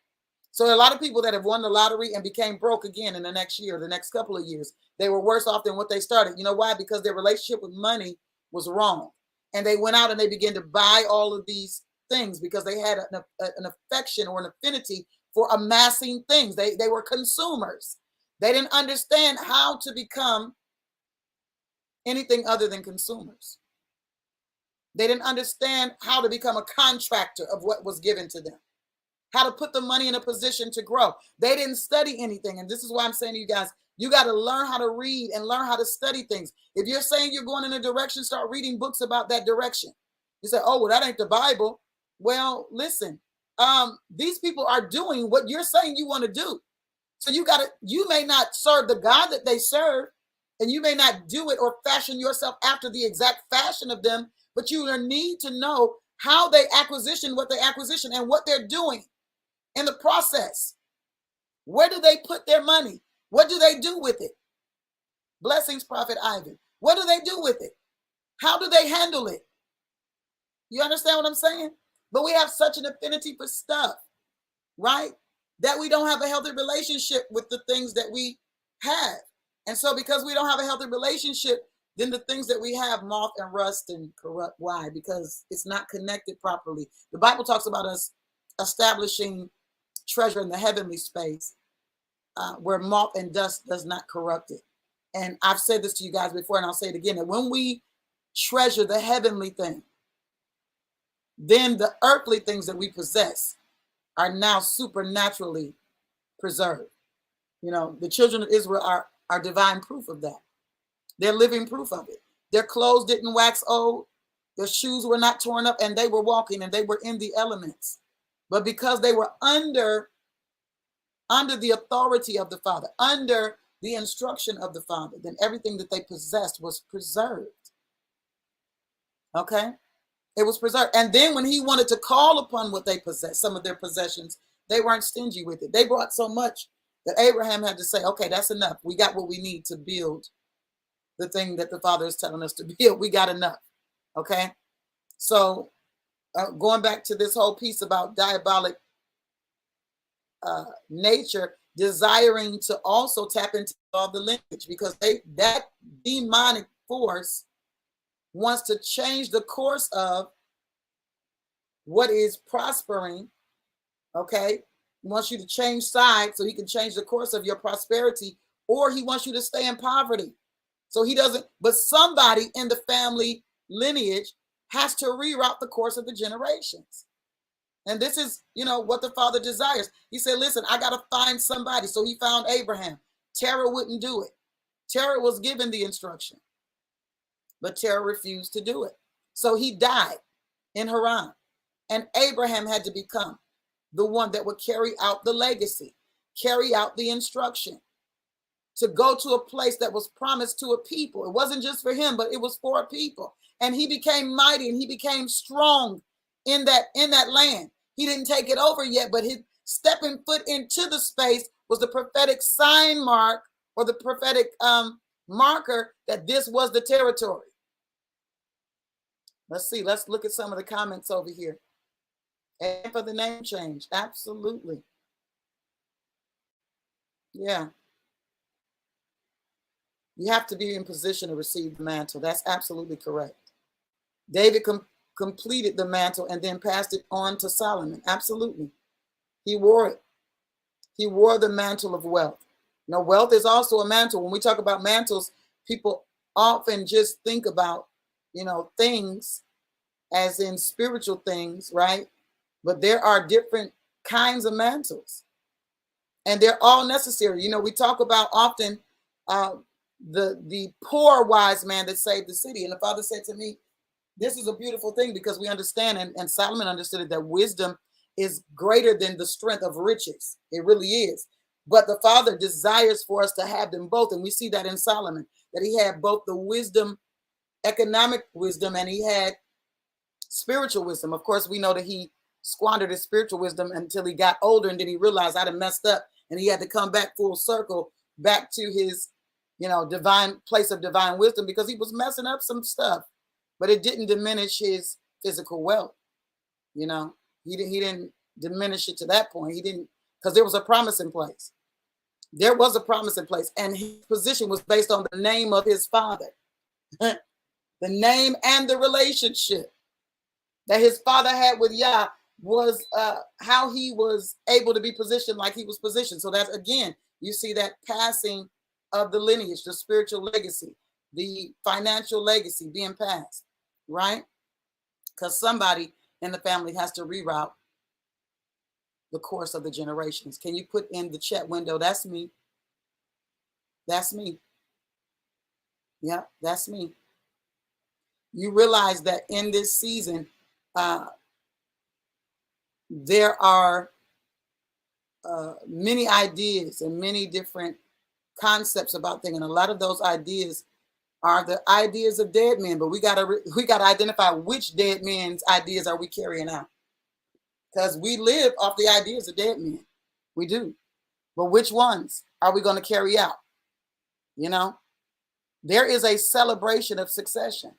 So a lot of people that have won the lottery and became broke again in the next year, the next couple of years, they were worse off than what they started. You know why? Because their relationship with money was wrong. And they went out and they began to buy all of these things because they had an affection or an affinity for amassing things. They were consumers. They didn't understand how to become anything other than consumers. They didn't understand how to become a contractor of what was given to them, how to put the money in a position to grow. They didn't study anything. And this is why I'm saying to you guys, you got to learn how to read and learn how to study things. If you're saying you're going in a direction, start reading books about that direction. You say, oh, well, that ain't the Bible. Well, listen, these people are doing what you're saying you want to do. So you may not serve the God that they serve, and you may not do it or fashion yourself after the exact fashion of them, but you need to know how they acquisition what they acquisition and what they're doing in the process. Where do they put their money? What do they do with it? Blessings, Prophet Ivan. What do they do with it? How do they handle it? You understand what I'm saying? But we have such an affinity for stuff, right? That we don't have a healthy relationship with the things that we have. And so because we don't have a healthy relationship, then the things that we have moth and rust and corrupt. Why? Because it's not connected properly. The Bible talks about us establishing treasure in the heavenly space where moth and dust does not corrupt it. And I've said this to you guys before, and I'll say it again, that when we treasure the heavenly thing, then the earthly things that we possess are now supernaturally preserved. You know, the children of Israel are divine proof of that. They're living proof of it. Their clothes didn't wax old. Their shoes were not torn up, and they were walking and they were in the elements. But because they were under the authority of the Father, under the instruction of the Father, then everything that they possessed was preserved. Okay? It was preserved. And then when he wanted to call upon what they possessed, some of their possessions, they weren't stingy with it. They brought so much that Abraham had to say, okay, that's enough. We got what we need to build the thing that the Father is telling us to build. We got enough. Okay? So going back to this whole piece about diabolic nature, desiring to also tap into all the lineage, because that demonic force wants to change the course of what is prospering. Okay, he wants you to change sides so he can change the course of your prosperity, or he wants you to stay in poverty. So he doesn't, but somebody in the family lineage has to reroute the course of the generations. And this is, what the Father desires. He said, listen, I got to find somebody. So he found Abraham. Terah wouldn't do it. Terah was given the instruction, but Terah refused to do it. So he died in Haran. And Abraham had to become the one that would carry out the legacy, carry out the instruction, to go to a place that was promised to a people. It wasn't just for him, but it was for a people. And he became mighty and he became strong in that land. He didn't take it over yet, but Stepping foot into the space was the prophetic sign mark, or the prophetic marker that this was the territory. Let's see. Let's look at some of the comments over here. And for the name change, absolutely. Yeah. You have to be in position to receive the mantle. That's absolutely correct. David completed the mantle and then passed it on to Solomon. Absolutely. He wore it. He wore the mantle of wealth. Now, wealth is also a mantle. When we talk about mantles, people often just think about, things as in spiritual things, right? But there are different kinds of mantles, and they're all necessary. We talk about often the poor wise man that saved the city. And the Father said to me, this is a beautiful thing, because we understand, and Solomon understood it, that wisdom is greater than the strength of riches. It really is. But the Father desires for us to have them both. And we see that in Solomon, that he had both the wisdom, economic wisdom, and he had spiritual wisdom. Of course, we know that he squandered his spiritual wisdom until he got older, and then he realized I'd have messed up, and he had to come back full circle, back to his, divine place of divine wisdom, because he was messing up some stuff. But it didn't diminish his physical wealth. He didn't diminish it to that point. He didn't, because there was a promise in place. There was a promise in place, and his position was based on the name of his father. The name and the relationship that his father had with Yah was how he was able to be positioned like he was positioned. So that, again, you see that passing of the lineage, the spiritual legacy, the financial legacy being passed, right? Because somebody in the family has to reroute the course of the generations. Can you put in the chat window, that's me? That's me. Yeah, that's me. You realize that in this season, there are many ideas and many different concepts about things, and a lot of those ideas are the ideas of dead men. But we gotta identify which dead men's ideas are we carrying out, because we live off the ideas of dead men. We do, but which ones are we going to carry out? There is a celebration of succession.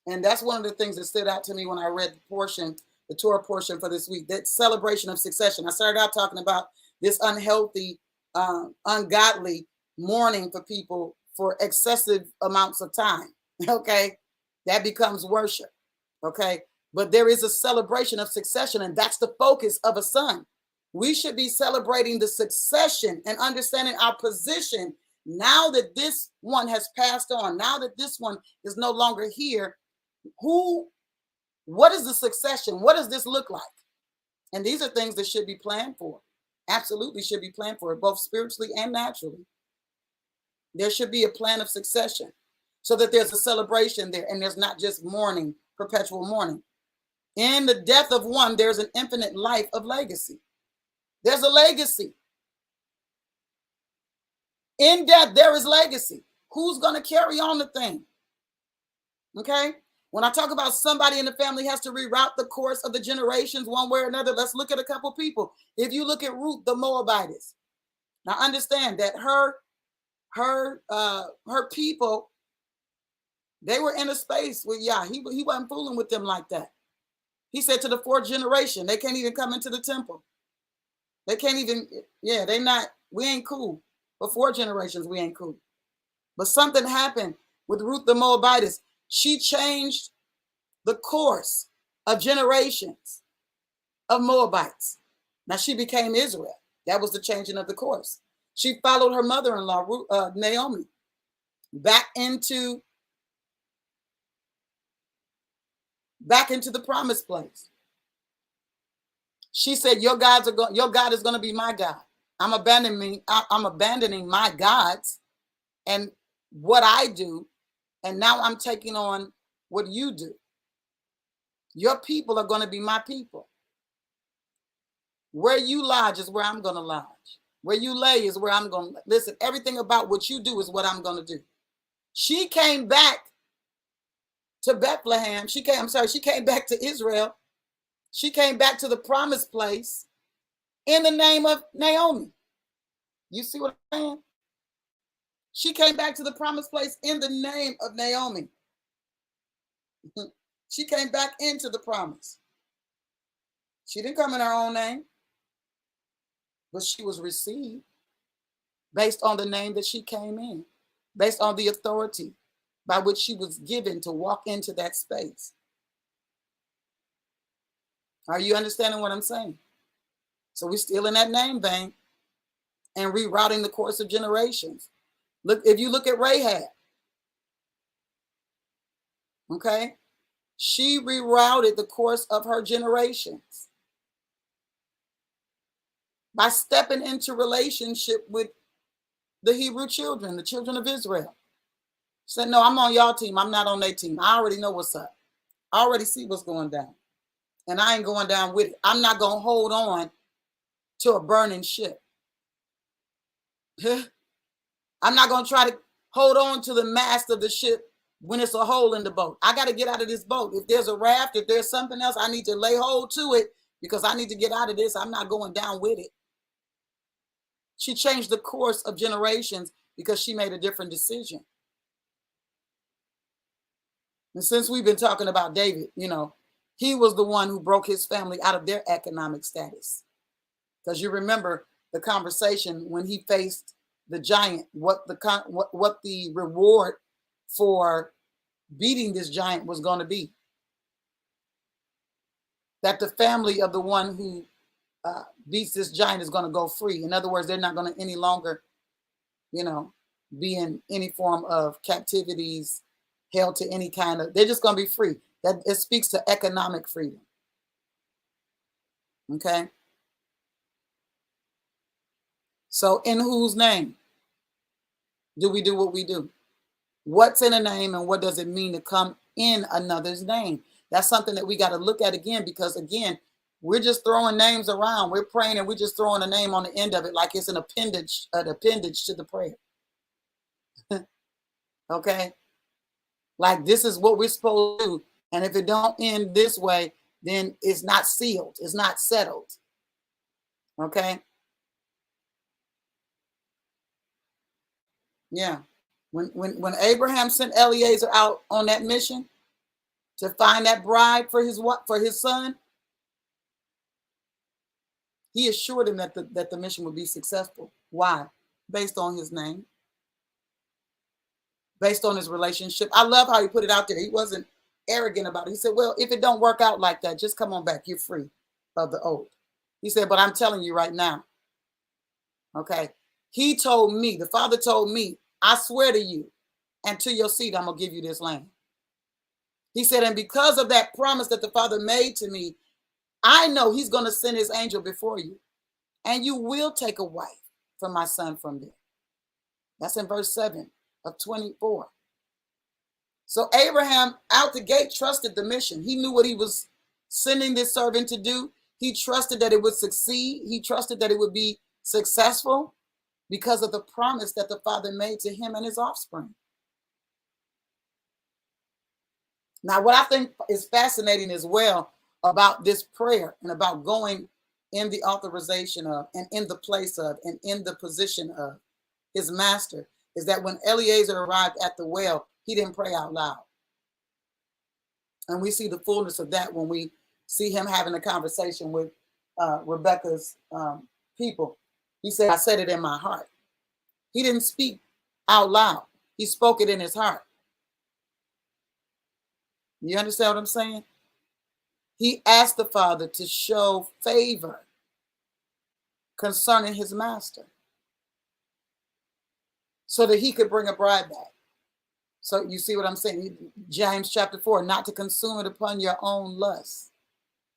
And that's one of the things that stood out to me when I read the Torah portion for this week, that celebration of succession. I started out talking about this unhealthy, ungodly mourning for people for excessive amounts of time. Okay. That becomes worship. Okay. But there is a celebration of succession, and that's the focus of a son. We should be celebrating the succession and understanding our position now that this one has passed on, now that this one is no longer here. What is the succession? What does this look like? And these are things that should be planned for. Absolutely should be planned for, both spiritually and naturally. There should be a plan of succession so that there's a celebration there, and there's not just mourning, perpetual mourning. In the death of one, there's an infinite life of legacy. There's a legacy. In death, there is legacy. Who's going to carry on the thing? Okay? When I talk about somebody in the family has to reroute the course of the generations one way or another, let's look at a couple people. If you look at Ruth, the Moabitess, now understand that her people, they were in a space with Yah. He wasn't fooling with them like that. He said to the fourth generation, they can't even come into the temple. They can't even, we ain't cool. For 4 generations, we ain't cool. But something happened with Ruth the Moabitess. She changed the course of generations of Moabites. Now she became Israel. That was the changing of the course. She followed her mother-in-law, Naomi, back into the promised place. She said, your God is going to be my God. I'm abandoning my gods and what I do, and now I'm taking on what you do. Your people are going to be my people. Where you lodge is where I'm going to lodge. Where you lay is where I'm going to listen. Everything about what you do is what I'm going to do. She came back to Bethlehem. She came back to Israel. She came back to the promised place in the name of Naomi. You see what I'm saying? She came back to the promised place in the name of Naomi. She came back into the promise. She didn't come in her own name, but she was received based on the name that she came in, based on the authority by which she was given to walk into that space. Are you understanding what I'm saying? So we're still in that name vein and rerouting the course of generations. Look, if you look at Rahab, okay, she rerouted the course of her generations by stepping into relationship with the Hebrew children, the children of Israel. Said, no, I'm on y'all team. I'm not on their team. I already know what's up. I already see what's going down. And I ain't going down with it. I'm not going to hold on to a burning ship. I'm not going to try to hold on to the mast of the ship when it's a hole in the boat. I got to get out of this boat. If there's a raft, if there's something else, I need to lay hold to it because I need to get out of this. I'm not going down with it. She changed the course of generations because she made a different decision. And since we've been talking about David, you know, he was the one who broke his family out of their economic status. Because you remember the conversation when he faced the giant, what the reward for beating this giant was going to be. That the family of the one who beats this giant is going to go free. In other words, they're not going to any longer, you know, be in any form of captivities, held to any kind of, they're just going to be free. That it speaks to economic freedom. Okay. So in whose name do we do what we do? What's in a name and what does it mean to come in another's name? That's something that we got to look at again, because again, we're just throwing names around. We're praying and we're just throwing a name on the end of it like it's an appendage to the prayer. Okay? Like this is what we're supposed to do. And if it don't end this way, then it's not sealed. It's not settled. Okay? Yeah. When Abraham sent Eliezer out on that mission to find that bride for his son, he assured him that the mission would be successful. Why? Based on his name, based on his relationship. I love how he put it out there. He wasn't arrogant about it. He said, well, if it don't work out like that, just come on back. You're free of the oath. He said, but I'm telling you right now. Okay. He told me, the Father told me, I swear to you and to your seed, I'm going to give you this land. He said, and because of that promise that the Father made to me, I know he's going to send his angel before you, and you will take a wife for my son from there. That's in verse 7 of 24. So Abraham out the gate trusted the mission. He knew what he was sending this servant to do. He trusted that it would succeed. He trusted that it would be successful because of the promise that the Father made to him and his offspring. Now, what I think is fascinating as well about this prayer and about going in the authorization of and in the place of and in the position of his master is that when Eliezer arrived at the well, he didn't pray out loud. And we see the fullness of that when we see him having a conversation with Rebecca's people. He said, I said it in my heart. He didn't speak out loud. He spoke it in his heart. You understand what I'm saying? He asked the Father to show favor concerning his master so that he could bring a bride back. So you see what I'm saying? James chapter 4, not to consume it upon your own lust.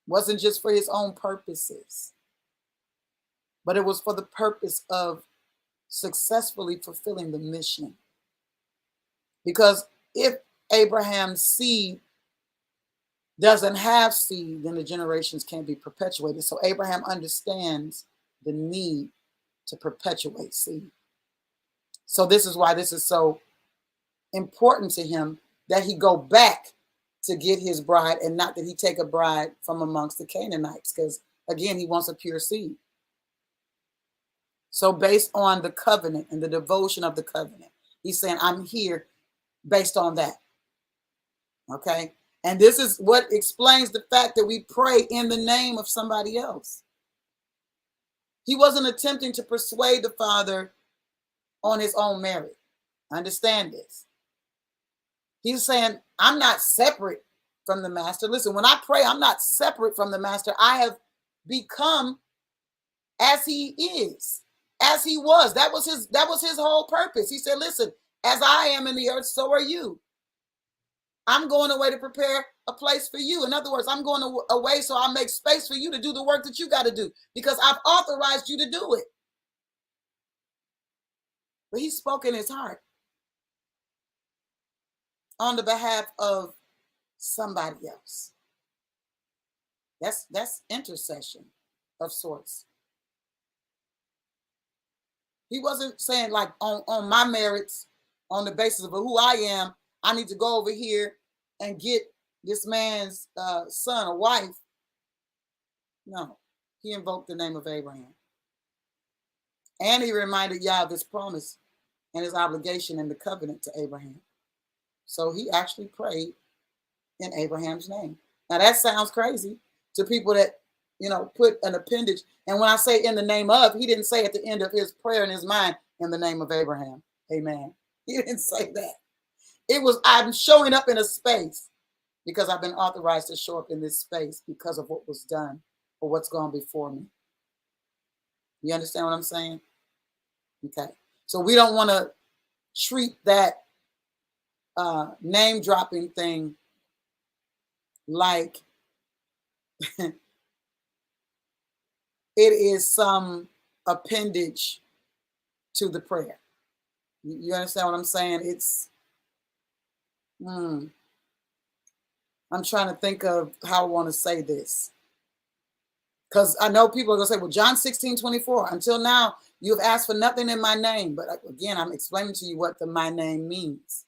Wasn't just for his own purposes, but it was for the purpose of successfully fulfilling the mission. Because if Abraham's seed doesn't have seed, then the generations can't be perpetuated. So Abraham understands the need to perpetuate seed. So this is why this is so important to him, that he go back to get his bride and not that he take a bride from amongst the Canaanites, because again, he wants a pure seed. So based on the covenant and the devotion of the covenant, he's saying, I'm here based on that. Okay. And this is what explains the fact that we pray in the name of somebody else. He wasn't attempting to persuade the Father on his own merit. Understand this. He's saying, I'm not separate from the Master. Listen, when I pray, I'm not separate from the Master. I have become as he is, as he was. That was his whole purpose. He said, listen, as I am in the earth, so are you. I'm going away to prepare a place for you. In other words, I'm going away so I'll make space for you to do the work that you got to do, because I've authorized you to do it. But he spoke in his heart on the behalf of somebody else. That's intercession of sorts. He wasn't saying like on my merits, on the basis of who I am, I need to go over here and get this man's son or wife. No, he invoked the name of Abraham. And he reminded Yah of his promise and his obligation and the covenant to Abraham. So he actually prayed in Abraham's name. Now that sounds crazy to people that, put an appendage. And when I say in the name of, he didn't say at the end of his prayer in his mind, in the name of Abraham. Amen. He didn't say that. It was, I'm showing up in a space because I've been authorized to show up in this space because of what was done or what's gone before me. You understand what I'm saying? Okay. So we don't want to treat that name dropping thing like it is some appendage to the prayer. You understand what I'm saying? It's, I'm trying to think of how I want to say this. Because I know people are going to say, well, John 16:24, until now, you have asked for nothing in my name. But again, I'm explaining to you what the my name means.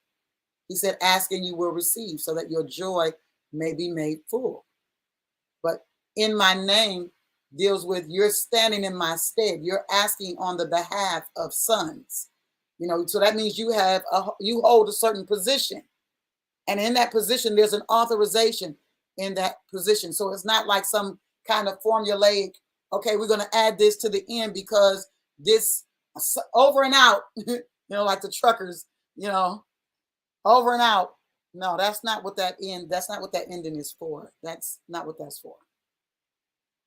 He said, ask and you will receive so that your joy may be made full. But in my name deals with you're standing in my stead. You're asking on the behalf of sons. So that means you hold a certain position. And in that position, there's an authorization in that position. So it's not like some kind of formulaic, okay, we're going to add this to the end because this over and out, like the truckers, over and out. No, that's not what that ending is for. That's not what that's for.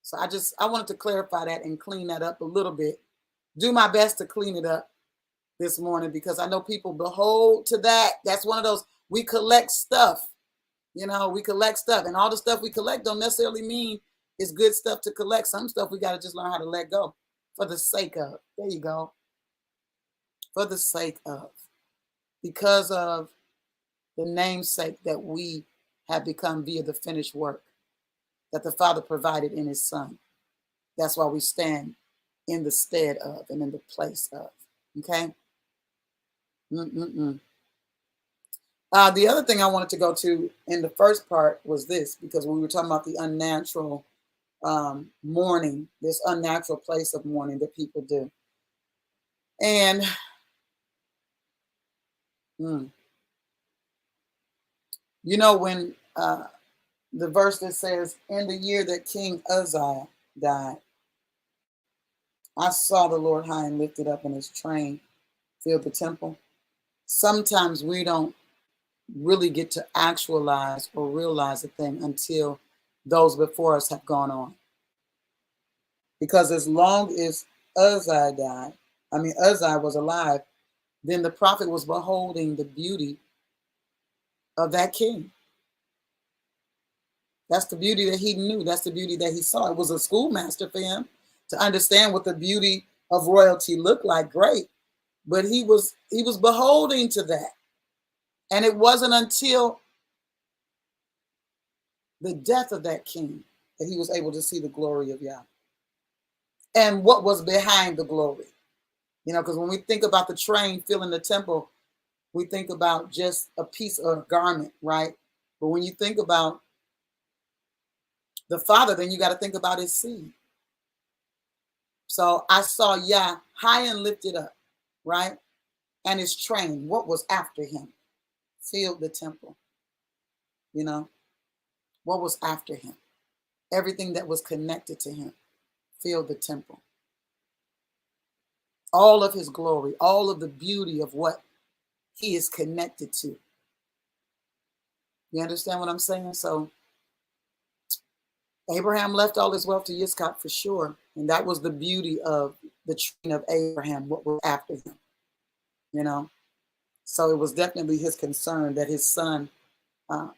So I wanted to clarify that and clean that up a little bit. Do my best to clean it up this morning because I know people behold to that. That's one of those, we collect stuff. We collect stuff, and all the stuff we collect don't necessarily mean it's good stuff to collect. Some stuff we got to just learn how to let go for the sake of. There you go. For the sake of. Because of the namesake that we have become via the finished work that the Father provided in his Son. That's why we stand in the stead of and in the place of. Okay? The other thing I wanted to go to in the first part was this, because we were talking about the unnatural mourning, this unnatural place of mourning that people do. And when the verse that says, in the year that King Uzziah died, I saw the Lord high and lifted up, and his train filled the temple. Sometimes we don't really get to actualize or realize a thing until those before us have gone on. Because as long as Uzziah was alive, then the prophet was beholding the beauty of that king. That's the beauty that he knew. That's the beauty that he saw. It was a schoolmaster for him to understand what the beauty of royalty looked like. Great. But he was beholding to that. And it wasn't until the death of that king that he was able to see the glory of Yah. And what was behind the glory. Because when we think about the train filling the temple, we think about just a piece of a garment, right? But when you think about the Father, then you got to think about his seed. So I saw Yah high and lifted up, right? And his train, what was after him, filled the temple. You know, what was after him? Everything that was connected to him filled the temple. All of his glory, all of the beauty of what he is connected to. You understand what I'm saying? So Abraham left all his wealth to Yitzchak for sure. And that was the beauty of the train of Abraham, what was after him, you know? So it was definitely his concern that his son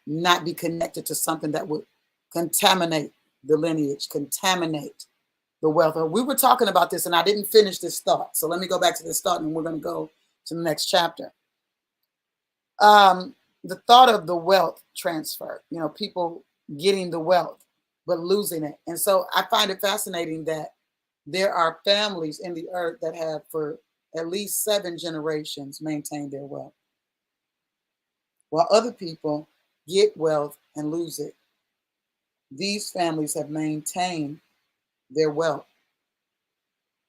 not be connected to something that would contaminate the lineage, contaminate the wealth. We were talking about this and I didn't finish this thought. So let me go back to this thought and we're going to go to the next chapter. The thought of the wealth transfer, you know, people getting the wealth, but losing it. And so I find it fascinating that there are families in the earth that have for at least 7 generations maintained their wealth, while other people get wealth and lose it. These families have maintained their wealth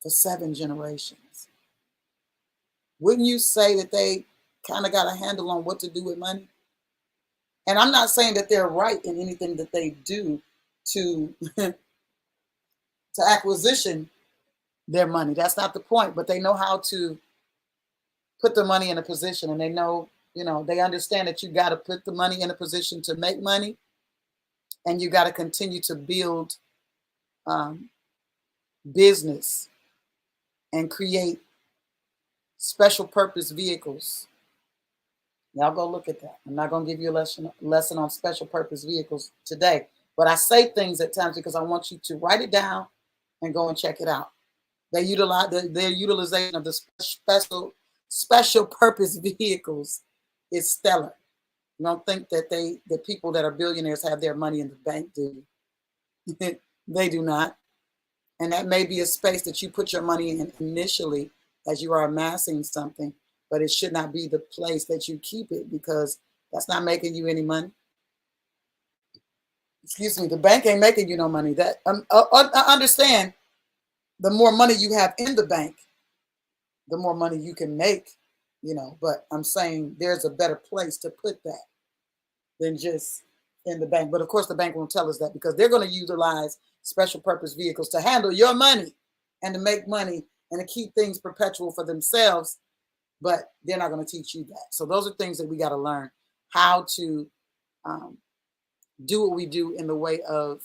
for 7 generations. Wouldn't you say that they kind of got a handle on what to do with money? And I'm not saying that they're right in anything that they do to to acquisition their money. That's not the point, but they know how to put the money in a position, and they know, you know, they understand that you got to put the money in a position to make money, and you got to continue to build business and create special purpose vehicles. Y'all go look at that. I'm not going to give you a lesson on special purpose vehicles today, but I say things at times because I want you to write it down and go and check it out. They utilize their utilization of the special purpose vehicles is stellar. You don't think that the people that are billionaires have their money in the bank, do you? They do not. And that may be a space that you put your money in initially as you are amassing something, but it should not be the place that you keep it, because that's not making you any money. Excuse me, the bank ain't making you no money. That I understand. The more money you have in the bank, the more money you can make, you know. But I'm saying there's a better place to put that than just in the bank. But of course, the bank won't tell us that, because they're going to utilize special purpose vehicles to handle your money and to make money and to keep things perpetual for themselves. But they're not going to teach you that. So those are things that we got to learn how to do what we do in the way of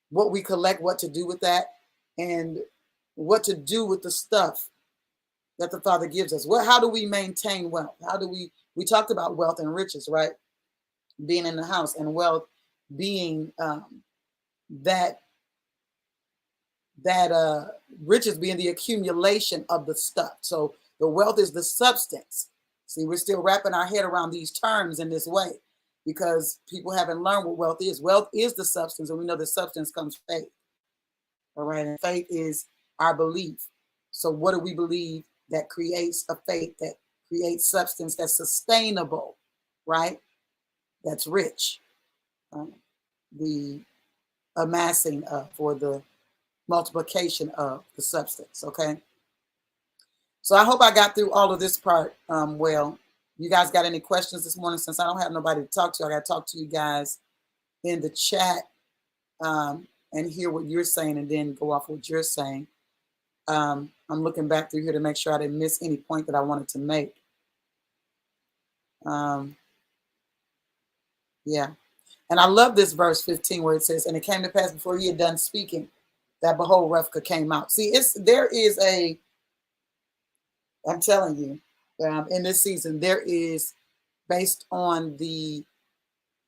what we collect, what to do with that, and what to do with the stuff that the Father gives us. How do we maintain wealth? How do we talked about wealth and riches, right? Being in the house, and wealth being that riches being the accumulation of the stuff. So the wealth is the substance. See, we're still wrapping our head around these terms in this way because people haven't learned what wealth is. Wealth is the substance, and we know the substance comes faith. All right, and faith is our belief. So what do we believe that creates a faith, that creates substance that's sustainable, right? That's rich. The amassing of, or the multiplication of the substance, okay? So I hope I got through all of this part well. You guys got any questions this morning? Since I don't have nobody to talk to, I got to talk to you guys in the chat and hear what you're saying, and then go off what you're saying. I'm looking back through here to make sure I didn't miss any point that I wanted to make. Yeah. And I love this verse 15 where it says, and it came to pass before he had done speaking, that behold, Revka came out. See, I'm telling you, in this season, there is, based on the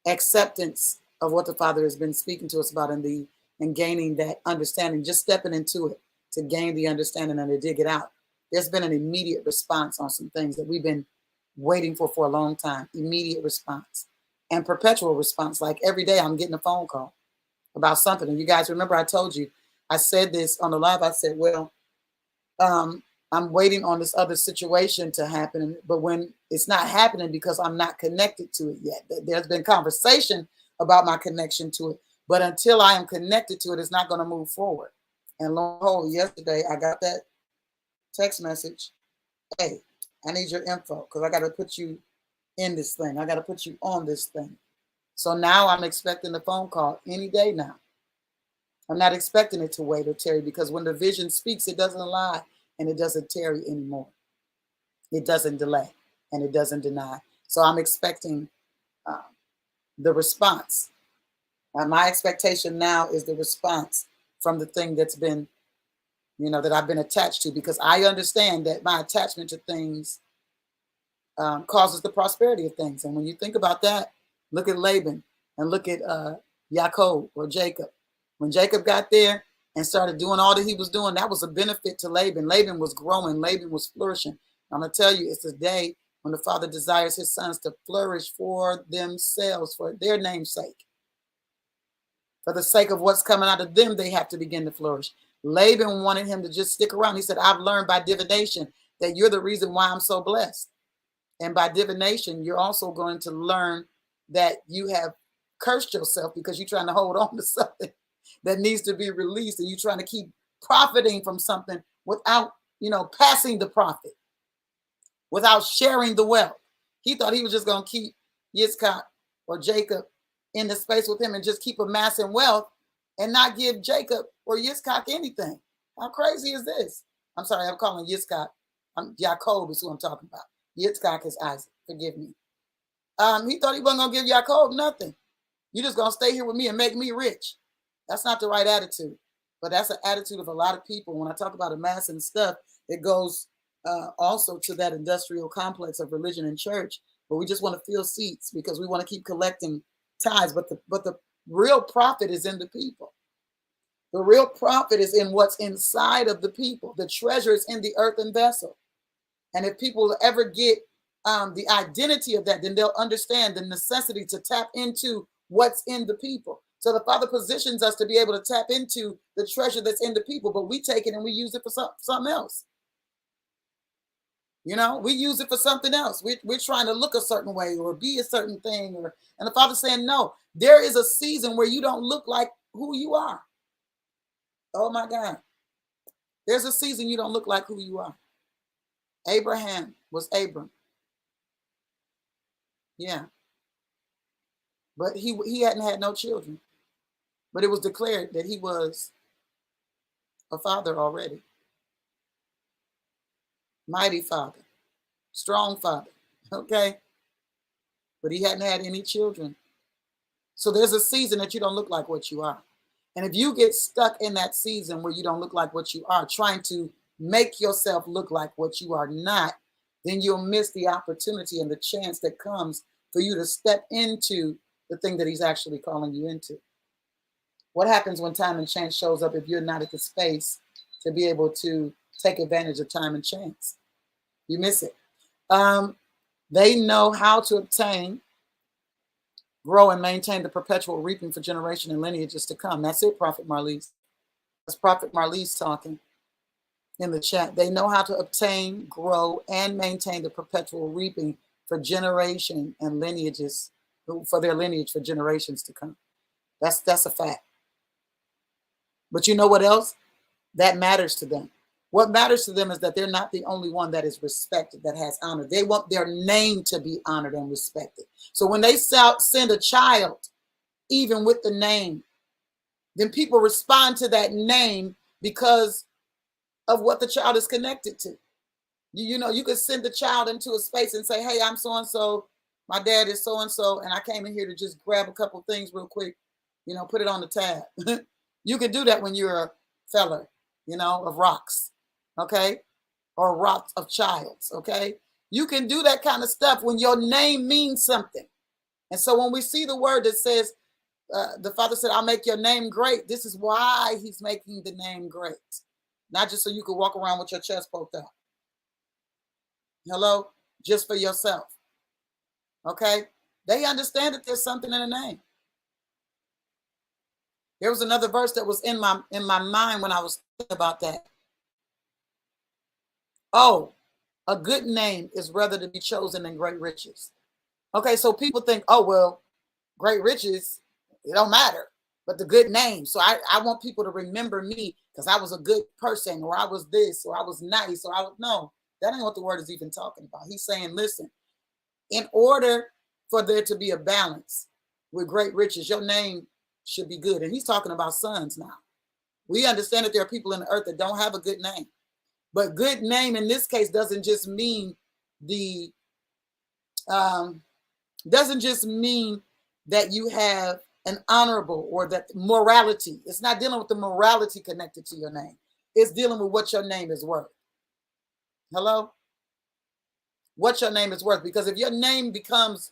acceptance of what the Father has been speaking to us about, and gaining that understanding, just stepping into it to gain the understanding and to dig it out. There's been an immediate response on some things that we've been waiting for a long time. Immediate response and perpetual response. Like every day I'm getting a phone call about something. And you guys remember I told you, I said this on the live. I said, well, I'm waiting on this other situation to happen. But when it's not happening because I'm not connected to it yet. There's been conversation about my connection to it. But until I am connected to it, it's not going to move forward. And lo and behold, yesterday I got that text message. Hey, I need your info because I got to put you in this thing. I got to put you on this thing. So now I'm expecting the phone call any day now. I'm not expecting it to wait or tarry, because when the vision speaks, it doesn't lie and it doesn't tarry anymore. It doesn't delay and it doesn't deny. So I'm expecting the response. My expectation now is the response from the thing that's been, that I've been attached to, because I understand that my attachment to things causes the prosperity of things. And when you think about that, look at Laban and look at Yaakov or Jacob. When Jacob got there and started doing all that he was doing, that was a benefit to Laban. Laban was growing. Laban was flourishing. I'm going to tell you, it's a day when the Father desires his sons to flourish for themselves, for their name's sake. For the sake of what's coming out of them, they have to begin to flourish. Laban wanted him to just stick around. He said, I've learned by divination that you're the reason why I'm so blessed. And by divination, you're also going to learn that you have cursed yourself because you're trying to hold on to something that needs to be released, and you're trying to keep profiting from something without, passing the profit, without sharing the wealth. He thought he was just going to keep Yitzchak or Jacob in the space with him and just keep amassing wealth and not give Jacob or Yitzchak anything. How crazy is this? I'm sorry, I'm calling Yitzchak. Yaakov is who I'm talking about. Yitzchak is Isaac. Forgive me. He thought he wasn't going to give Yaakov nothing. You're just going to stay here with me and make me rich. That's not the right attitude. But that's an attitude of a lot of people. When I talk about amassing stuff, it goes also to that industrial complex of religion and church, where we just want to fill seats because we want to keep collecting tithes. But the real profit is in the people. The real profit is in what's inside of the people. The treasure is in the earthen vessel. And if people ever get the identity of that, then they'll understand the necessity to tap into what's in the people. So the Father positions us to be able to tap into the treasure that's in the people, but we take it and we use it for something else. We use it for something else. We're trying to look a certain way or be a certain thing. And the Father's saying, no, there is a season where you don't look like who you are. Oh my God. There's a season you don't look like who you are. Abraham was Abram. Yeah. But he hadn't had no children. But it was declared that he was a father already. Mighty father. Strong father. Okay? But he hadn't had any children. So there's a season that you don't look like what you are. And if you get stuck in that season where you don't look like what you are, trying to make yourself look like what you are not, then you'll miss the opportunity and the chance that comes for you to step into the thing that he's actually calling you into. What happens when time and chance shows up if you're not at the space to be able to take advantage of time and chance? You miss it. They know how to obtain, grow, and maintain the perpetual reaping for generation and lineages to come. That's it, Prophet Marlise. That's Prophet Marlise talking in the chat. They know how to obtain, grow, and maintain the perpetual reaping for generation and lineages, for their lineage for generations to come. That's a fact. But you know what else? That matters to them. What matters to them is that they're not the only one that is respected, that has honor. They want their name to be honored and respected. So when they send a child, even with the name, then people respond to that name because of what the child is connected to. You could send the child into a space and say, hey, I'm so-and-so. My dad is so-and-so, and I came in here to just grab a couple things real quick, put it on the tab. You can do that when you're a feller, of rocks, okay? Or rocks of childs, okay? You can do that kind of stuff when your name means something. And so when we see the word that says, the Father said, I'll make your name great. This is why he's making the name great. Not just so you can walk around with your chest poked out. Hello? Just for yourself. Okay? They understand that there's something in the name. There was another verse that was in my mind when I was thinking about that. Oh, a good name is rather to be chosen than great riches. Okay, so people think, oh, well, great riches, it don't matter. but the good name. So I want people to remember me because I was a good person, or I was this, or I was nice, or I was, no, that ain't what the word is even talking about. He's saying, listen, in order for there to be a balance with great riches, your name should be good. And he's talking about sons now. We understand that there are people in the earth that don't have a good name. But good name in this case doesn't just mean the that you have an honorable or that morality. It's not dealing with the morality connected to your name. It's dealing with what your name is worth. Hello? What your name is worth. Because if your name begins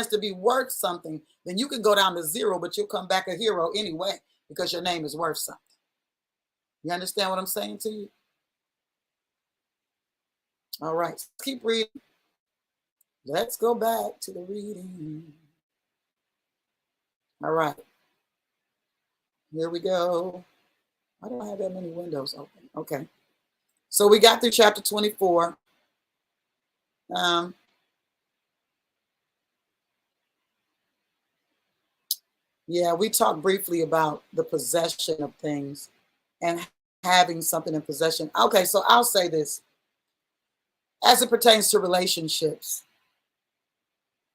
to be worth something, then you can go down to zero, but you'll come back a hero anyway because your name is worth something. You understand what I'm saying to you? All right, let's keep reading. Let's go back to the reading. All right. Here we go. I don't have that many windows open. Okay. So we got through chapter 24. Yeah, we talked briefly about the possession of things and having something in possession. Okay, so I'll say this. As it pertains to relationships,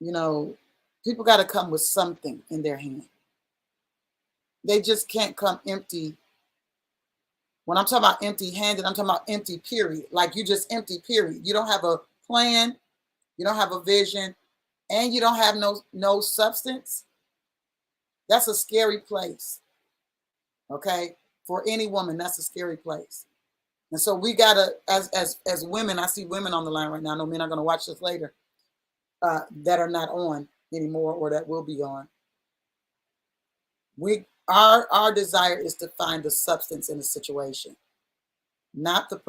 you know, people got to come with something in their hand. They just can't come empty. When I'm talking about empty-handed, I'm talking about empty, period. Like you just empty, period. You don't have a plan, you don't have a vision, and you don't have no substance. That's a scary place. Okay? For any woman, that's a scary place. And so we gotta, as women, I see women on the line right now. I know men are gonna watch this later, that are not on anymore or that will be on. Our desire is to find the substance in the situation, not the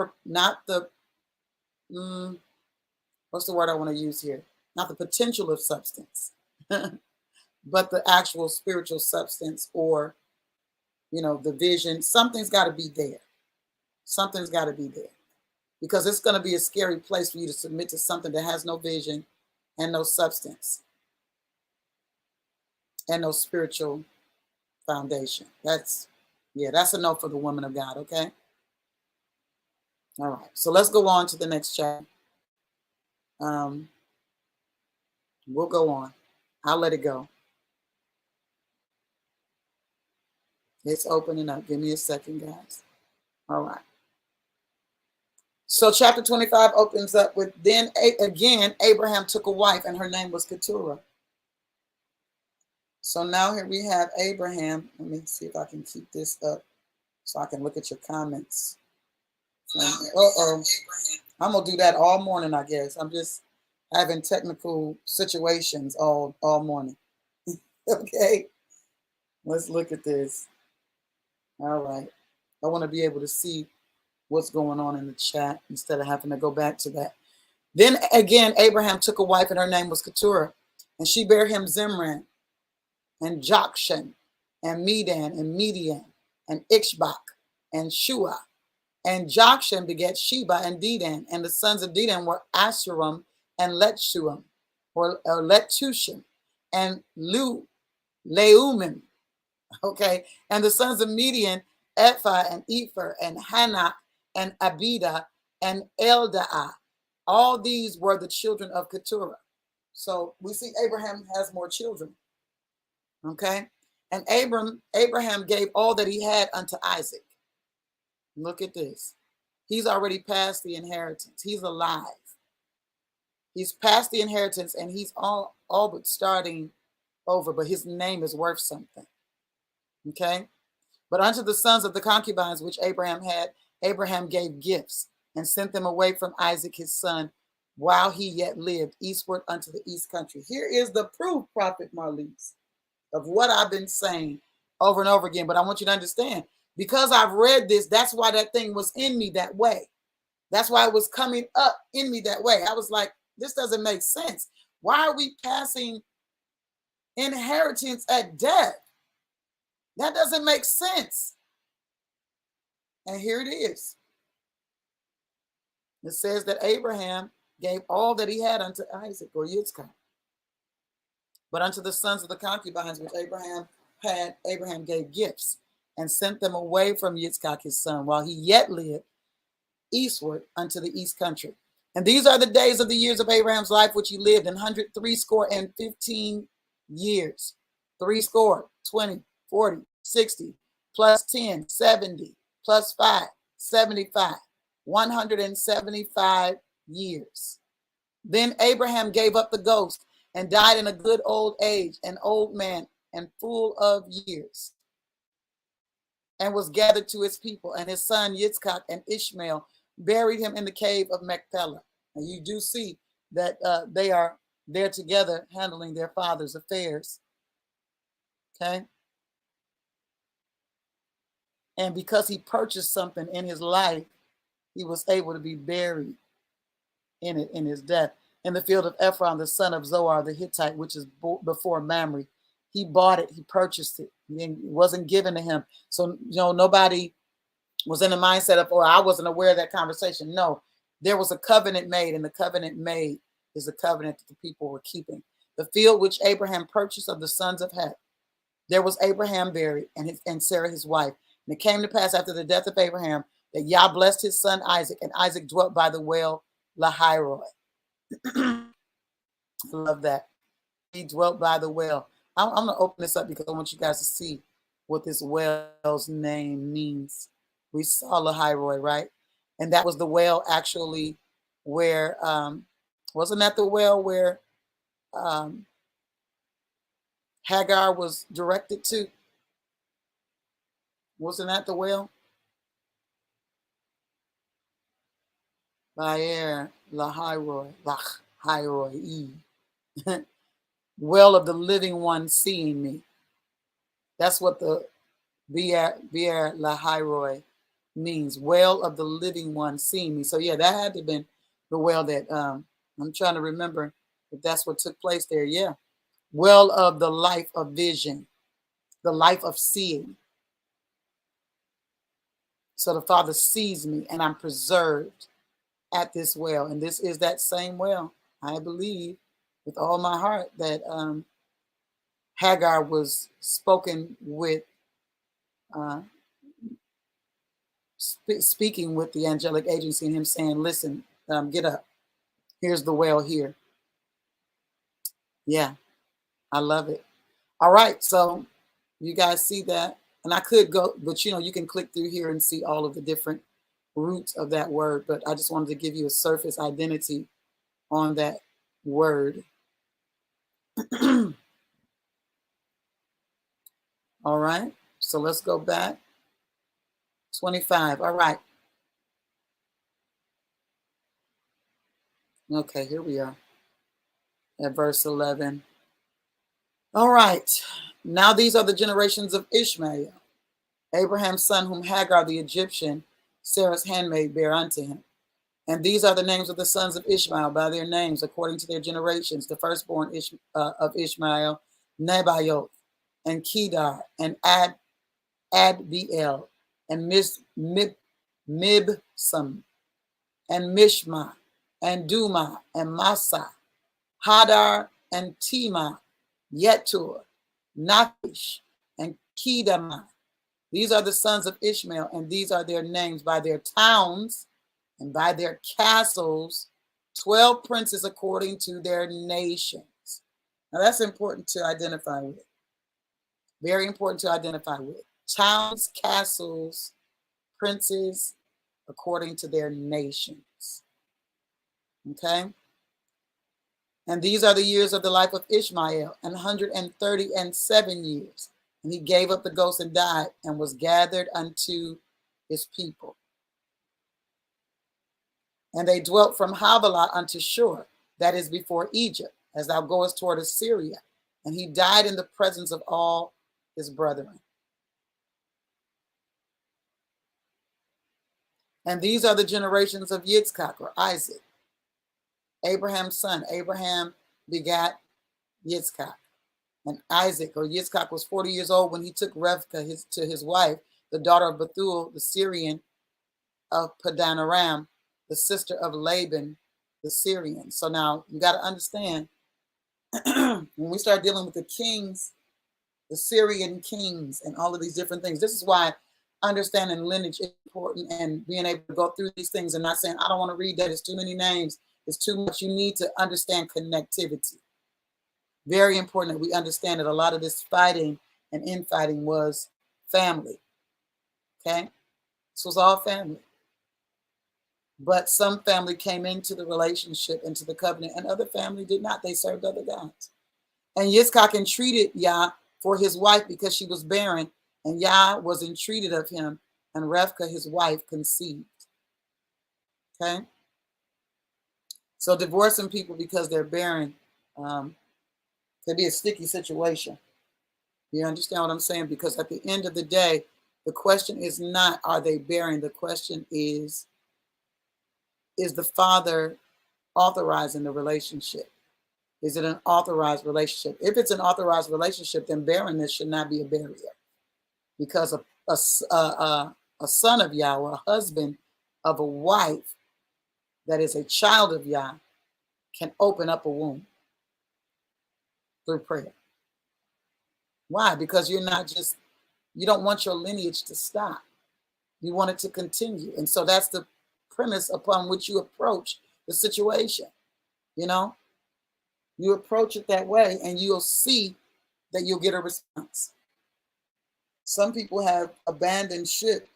what's the word I want to use here? Not the potential of substance, but the actual spiritual substance, or the vision. Something's got to be there. Something's got to be there, because it's going to be a scary place for you to submit to something that has no vision and no substance and no spiritual foundation. That's a no for the woman of God. Okay. All right. So let's go on to the next chapter. We'll go on. I'll let it go. It's opening up. Give me a second, guys. All right. So chapter 25 opens up with, then again, Abraham took a wife, and her name was Keturah. So now here we have Abraham. Let me see if I can keep this up so I can look at your comments. I'm going to do that all morning, I guess. I'm just having technical situations all morning. Okay. Let's look at this. All right. I want to be able to see what's going on in the chat instead of having to go back to that. Then again, Abraham took a wife, and her name was Keturah, and she bare him Zimran and Jokshan and Medan and Median and Ishbak and Shua. And Jokshan begat Sheba and Dedan, and the sons of Dedan were Asherim and Letushuim, or Letushim, and Leumim. Okay, and the sons of Median, Ephah and Epher and Hanak and Abida and Eldaah. All these were the children of Keturah. So we see Abraham has more children. Okay, and Abraham gave all that he had unto Isaac. Look at this. He's already passed the inheritance. He's alive. He's past the inheritance, and he's all but starting over, but his name is worth something. Okay? But unto the sons of the concubines which Abraham had, Abraham gave gifts and sent them away from Isaac his son while he yet lived, eastward unto the east country. Here is the proof, Prophet Marlise, of what I've been saying over and over again. But I want you to understand, because I've read this, that's why that thing was in me that way. That's why it was coming up in me that way. I was like, this doesn't make sense. Why are we passing inheritance at death? That doesn't make sense. And here it is. It says that Abraham gave all that he had unto Isaac, or Yitzchak. But unto the sons of the concubines which Abraham Abraham gave gifts and sent them away from Yitzchak his son while he yet lived eastward unto the east country. And these are the days of the years of Abraham's life which he lived, 103 score and 15 years. 3 score, 20, 40, 60, plus 10, 70, plus 5, 75, 175 years. Then Abraham gave up the ghost and died in a good old age, an old man and full of years, and was gathered to his people, and his son Yitzchak and Ishmael buried him in the cave of Machpelah. And you do see that they are there together handling their father's affairs. Okay. And because he purchased something in his life, he was able to be buried in it in his death. In the field of Ephron, the son of Zoar the Hittite, which is before Mamre. He bought it, he purchased it. It wasn't given to him. So, nobody was in the mindset of, oh, I wasn't aware of that conversation. No, there was a covenant made, and the covenant made is a covenant that the people were keeping. The field which Abraham purchased of the sons of Heth, there was Abraham buried, and Sarah his wife. And it came to pass after the death of Abraham that Yah blessed his son Isaac, and Isaac dwelt by the well Lahairoi. I love that. He dwelt by the well. I'm going to open this up because I want you guys to see what this well's name means. We saw Lahairoi, right? And that was the well actually where, wasn't that the well where Hagar was directed to? Wasn't that the well? Baer Lahairoi, Lahairoi. Well of the living one seeing me. That's what the Beer Lahairoi means. Well of the living one seeing me. So yeah, that had to have been the well that I'm trying to remember if that's what took place there. Yeah. Well of the life of vision, the life of seeing. So the Father sees me and I'm preserved at this well. And this is that same well. I believe with all my heart that Hagar was spoken with, speaking with the angelic agency, and him saying, listen, get up. Here's the well here. Yeah, I love it. All right, so you guys see that? And I could go, but you can click through here and see all of the different roots of that word. But I just wanted to give you a surface identity on that word. All right, so let's go back. 25. All right. Okay, here we are at verse 11. All right. Now these are the generations of Ishmael, Abraham's son, whom Hagar the Egyptian, Sarah's handmaid, bare unto him. And these are the names of the sons of Ishmael by their names, according to their generations. The firstborn of Ishmael, Nebaioth, and Kedar, and Adbeel, and Mibsam, and Mishma, and Duma, and Massa, Hadar, and Tema, Yetur, Nakish, and Kedama. These are the sons of Ishmael, and these are their names by their towns and by their castles, 12 princes according to their nations. Now that's important to identify with. Very important to identify with. Towns, castles, princes according to their nations. Okay? And these are the years of the life of Ishmael, 137 years. And he gave up the ghost and died, and was gathered unto his people. And they dwelt from Havilah unto Shur, that is before Egypt, as thou goest toward Assyria. And he died in the presence of all his brethren. And these are the generations of Yitzchak, or Isaac, Abraham's son. Abraham begat Yitzchak. And Isaac, or Yitzchak, was 40 years old when he took Rivkah to his wife, the daughter of Bethuel, the Syrian of Padan Aram, the sister of Laban, the Syrian. So now you got to understand, when we start dealing with the kings the Syrian kings, and all of these different things. This is why understanding lineage is important, and being able to go through these things and not saying, I don't want to read that. It's too many names. It's too much. You need to understand connectivity. Very important that we understand that a lot of this fighting and infighting was family. Okay? This was all family. But some family came into the relationship, into the covenant, and other family did not. They served other gods. And Yitzchak entreated Yah for his wife because she was barren, and Yah was entreated of him, and Revka, his wife, conceived. Okay? So divorcing people because they're barren could be a sticky situation. You understand what I'm saying? Because at the end of the day, the question is not, are they barren? The question is the father authorizing the relationship? Is it an authorized relationship? If it's an authorized relationship, then barrenness should not be a barrier. Because a son of Yah, or a husband of a wife that is a child of Yah, can open up a womb through prayer. Why? Because you don't want your lineage to stop. You want it to continue. And so that's the premise upon which you approach the situation. You know, you approach it that way, and you'll see that you'll get a response. Some people have abandoned ship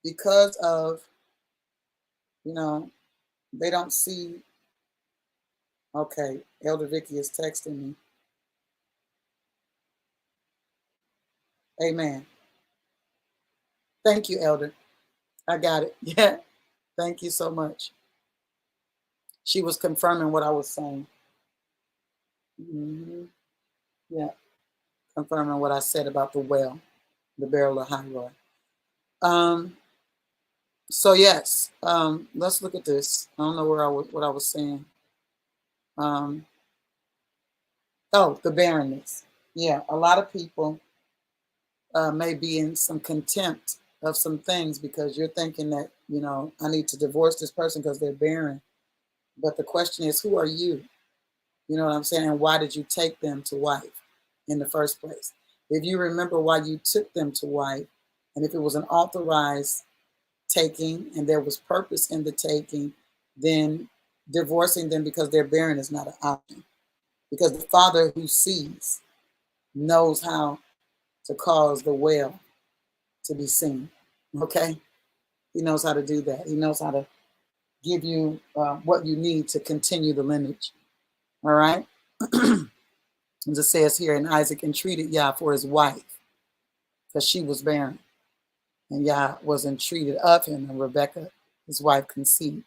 because of, they don't see. Okay, Elder Vicky is texting me. Amen. Thank you, Elder. I got it. Yeah. Thank you so much. She was confirming what I was saying. Mm-hmm. Yeah. Confirming what I said about the well, the barrel of high road. So yes, let's look at this. I don't know what I was saying. Oh, the barrenness. Yeah, a lot of people may be in some contempt of some things because you're thinking that, I need to divorce this person because they're barren. But the question is, who are you? You know what I'm saying? And why did you take them to wife in the first place? If you remember why you took them to wife, and if it was an authorized taking and there was purpose in the taking, then divorcing them because they're barren is not an option. Because the Father who sees knows how to cause the well to be seen. Okay? He knows how to do that. He knows how to give you what you need to continue the lineage. All right? As it says here, and Isaac entreated Yah for his wife because she was barren. And Yah was entreated of him, and Rebekah, his wife, conceived.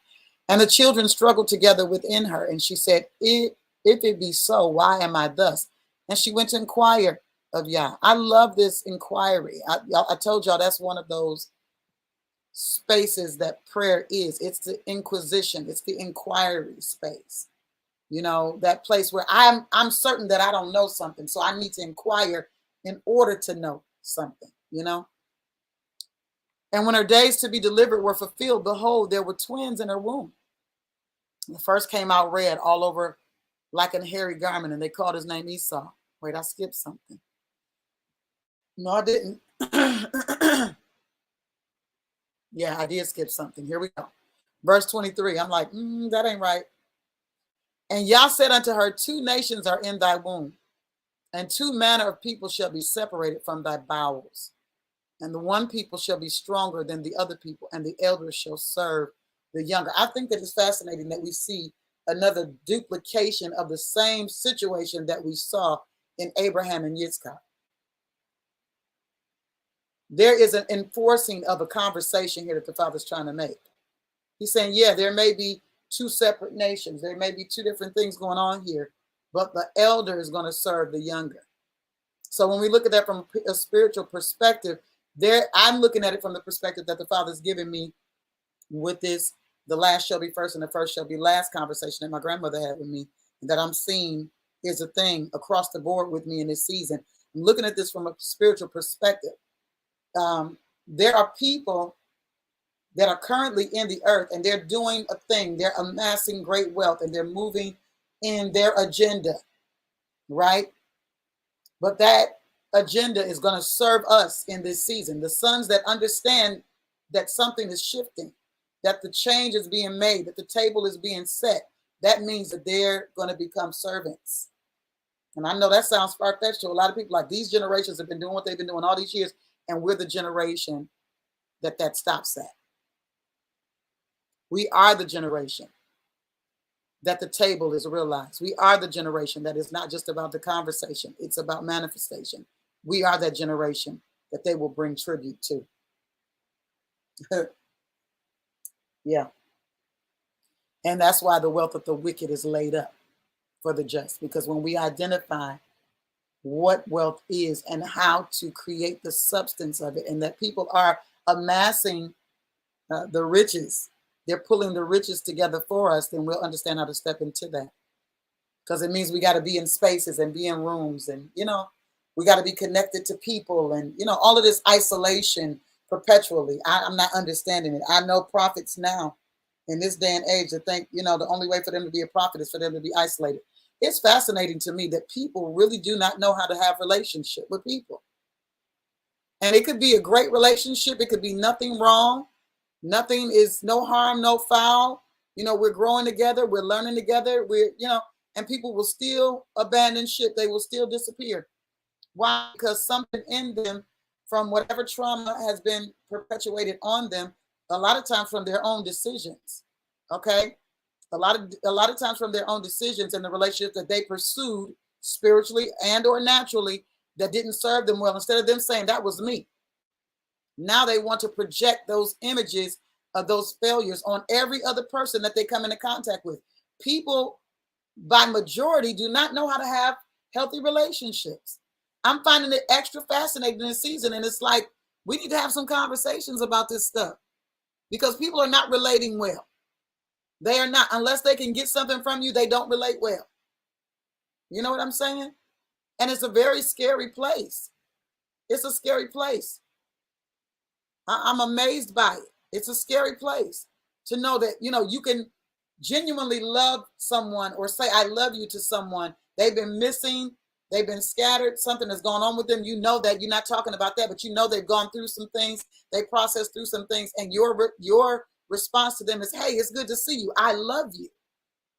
And the children struggled together within her. And she said, if it be so, why am I thus? And she went to inquire of Yah. I love this inquiry. I told y'all that's one of those spaces that prayer is. It's the inquisition. It's the inquiry space. That place where I'm certain that I don't know something. So I need to inquire in order to know something, And when her days to be delivered were fulfilled, behold, there were twins in her womb. The first came out red all over like a hairy garment, and they called his name Esau. Wait, I skipped something. No, I didn't. Yeah, I did skip something. Here we go. Verse 23. I'm like, that ain't right. And Yah said unto her, 2 nations are in thy womb, and 2 manner of people shall be separated from thy bowels. And the one people shall be stronger than the other people, and the elders shall serve the younger. I think that it's fascinating that we see another duplication of the same situation that we saw in Abraham and Yitzchak. There is an enforcing of a conversation here that the Father's trying to make. He's saying, yeah, there may be 2 separate nations. There may be 2 different things going on here, but the elder is going to serve the younger. So when we look at that from a spiritual perspective, I'm looking at it from the perspective that the Father's given me with this, the last shall be first and the first shall be last conversation that my grandmother had with me, and that I'm seeing is a thing across the board with me in this season. I'm looking at this from a spiritual perspective. There are people that are currently in the earth, and they're doing a thing. They're amassing great wealth, and they're moving in their agenda, right? But that agenda is going to serve us in this season. The sons that understand that something is shifting, that the change is being made, that the table is being set, that means that they're going to become servants. And I know that sounds far-fetched to a lot of people. Like, these generations have been doing what they've been doing all these years, and we're the generation that stops at. We are the generation that the table is realized. We are the generation that is not just about the conversation, it's about manifestation. We are that generation that they will bring tribute to. Yeah. And that's why the wealth of the wicked is laid up for the just, because when we identify what wealth is and how to create the substance of it, and that people are amassing the riches, they're pulling the riches together for us, then we'll understand how to step into that. Because it means we got to be in spaces and be in rooms, and, you know, we got to be connected to people, and, you know, all of this isolation perpetually. I'm not understanding it. I know prophets now in this day and age that think, you know, the only way for them to be a prophet is for them to be isolated. It's fascinating to me that people really do not know how to have relationship with people. And it could be a great relationship. It could be nothing wrong. Nothing is, no harm, no foul. You know, we're growing together. We're learning together. We're, you know, and people will still abandon ship. They will still disappear. Why? Because something in them, from whatever trauma has been perpetuated on them, a lot of times from their own decisions. Okay. A lot of times from their own decisions in the relationship that they pursued spiritually and or naturally that didn't serve them well. Instead of them saying that was me, now they want to project those images of those failures on every other person that they come into contact with. People by majority do not know how to have healthy relationships. I'm finding it extra fascinating this season, and it's like we need to have some conversations about this stuff, because people are not relating well. They are not. Unless they can get something from you, they don't relate well. You know what I'm saying? And it's a very scary place. It's a scary place. I'm amazed by it. It's a scary place to know that, you know, you can genuinely love someone or say I love you to someone. They've been missing. They've been scattered. Something has gone on with them. You know that. You're not talking about that, but you know they've gone through some things. They processed through some things, and your response to them is, hey, it's good to see you. I love you.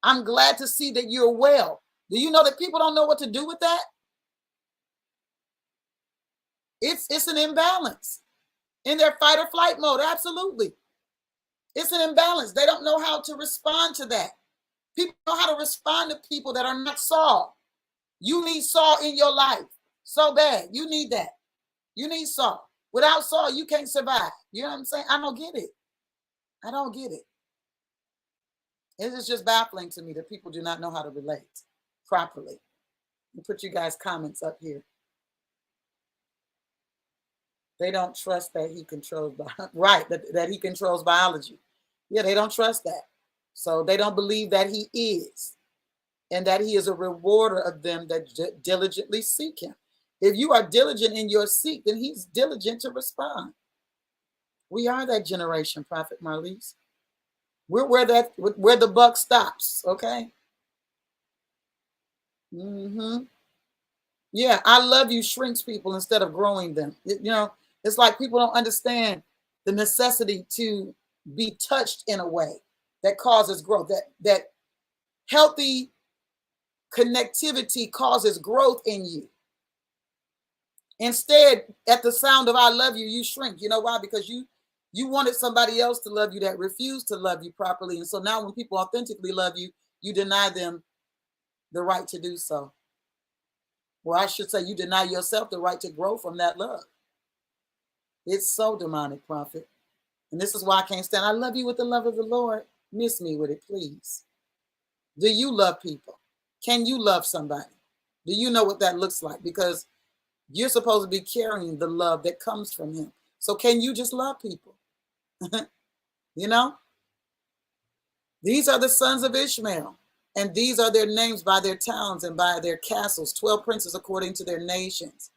I'm glad to see that you're well. Do you know that people don't know what to do with that? It's an imbalance in their fight or flight mode. Absolutely. It's an imbalance. They don't know how to respond to that. People know how to respond to people that are not Saul. You need Saul in your life so bad. You need that. You need Saul. Without Saul, you can't survive. You know what I'm saying? I don't get it. I don't get it. It is just baffling to me that people do not know how to relate properly. I'll put you guys' comments up here. They don't trust that he controls, right, that he controls biology. Yeah, they don't trust that. So they don't believe that he is, and that he is a rewarder of them that diligently seek him. If you are diligent in your seek, then he's diligent to respond. We are that generation, Prophet Marlise. We're where the buck stops, okay? Yeah, I love you shrinks people instead of growing them. You know, it's like people don't understand the necessity to be touched in a way that causes growth. That healthy connectivity causes growth in you. Instead, at the sound of I love you, you shrink. You know why? Because you wanted somebody else to love you that refused to love you properly. And so now when people authentically love you, you deny them the right to do so. Or I should say, you deny yourself the right to grow from that love. It's so demonic, Prophet. And this is why I can't stand. I love you with the love of the Lord. Miss me with it, please. Do you love people? Can you love somebody? Do you know what that looks like? Because you're supposed to be carrying the love that comes from him. So can you just love people? You know? These are the sons of Ishmael. And these are their names by their towns and by their castles, 12 princes according to their nations.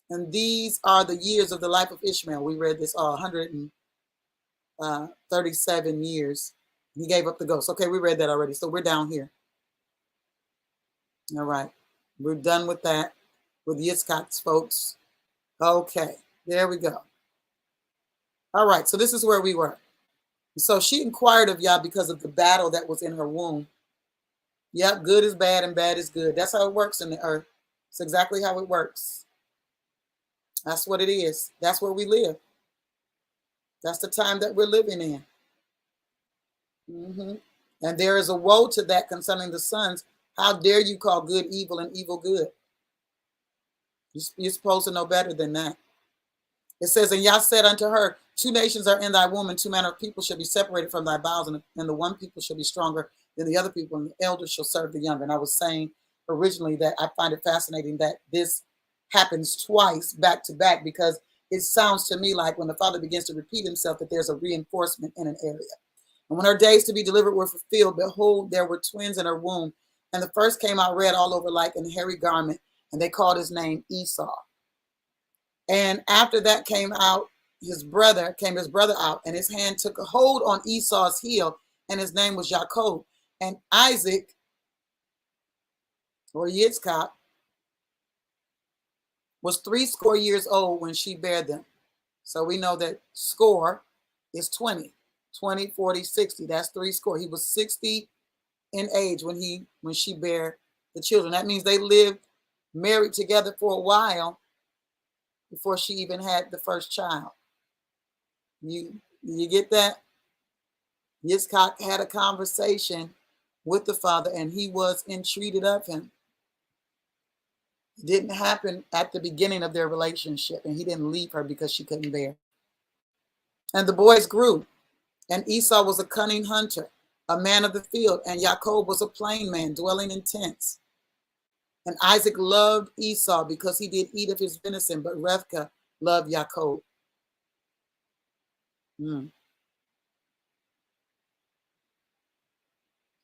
And these are the years of the life of Ishmael. We read this all 137 years. He gave up the ghost. Okay, we read that already. So we're down here. All right. We're done with that, with Yitzchak's folks. Okay, there we go. All right, so this is where we were. So she inquired of Yah because of the battle that was in her womb. Yep, good is bad and bad is good. That's how it works in the earth. It's exactly how it works. That's what it is. That's where we live. That's the time that we're living in. And there is a woe to that concerning the sons. How dare you call good evil and evil good? You're supposed to know better than that. It says, and Yah said unto her, 2 nations are in thy womb, and 2 manner of people shall be separated from thy bowels, and the one people shall be stronger than the other people, and the elders shall serve the younger. And I was saying originally that I find it fascinating that this happens twice back to back, because it sounds to me like when the Father begins to repeat himself that there's a reinforcement in an area. And when her days to be delivered were fulfilled, behold, there were twins in her womb. And the first came out red all over like an hairy garment, and they called his name Esau. And after that came his brother out, and his hand took a hold on Esau's heel, and his name was Jacob. And Isaac, or Yitzchak, was 80 years old when she bare them. So we know that score is 20, 40, 60. That's 80. He was 60 in age when she bare the children. That means they lived married together for a while before she even had the first child. You get that? Yitzchak had a conversation with the Father, and he was entreated of him. It didn't happen at the beginning of their relationship, and he didn't leave her because she couldn't bear. And the boys grew, and Esau was a cunning hunter, a man of the field, and Jacob was a plain man, dwelling in tents. And Isaac loved Esau because he did eat of his venison, but Rivkah loved Jacob.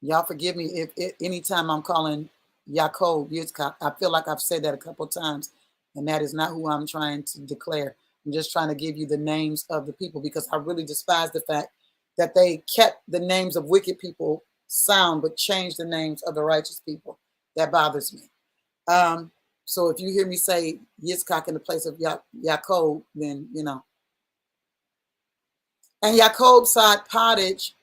Y'all forgive me if anytime I'm calling Yaakov Yitzchak, I feel like I've said that a couple times, and that is not who I'm trying to declare. I'm just trying to give you the names of the people, because I really despise the fact that they kept the names of wicked people sound but changed the names of the righteous people. That bothers me. So if you hear me say Yitzchak in the place of Yaakov, then you know. And Jacob side pottage,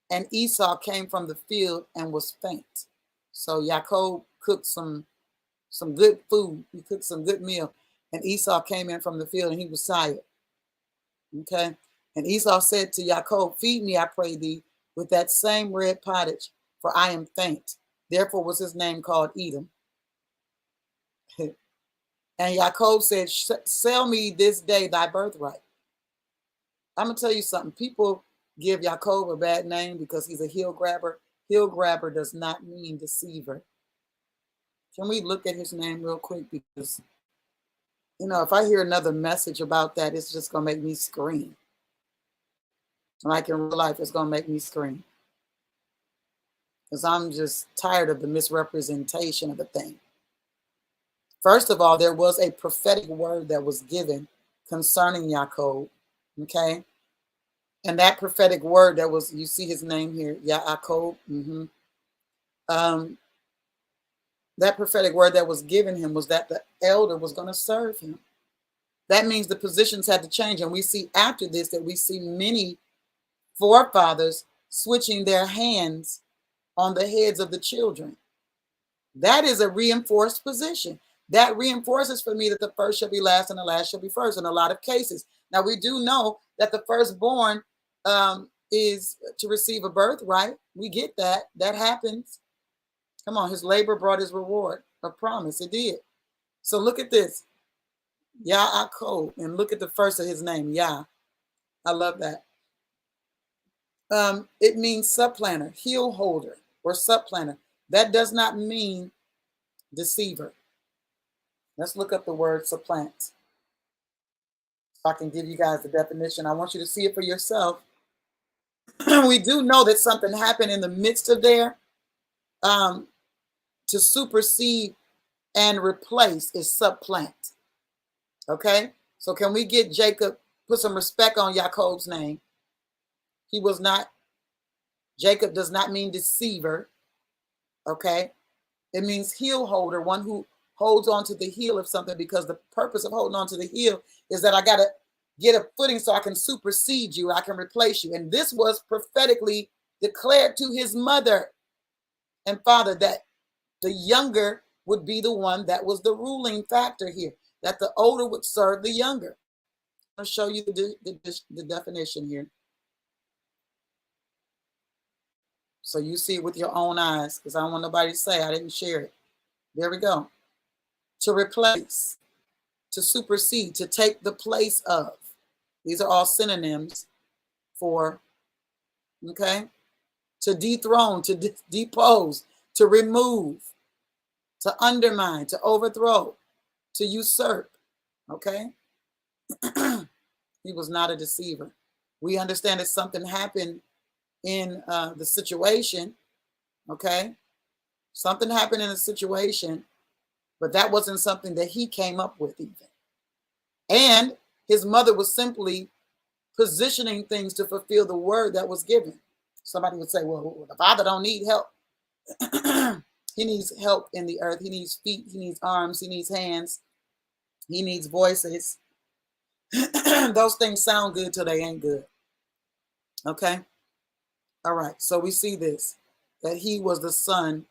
and Esau came from the field and was faint. So Jacob cooked some good food. He cooked some good meal. And Esau came in from the field and he was tired. Okay. And Esau said to Jacob, feed me, I pray thee, with that same red pottage, for I am faint. Therefore was his name called Edom. And Jacob said, sell me this day thy birthright. I'm going to tell you something. People give Jacob a bad name because he's a heel grabber. Heel grabber does not mean deceiver. Can we look at his name real quick? Because, you know, if I hear another message about that, it's just going to make me scream. Like in real life, it's going to make me scream. Because I'm just tired of the misrepresentation of the thing. First of all, there was a prophetic word that was given concerning Jacob. Okay. And that prophetic word that was, you see his name here, Yaakov. That prophetic word that was given him was that the elder was going to serve him. That means the positions had to change. And we see after this that we see many forefathers switching their hands on the heads of the children. That is a reinforced position. That reinforces for me that the first shall be last and the last shall be first in a lot of cases. Now, we do know that the firstborn is to receive a birthright. We get that. That happens. Come on, his labor brought his reward, a promise. It did. So look at this. Yaakov, and look at the first of his name, Yah. I love that. It means supplanter, heel holder, or supplanter. That does not mean deceiver. Let's look up the word supplant. So I can give you guys the definition. I want you to see it for yourself. We do know that something happened in the midst of there. To supersede and replace is supplant. Okay? So can we get Jacob, put some respect on Jacob's name? He was not, Jacob does not mean deceiver. Okay? It means heel holder, one who holds on to the heel of something, because the purpose of holding on to the heel is that I got to get a footing so I can supersede you, I can replace you. And this was prophetically declared to his mother and father, that the younger would be the one that was the ruling factor here, that the older would serve the younger. I'll show you the definition here, so you see it with your own eyes, because I don't want nobody to say I didn't share it. There we go. To replace, to supersede, to take the place of. These are all synonyms for, okay? To dethrone, to depose, to remove, to undermine, to overthrow, to usurp, okay? He was not a deceiver. We understand that something happened in the situation, okay? Something happened in the situation, but that wasn't something that he came up with even. And his mother was simply positioning things to fulfill the word that was given. Somebody would say, well, the father don't need help. He needs help in the earth. He needs feet, he needs arms, he needs hands, he needs voices. Those things sound good till they ain't good. Okay? All right, so we see this, that he was the son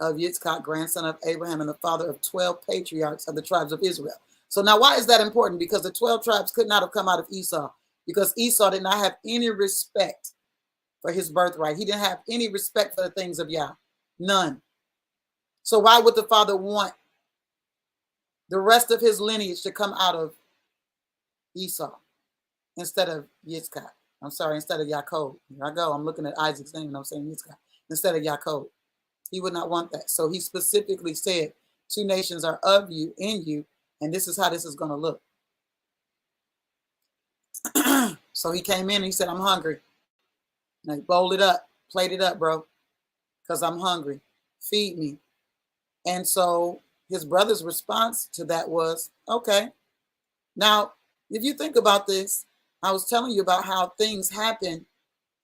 of Yitzchak, grandson of Abraham, and the father of 12 patriarchs of the tribes of Israel. So now why is that important? Because the 12 tribes could not have come out of Esau, because Esau did not have any respect for his birthright. He didn't have any respect for the things of Yah. None. So why would the father want the rest of his lineage to come out of Esau instead of Yitzchak? I'm sorry, instead of Yaakov. Here I go. I'm looking at Isaac's name and I'm saying Yitzchak instead of Yaakov. He would not want that. So he specifically said, 2 nations are of you, in you, and this is how this is going to look. So he came in and he said, I'm hungry. And he bowled it up, played it up, bro, because I'm hungry. Feed me. And so his brother's response to that was, okay. Now, if you think about this, I was telling you about how things happen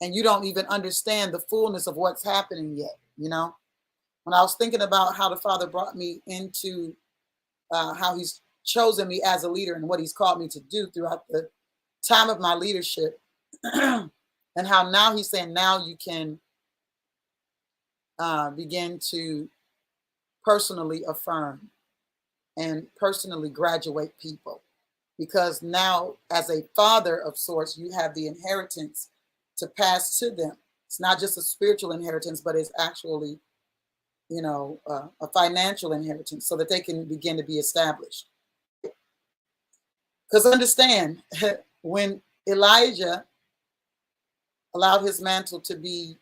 and you don't even understand the fullness of what's happening yet, you know? When I was thinking about how the Father brought me into how he's chosen me as a leader and what he's called me to do throughout the time of my leadership, and how now he's saying, now you can begin to personally affirm and personally graduate people. Because now, as a father of sorts, you have the inheritance to pass to them. It's not just a spiritual inheritance, but it's actually, you know, a financial inheritance, so that they can begin to be established. Because understand, when Elijah allowed his mantle to be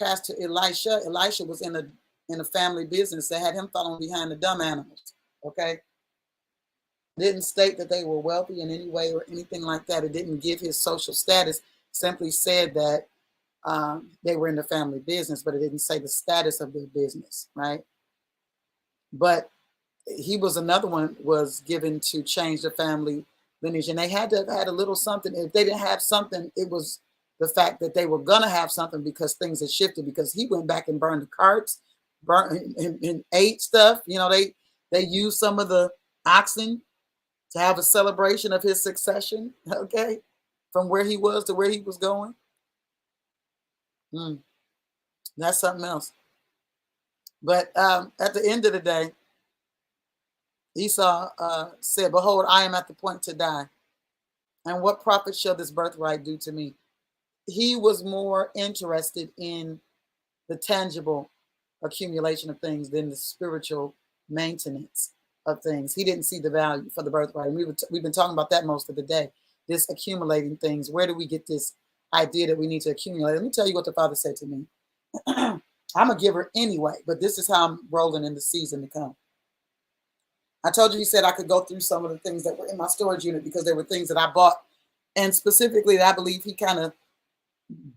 passed to Elisha, Elisha was in a family business that had him following behind the dumb animals. Okay. Didn't state that they were wealthy in any way or anything like that. It didn't give his social status. Simply said that they were in the family business, but it didn't say the status of their business, right? But he was another one was given to change the family lineage, and they had to have had a little something. If they didn't have something, it was the fact that they were gonna have something, because things had shifted. Because he went back and burned the carts, burned and ate stuff. You know, they used some of the oxen to have a celebration of his succession, okay, from where he was to where he was going. That's something else. But at the end of the day, Esau said, behold, I am at the point to die. And what profit shall this birthright do to me? He was more interested in the tangible accumulation of things than the spiritual maintenance of things. He didn't see the value for the birthright. And we've been talking about that most of the day, this accumulating things. Where do we get this idea that we need to accumulate? Let me tell you what the Father said to me. I'm a giver anyway, but this is how I'm rolling in the season to come. I told you, he said I could go through some of the things that were in my storage unit because there were things that I bought. And specifically, I believe he kind of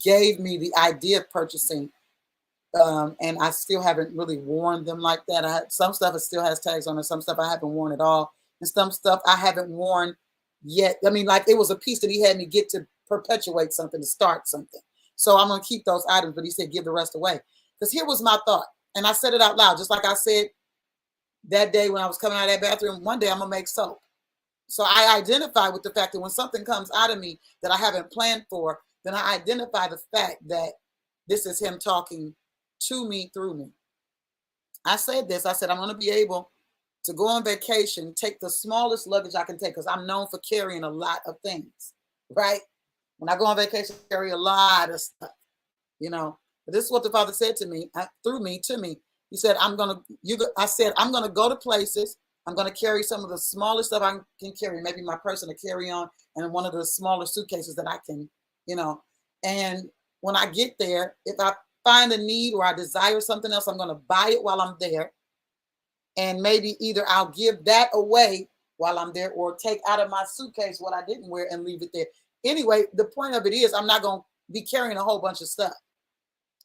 gave me the idea of purchasing. And I still haven't really worn them like that. Some stuff it still has tags on it. Some stuff I haven't worn at all. And some stuff I haven't worn yet. I mean, like it was a piece that he had me get to perpetuate something, to start something. So I'm going to keep those items. But he said, give the rest away. Because here was my thought. And I said it out loud, just like I said that day when I was coming out of that bathroom, one day I'm going to make soap. So I identify with the fact that when something comes out of me that I haven't planned for, then I identify the fact that this is him talking to me through me. I said this, I said, I'm going to be able to go on vacation, take the smallest luggage I can take, because I'm known for carrying a lot of things, right? When I go on vacation, I carry a lot of stuff, you know. But this is what the Father said to me, through me, to me. He said, I'm going to go to places. I'm going to carry some of the smallest stuff I can carry, maybe my personal carry-on and one of the smaller suitcases that I can, you know. And when I get there, if I find a need or I desire something else, I'm going to buy it while I'm there. And maybe either I'll give that away while I'm there or take out of my suitcase what I didn't wear and leave it there. Anyway, the point of it is I'm not going to be carrying a whole bunch of stuff.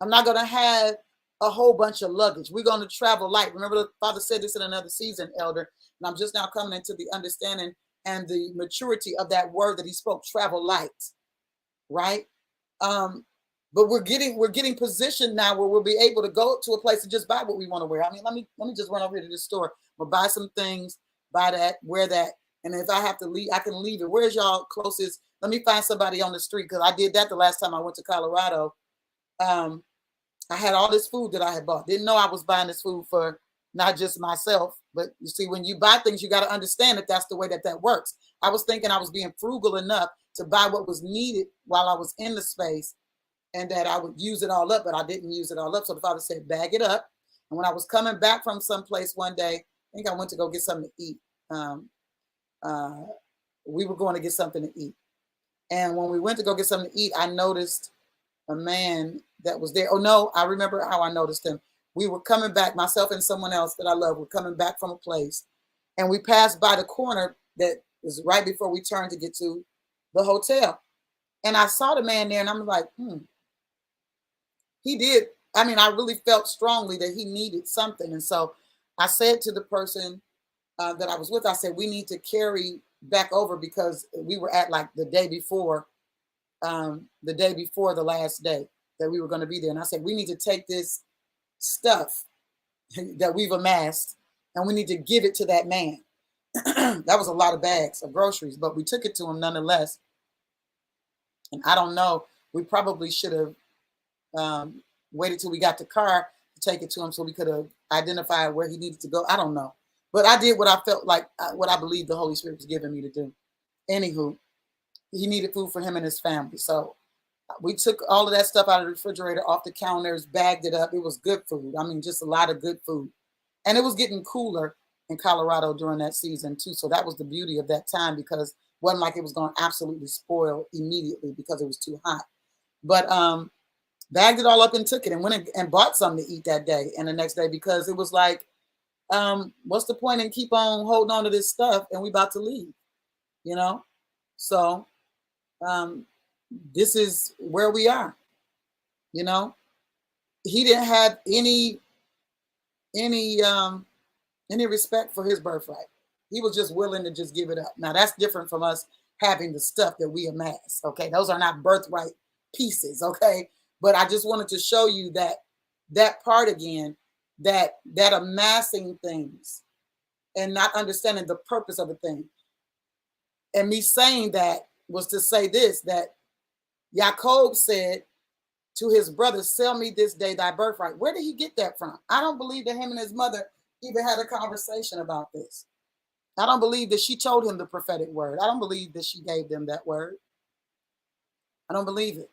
I'm not going to have a whole bunch of luggage. We're going to travel light. Remember, the Father said this in another season, Elder, and I'm just now coming into the understanding and the maturity of that word that he spoke, travel light, right? But we're getting positioned now where we'll be able to go to a place and just buy what we want to wear. I mean, let me just run over here to the store. We'll buy some things, buy that, wear that, and if I have to leave, I can leave it. Where's y'all closest? Let me find somebody on the street, because I did that the last time I went to Colorado. I had all this food that I had bought. Didn't know I was buying this food for not just myself, but you see, when you buy things, you got to understand that that's the way that works. I was thinking I was being frugal enough to buy what was needed while I was in the space, and that I would use it all up, but I didn't use it all up. So the Father said, bag it up. And when I was coming back from someplace one day, I think I went to go get something to eat. We were going to get something to eat. And when we went to go get something to eat, I noticed a man that was there. Oh no, I remember how I noticed him. We were coming back, myself and someone else that I love, were coming back from a place. And we passed by the corner that was right before we turned to get to the hotel. And I saw the man there, and I'm like, he did. I mean, I really felt strongly that he needed something. And so I said to the person that I was with, I said, we need to carry back over, because we were at like the day before the last day that we were going to be there. And I said, we need to take this stuff that we've amassed and we need to give it to that man. That was a lot of bags of groceries, but we took it to him nonetheless. And I don't know, we probably should have waited till we got the car to take it to him so we could have identified where he needed to go. I don't know. But I did what I felt like, what I believed the Holy Spirit was giving me to do. Anywho, he needed food for him and his family. So we took all of that stuff out of the refrigerator, off the counters, bagged it up. It was good food. I mean, just a lot of good food. And it was getting cooler in Colorado during that season too. So that was the beauty of that time, because it wasn't like it was going to absolutely spoil immediately because it was too hot. But bagged it all up and took it and went and bought something to eat that day and the next day, because it was like, what's the point in keep on holding on to this stuff and we about to leave, you know? So this is where we are, you know? He didn't have any respect for his birthright. He was just willing to just give it up. Now that's different from us having the stuff that we amass. Okay, those are not birthright pieces. Okay, but I just wanted to show you that part again, that amassing things and not understanding the purpose of a thing. And me saying that was to say this, that Jacob said to his brother, sell me this day thy birthright. Where did he get that from? I don't believe that him and his mother even had a conversation about this. I don't believe that she told him the prophetic word. I don't believe that she gave them that word. I don't believe it.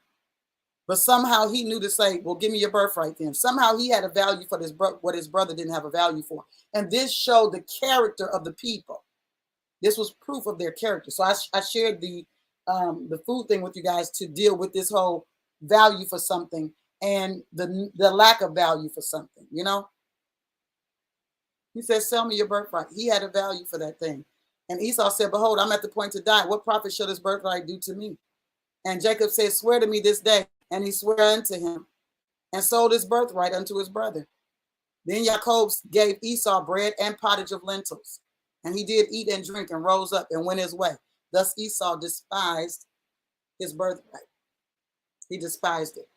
But somehow he knew to say, well, give me your birthright then. Somehow he had a value for what his brother didn't have a value for. And this showed the character of the people. This was proof of their character. So I shared the food thing with you guys to deal with this whole value for something and the lack of value for something, you know? He said, sell me your birthright. He had a value for that thing. And Esau said, behold, I'm at the point to die. What profit shall this birthright do to me? And Jacob said, swear to me this day. And he swore unto him and sold his birthright unto his brother. Then Jacob gave Esau bread and pottage of lentils. And he did eat and drink and rose up and went his way. Thus Esau despised his birthright. He despised it.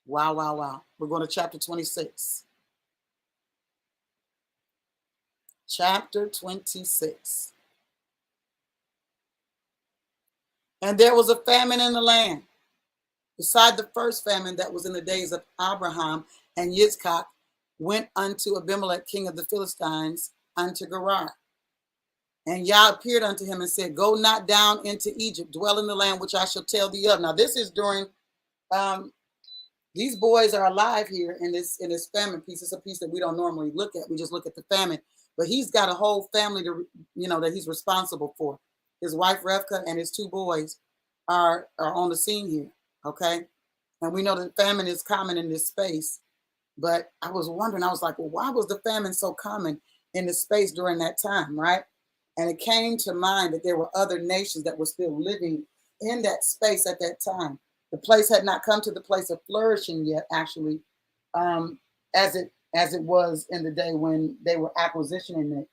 Wow, wow, wow. We're going to chapter 26. chapter 26. And there was a famine in the land, beside the first famine that was in the days of Abraham, and Yitzchak went unto Abimelech, king of the Philistines, unto Gerar. And Yah appeared unto him and said, go not down into Egypt, dwell in the land which I shall tell thee of. Now, this is during, these boys are alive here in this famine piece. It's a piece that we don't normally look at. We just look at the famine. But he's got a whole family to, that he's responsible for. His wife, Revka, and his two boys are on the scene here, okay? And we know that famine is common in this space. But I was wondering, I was like, well, why was the famine so common in this space during that time, right? And it came to mind that there were other nations that were still living in that space at that time. The place had not come to the place of flourishing yet, actually, as it was in the day when they were acquisitioning it.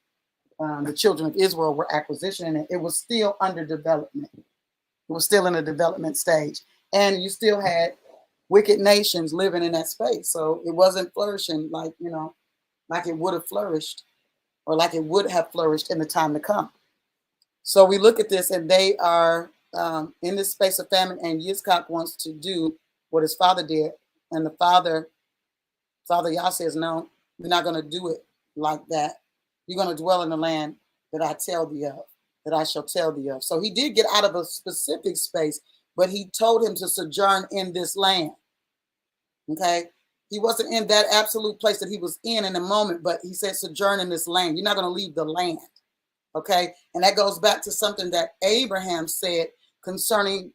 The children of Israel were acquisitioning it. It was still under development. It was still in a development stage. And you still had wicked nations living in that space. So it wasn't flourishing like it would have flourished, or like it would have flourished in the time to come. So we look at this, and they are in this space of famine, and Yitzchak wants to do what his father did. And the Father Yah says, no, you're not going to do it like that. You're going to dwell in the land that I tell thee of, that I shall tell thee of. So he did get out of a specific space, but he told him to sojourn in this land. Okay? He wasn't in that absolute place that he was in the moment, but he said sojourn in this land. You're not going to leave the land. Okay? And that goes back to something that Abraham said concerning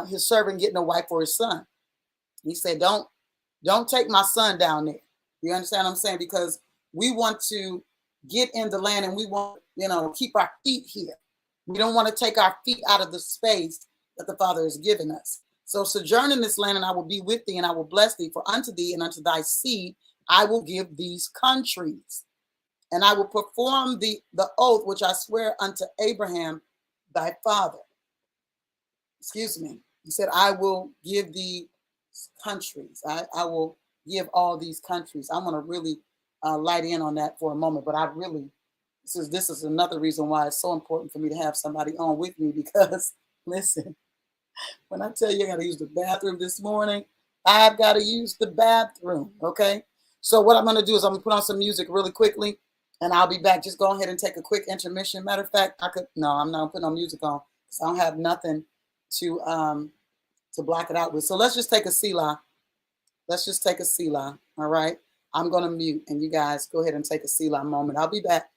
his servant getting a wife for his son. He said, don't take my son down there. You understand what I'm saying? Because we want to get in the land, and we want, keep our feet here. We don't want to take our feet out of the space that the Father has given us. So sojourn in this land, and I will be with thee, and I will bless thee. For unto thee and unto thy seed I will give these countries. And I will perform the oath which I swear unto Abraham thy father. Excuse me. He said, I will give thee countries. I will give all these countries. I want to really light in on that for a moment, but this is another reason why it's so important for me to have somebody on with me, because listen, when I tell you I got to use the bathroom this morning, I've got to use the bathroom, okay? So what I'm going to do is I'm going to put on some music really quickly, and I'll be back. Just go ahead and take a quick intermission. Matter of fact, I'm not putting no music on because I don't have nothing to block it out with. So let's just take a Selah. Let's just take a Selah, all right? I'm going to mute, and you guys go ahead and take a Selah moment. I'll be back.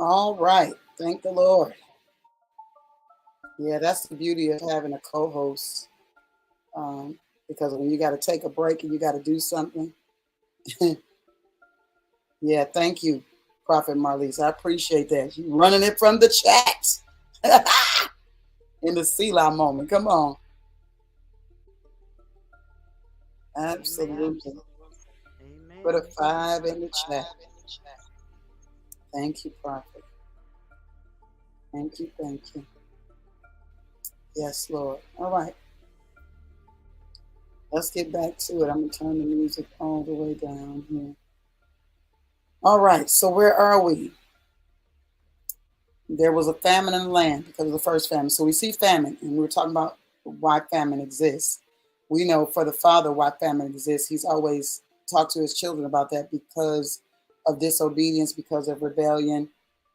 All right. Thank the Lord. Yeah, that's the beauty of having a co-host. Because when you got to take a break and you got to do something. Yeah, thank you, Prophet Marlise. I appreciate that. You running it from the chat. In the Selah moment. Come on. Absolutely. Amen. Put a 5 in the chat. Thank you, Prophet. Thank you, thank you. Yes, Lord. All right. Let's get back to it. I'm going to turn the music all the way down here. All right. So where are we? There was a famine in the land because of the first famine. So we see famine, and we're talking about why famine exists. We know for the Father why famine exists. He's always talked to his children about that because of disobedience, because of rebellion,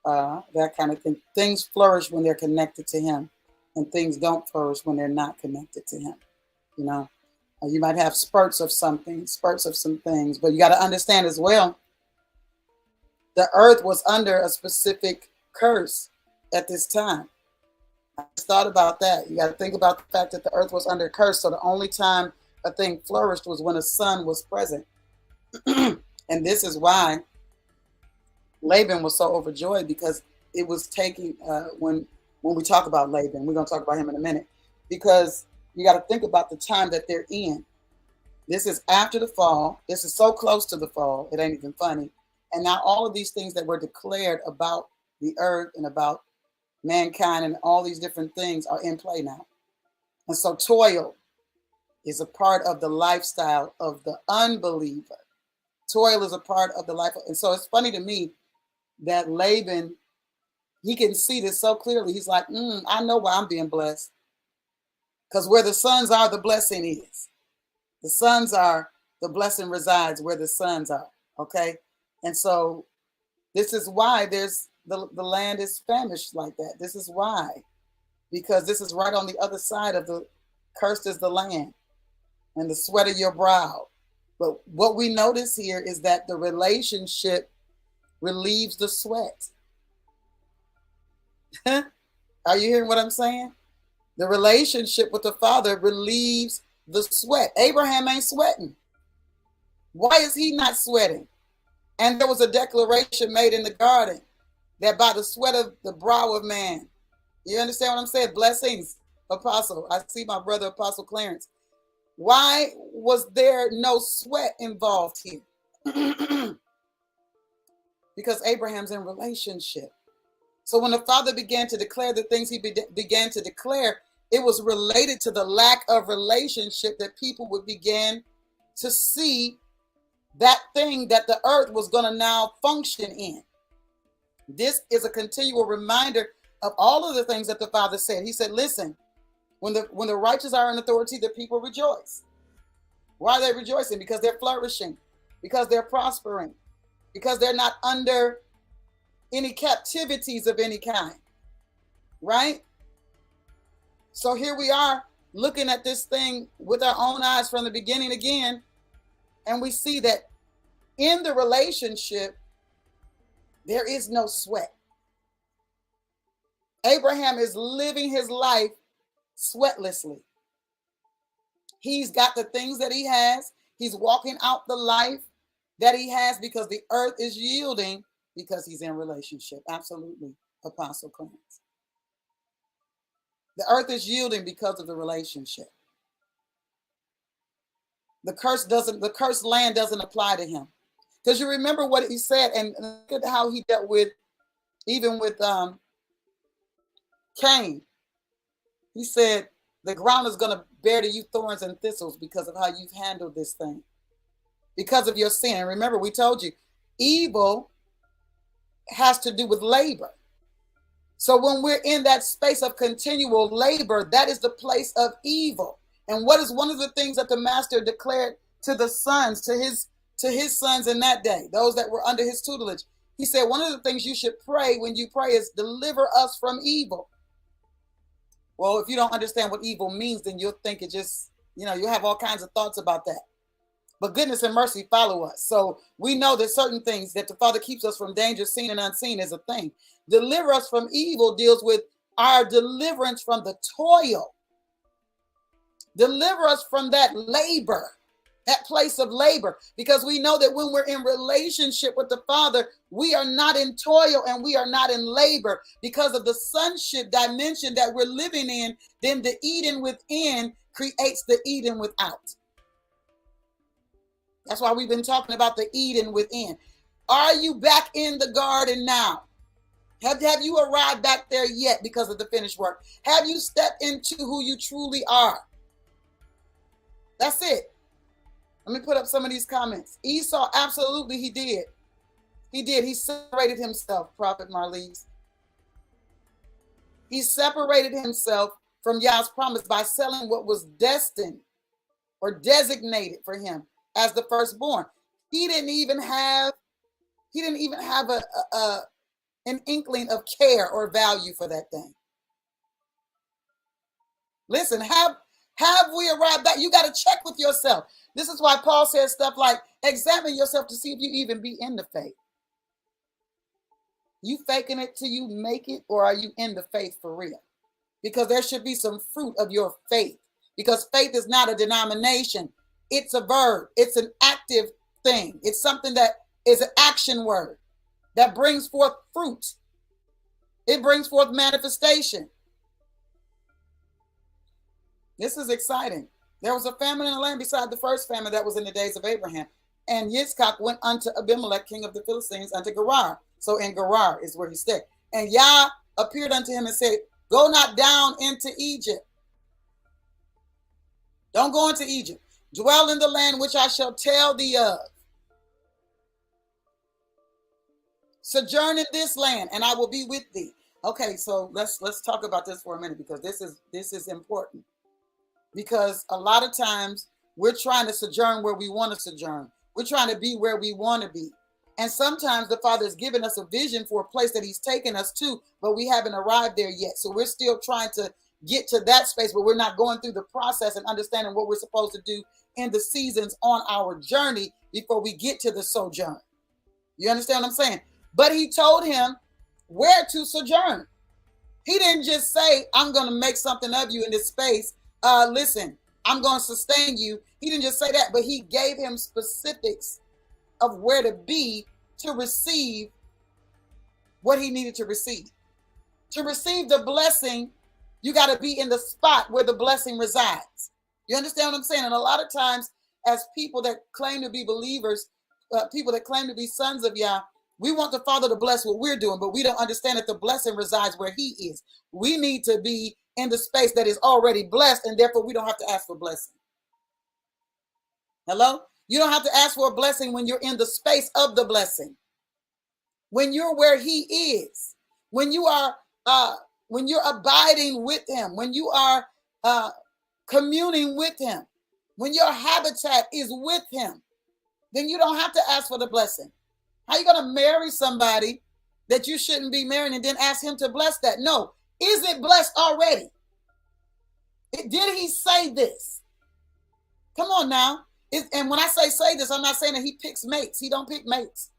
that kind of thing. Things flourish when they're connected to him, and things don't flourish when they're not connected to him. You know, you might have spurts of something, spurts of some things, but you got to understand as well, the earth was under a specific curse at this time. I just thought about that. You got to think about the fact that the earth was under curse. So the only time a thing flourished was when a son was present. And this is why Laban was so overjoyed, because it was taking, when we talk about Laban, we're going to talk about him in a minute, because you got to think about the time that they're in. This is after the fall. This is so close to the fall. It ain't even funny. And now all of these things that were declared about the earth and about mankind and all these different things are in play now. And so toil is a part of the lifestyle of the unbeliever. Toil is a part of the life. And so it's funny to me that Laban, he can see this so clearly. He's like, I know why I'm being blessed. Because where the sons are, the blessing is. The sons are, the blessing resides where the sons are. Okay. And so this is why there's the land is famished like that. This is why. Because this is right on the other side of the cursed is the land and the sweat of your brow. But what we notice here is that the relationship relieves the sweat. Are you hearing what I'm saying? The relationship with the Father relieves the sweat. Abraham ain't sweating. Why is he not sweating? And there was a declaration made in the garden that by the sweat of the brow of man. You understand what I'm saying? Blessings, Apostle. I see my brother, Apostle Clarence. Why was there no sweat involved here? Because Abraham's in relationship. So when the Father began to declare the things he began to declare, it was related to the lack of relationship that people would begin to see that thing that the earth was going to now function in. This is a continual reminder of all of the things that the Father said. He said, listen, when the righteous are in authority, the people rejoice. Why are they rejoicing? Because they're flourishing, because they're prospering, because they're not under any captivities of any kind, right? So here we are looking at this thing with our own eyes from the beginning again, and we see that in the relationship, there is no sweat. Abraham is living his life sweatlessly. He's got the things that he has. He's walking out the life that he has because the earth is yielding because he's in relationship. Absolutely, Apostle Clarence. The earth is yielding because of the relationship. The cursed land doesn't apply to him. Because you remember what he said, and look at how he dealt with, even with Cain. He said, the ground is going to bear to you thorns and thistles because of how you've handled this thing. Because of your sin. And remember, we told you, evil has to do with labor. So when we're in that space of continual labor, that is the place of evil. And what is one of the things that the master declared to the sons, to his sons in that day, those that were under his tutelage? He said, one of the things you should pray when you pray is deliver us from evil. Well, if you don't understand what evil means, then you'll think it just, you have all kinds of thoughts about that. but goodness and mercy follow us. So we know that certain things that the Father keeps us from danger, seen and unseen, is a thing. Deliver us from evil deals with our deliverance from the toil. Deliver us from that labor, that place of labor, because we know that when we're in relationship with the Father, we are not in toil and we are not in labor because of the sonship dimension that we're living in. Then the Eden within creates the Eden without. That's why we've been talking about the Eden within. Are you back in the garden now? Have you arrived back there yet because of the finished work? Have you stepped into who you truly are? That's it. Let me put up some of these comments. Esau, absolutely, he did. He did. He separated himself, Prophet Marlise. He separated himself from Yah's promise by selling what was destined or designated for him as the firstborn. He didn't even have an inkling of care or value for that thing. Listen, have we arrived back? You got to check with yourself. This is why Paul says stuff like, examine yourself to see if you even be in the faith. You faking it till you make it, or are you in the faith for real? Because there should be some fruit of your faith. Because faith is not a denomination. It's a verb. It's an active thing. It's something that is an action word that brings forth fruit. It brings forth manifestation. This is exciting. There was a famine in the land beside the first famine that was in the days of Abraham. And Yitzchak went unto Abimelech, king of the Philistines, unto Gerar. So in Gerar is where he stayed. And Yah appeared unto him and said, go not down into Egypt. Don't go into Egypt. Dwell in the land which I shall tell thee of. Sojourn in this land, and I will be with thee. Okay, so let's talk about this for a minute, because this is important. Because a lot of times we're trying to sojourn where we want to sojourn. We're trying to be where we want to be. And sometimes the Father has given us a vision for a place that he's taken us to, but we haven't arrived there yet. So we're still trying to get to that space, but we're not going through the process and understanding what we're supposed to do in the seasons on our journey before we get to the sojourn. You understand what I'm saying? But he told him where to sojourn. He didn't just say, I'm going to make something of you in this space. Listen, I'm going to sustain you. He didn't just say that, but he gave him specifics of where to be to receive what he needed to receive. To receive the blessing, you got to be in the spot where the blessing resides. You understand what I'm saying? And a lot of times, as people that claim to be believers, people that claim to be sons of Yah, we want the Father to bless what we're doing, but we don't understand that the blessing resides where he is. We need to be in the space that is already blessed, and therefore we don't have to ask for blessing. Hello? You don't have to ask for a blessing when you're in the space of the blessing. When you're where he is, when you're abiding with him, when you are communing with him, when your habitat is with him, then you don't have to ask for the blessing. How are you going to marry somebody that you shouldn't be marrying and then ask him to bless that? No. Is it blessed already? Did he say this? Come on now. And when I say this, I'm not saying that he picks mates. He don't pick mates.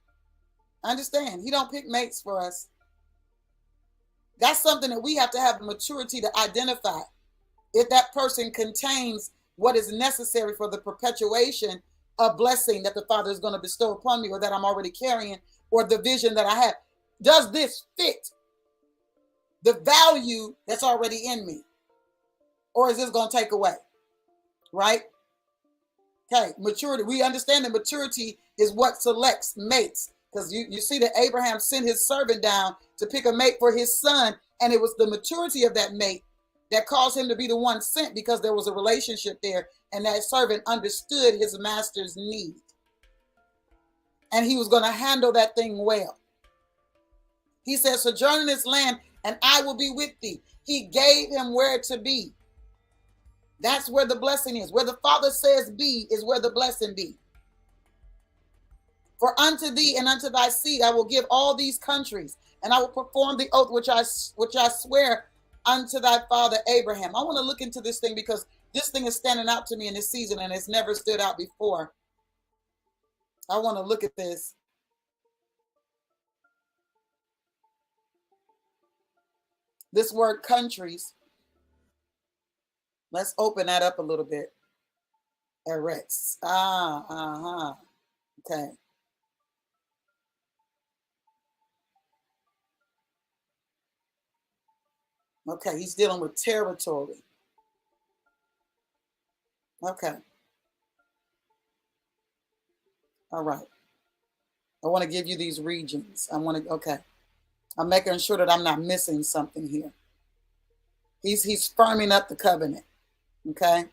Understand? He don't pick mates for us. That's something that we have to have the maturity to identify. If that person contains what is necessary for the perpetuation of blessing that the Father is going to bestow upon me, or that I'm already carrying, or the vision that I have. Does this fit the value that's already in me? Or is this going to take away? Right? Okay, maturity. We understand that maturity is what selects mates. Because you see that Abraham sent his servant down to pick a mate for his son. And it was the maturity of that mate that caused him to be the one sent, because there was a relationship there. And that servant understood his master's need. And he was going to handle that thing well. He said, sojourn in this land, and I will be with thee. He gave him where to be. That's where the blessing is. Where the Father says be is where the blessing be. For unto thee and unto thy seed I will give all these countries, and I will perform the oath which I swear unto thy father Abraham. I want to look into this thing, because this thing is standing out to me in this season, and it's never stood out before. I want to look at this. This word countries. Let's open that up a little bit. Eretz. Okay. Okay, he's dealing with territory. Okay. All right. I want to give you these regions. Okay. I'm making sure that I'm not missing something here. He's firming up the covenant. Okay.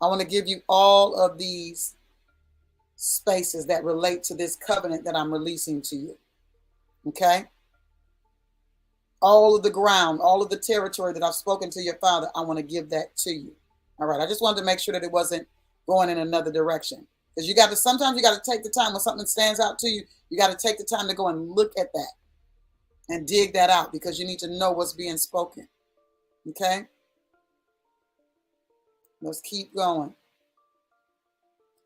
I want to give you all of these spaces that relate to this covenant that I'm releasing to you. Okay. All of the ground, all of the territory that I've spoken to your father, I want to give that to you. All right. I just wanted to make sure that it wasn't going in another direction. Because sometimes you got to take the time when something stands out to you, you got to take the time to go and look at that and dig that out, because you need to know what's being spoken. Okay? Let's keep going.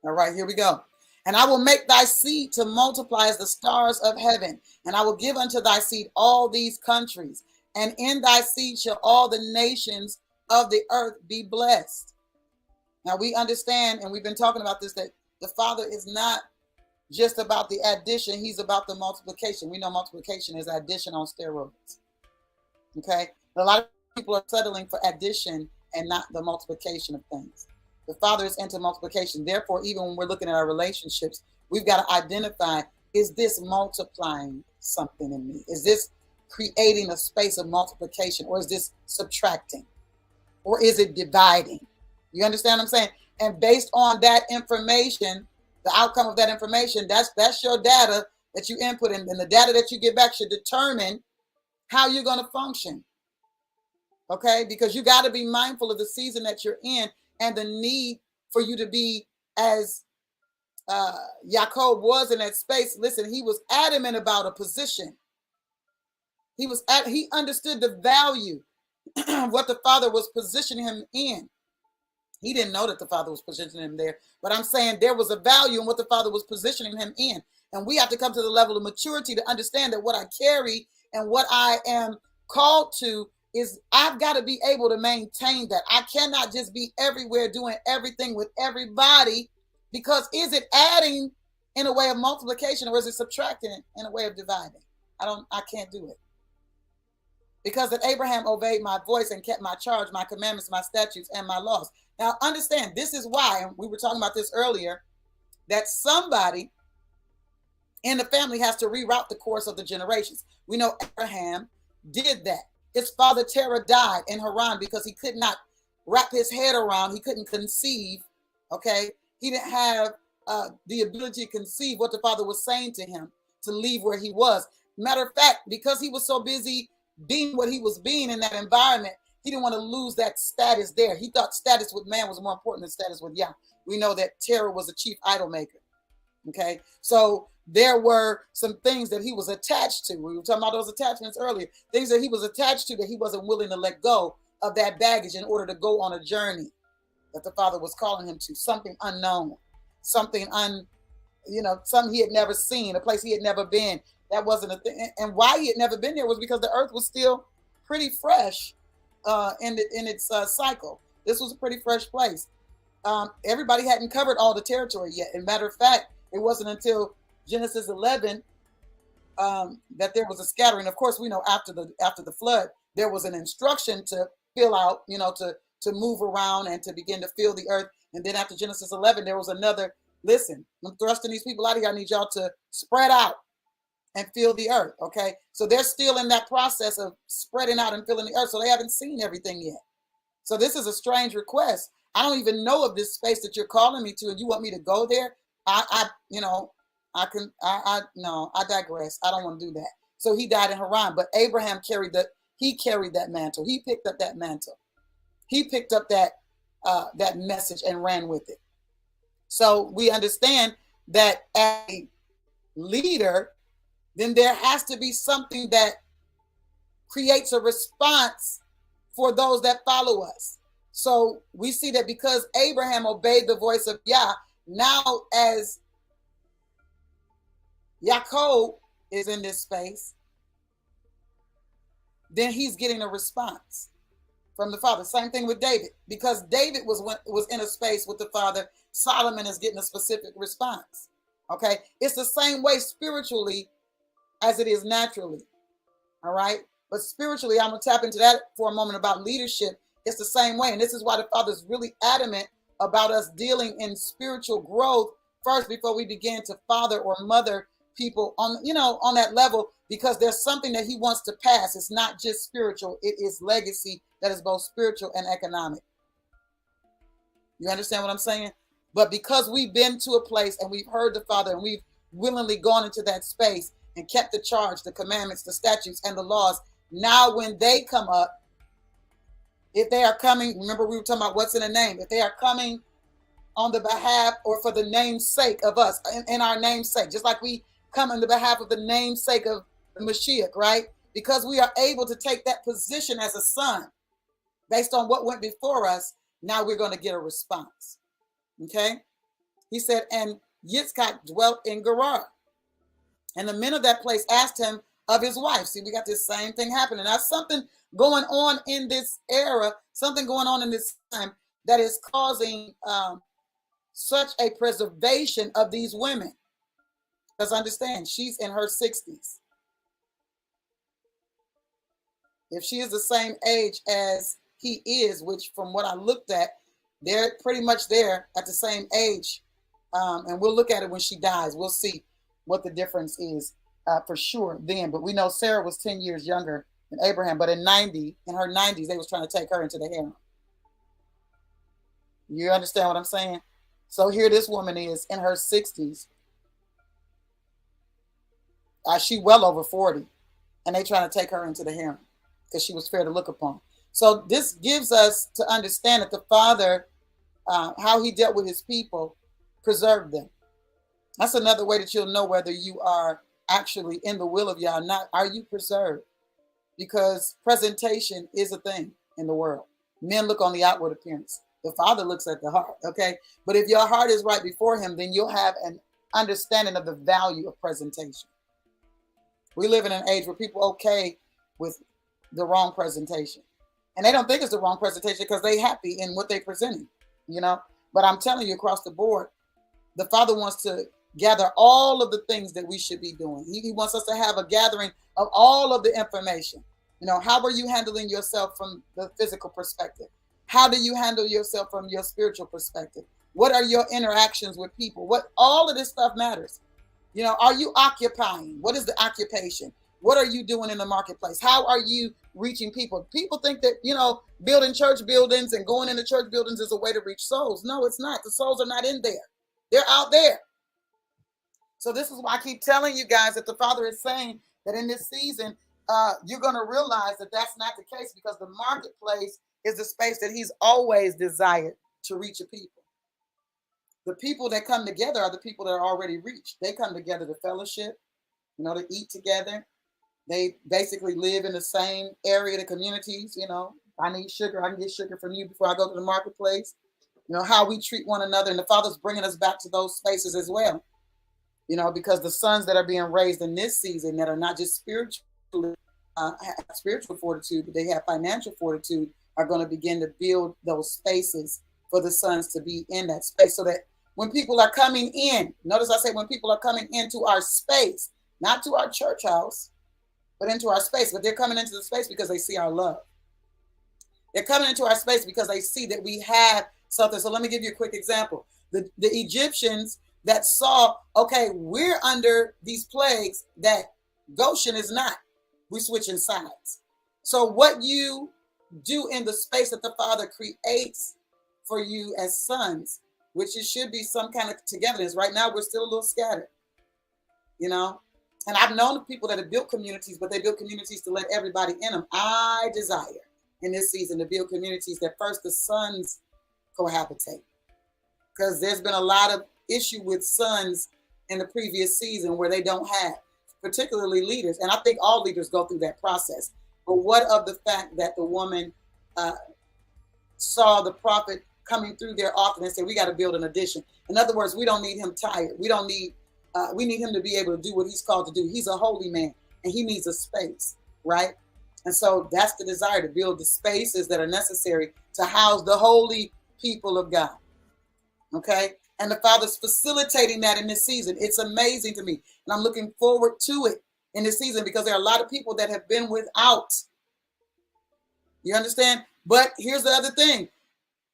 All right, here we go. And I will make thy seed to multiply as the stars of heaven, and I will give unto thy seed all these countries, and in thy seed shall all the nations of the earth be blessed. Now we understand, and we've been talking about this, that the Father is not just about the addition, he's about the multiplication. We know multiplication is addition on steroids. Okay? But a lot of people are settling for addition and not the multiplication of things. The Father is into multiplication. Therefore, even when we're looking at our relationships, we've got to identify, is this multiplying something in me? Is this creating a space of multiplication, or is this subtracting? Or is it dividing? You understand what I'm saying? And based on that information, the outcome of that information, that's your data that you input in, and the data that you get back should determine how you're going to function. Okay? Because you got to be mindful of the season that you're in and the need for you to be, as Jacob was in that space. Listen, he was adamant about a position. He understood the value of what the Father was positioning him in. He didn't know that the Father was positioning him there, but I'm saying there was a value in what the Father was positioning him in. And we have to come to the level of maturity to understand that what I carry and what I am called to is, I've got to be able to maintain that. I cannot just be everywhere doing everything with everybody, because is it adding in a way of multiplication, or is it subtracting in a way of dividing? I can't do it. Because that Abraham obeyed my voice and kept my charge, my commandments, my statutes, and my laws. Now, understand, this is why, and we were talking about this earlier, that somebody in the family has to reroute the course of the generations. We know Abraham did that. His father Terah died in Haran because he could not wrap his head around, he couldn't conceive, okay? He didn't have the ability to conceive what the Father was saying to him to leave where he was. Matter of fact, because he was so busy being what he was being in that environment, he didn't want to lose that status there. He thought status with man was more important than status with Yah. We know that Terah was a chief idol maker. Okay, so there were some things that he was attached to. We were talking about those attachments earlier. Things that he was attached to that he wasn't willing to let go of that baggage in order to go on a journey that the Father was calling him to. Something unknown, something something he had never seen, a place he had never been. That wasn't a thing. And why he had never been there was because the earth was still pretty fresh in its cycle. This was a pretty fresh place. Everybody hadn't covered all the territory yet. As a matter of fact, it wasn't until Genesis 11 that there was a scattering. Of course, we know after the flood, there was an instruction to fill out, to move around and to begin to fill the earth. And then after Genesis 11, there was another, listen, I'm thrusting these people out here. I need y'all to spread out and fill the earth, okay? So they're still in that process of spreading out and filling the earth, so they haven't seen everything yet. So this is a strange request. I don't even know of this space that you're calling me to, and you want me to go there? I digress. I don't want to do that. So he died in Haran, but Abraham carried that mantle. He picked up that mantle. He picked up that message and ran with it. So we understand that as a leader, then there has to be something that creates a response for those that follow us. So we see that because Abraham obeyed the voice of Yah, now as Yaakov is in this space, then he's getting a response from the Father. Same thing with David, because David was in a space with the Father. Solomon is getting a specific response. Okay, it's the same way spiritually as it is naturally. All right, but spiritually, I'm gonna tap into that for a moment about leadership. It's the same way, and this is why the Father is really adamant about us dealing in spiritual growth first before we begin to father or mother people on, on that level, because there's something that he wants to pass. It's not just spiritual, it is legacy that is both spiritual and economic. You understand what I'm saying? But because we've been to a place and we've heard the Father and we've willingly gone into that space and kept the charge, the commandments, the statutes, and the laws, now when they come up, if they are coming, remember we were talking about what's in a name, if they are coming on the behalf or for the name's sake of us, in our name's sake, just like we come on the behalf of the namesake of the Mashiach, right? Because we are able to take that position as a son based on what went before us, now we're going to get a response. Okay? He said, and Yitzchak dwelt in Gerar. And the men of that place asked him of his wife. See, we got this same thing happening. Now, something going on in this era, something going on in this time that is causing such a preservation of these women. Because understand, she's in her 60s. If she is the same age as he is, which from what I looked at, they're pretty much there at the same age. And we'll look at it when she dies. We'll see what the difference is for sure then. But we know Sarah was 10 years younger than Abraham. But in her 90s, they was trying to take her into the harem. You understand what I'm saying? So here this woman is in her 60s. She well over 40. And they trying to take her into the harem because she was fair to look upon. So this gives us to understand that the Father, how he dealt with his people, preserved them. That's another way that you'll know whether you are actually in the will of Yah or not. Are you preserved? Because presentation is a thing in the world. Men look on the outward appearance. The Father looks at the heart, okay? But if your heart is right before him, then you'll have an understanding of the value of presentation. We live in an age where people are okay with the wrong presentation. And they don't think it's the wrong presentation because they're happy in what they're presenting, But I'm telling you, across the board, the Father wants to gather all of the things that we should be doing. He wants us to have a gathering of all of the information. How are you handling yourself from the physical perspective? How do you handle yourself from your spiritual perspective? What are your interactions with people? All of this stuff matters. Are you occupying? What is the occupation? What are you doing in the marketplace? How are you reaching people? People think that, building church buildings and going into church buildings is a way to reach souls. No, it's not. The souls are not in there. They're out there. So this is why I keep telling you guys that the Father is saying that in this season, you're going to realize that that's not the case, because the marketplace is the space that he's always desired to reach a people. The people that come together are the people that are already reached. They come together to fellowship, to eat together. They basically live in the same area, the communities. I need sugar. I can get sugar from you before I go to the marketplace. How we treat one another. And the Father's bringing us back to those spaces as well. Because the sons that are being raised in this season that are not just spiritually, have spiritual fortitude, but they have financial fortitude, are going to begin to build those spaces for the sons to be in that space, so that when people are coming in, notice I say when people are coming into our space, not to our church house, but into our space. But they're coming into the space because they see our love. They're coming into our space because they see that we have something. So let me give you a quick example. The Egyptians that saw, okay, we're under these plagues that Goshen is not. We're switching sides. So what you do in the space that the Father creates for you as sons, which it should be some kind of togetherness. Right now, we're still a little scattered, And I've known people that have built communities, but they built communities to let everybody in them. I desire in this season to build communities that first the sons cohabitate. Because there's been a lot of issue with sons in the previous season where they don't have, particularly leaders. And I think all leaders go through that process. But what of the fact that the woman saw the prophet coming through there often and said, we got to build an addition. In other words, we don't need him tired. We don't need We need him to be able to do what he's called to do. He's a holy man, and he needs a space, right? And so that's the desire, to build the spaces that are necessary to house the holy people of God. Okay? And the Father's facilitating that in this season. It's amazing to me. And I'm looking forward to it in this season, because there are a lot of people that have been without. You understand? But here's the other thing.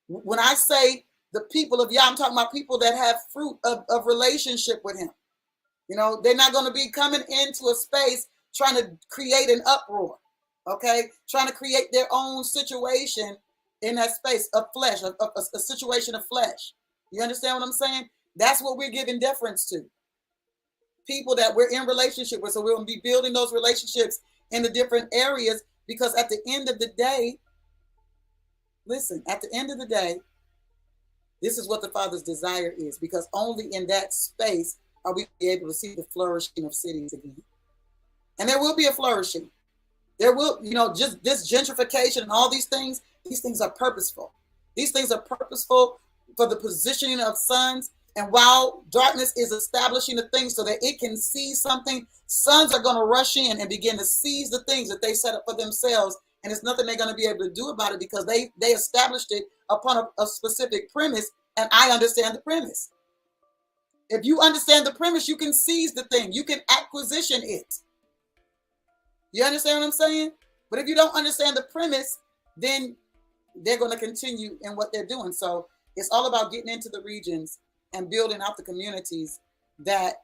When I say the people of Yah, I'm talking about people that have fruit of relationship with him. You know, they're not going to be coming into a space trying to create an uproar, okay? Trying to create their own situation in that space of flesh, a situation of flesh. You understand what I'm saying? That's what we're giving deference to. People that we're in relationship with. So we're going to be building those relationships in the different areas, because at the end of the day, listen, at the end of the day, this is what the Father's desire is, because only in that space are we able to see the flourishing of cities again. And there will be a flourishing. There will, just this gentrification and all these things are purposeful. These things are purposeful for the positioning of sons. And while darkness is establishing the things so that it can see something, sons are going to rush in and begin to seize the things that they set up for themselves. And it's nothing they're going to be able to do about it, because they established it upon a specific premise. And I understand the premise. If you understand the premise, you can seize the thing. You can acquisition it. You understand what I'm saying? But if you don't understand the premise, then they're going to continue in what they're doing. So it's all about getting into the regions and building out the communities that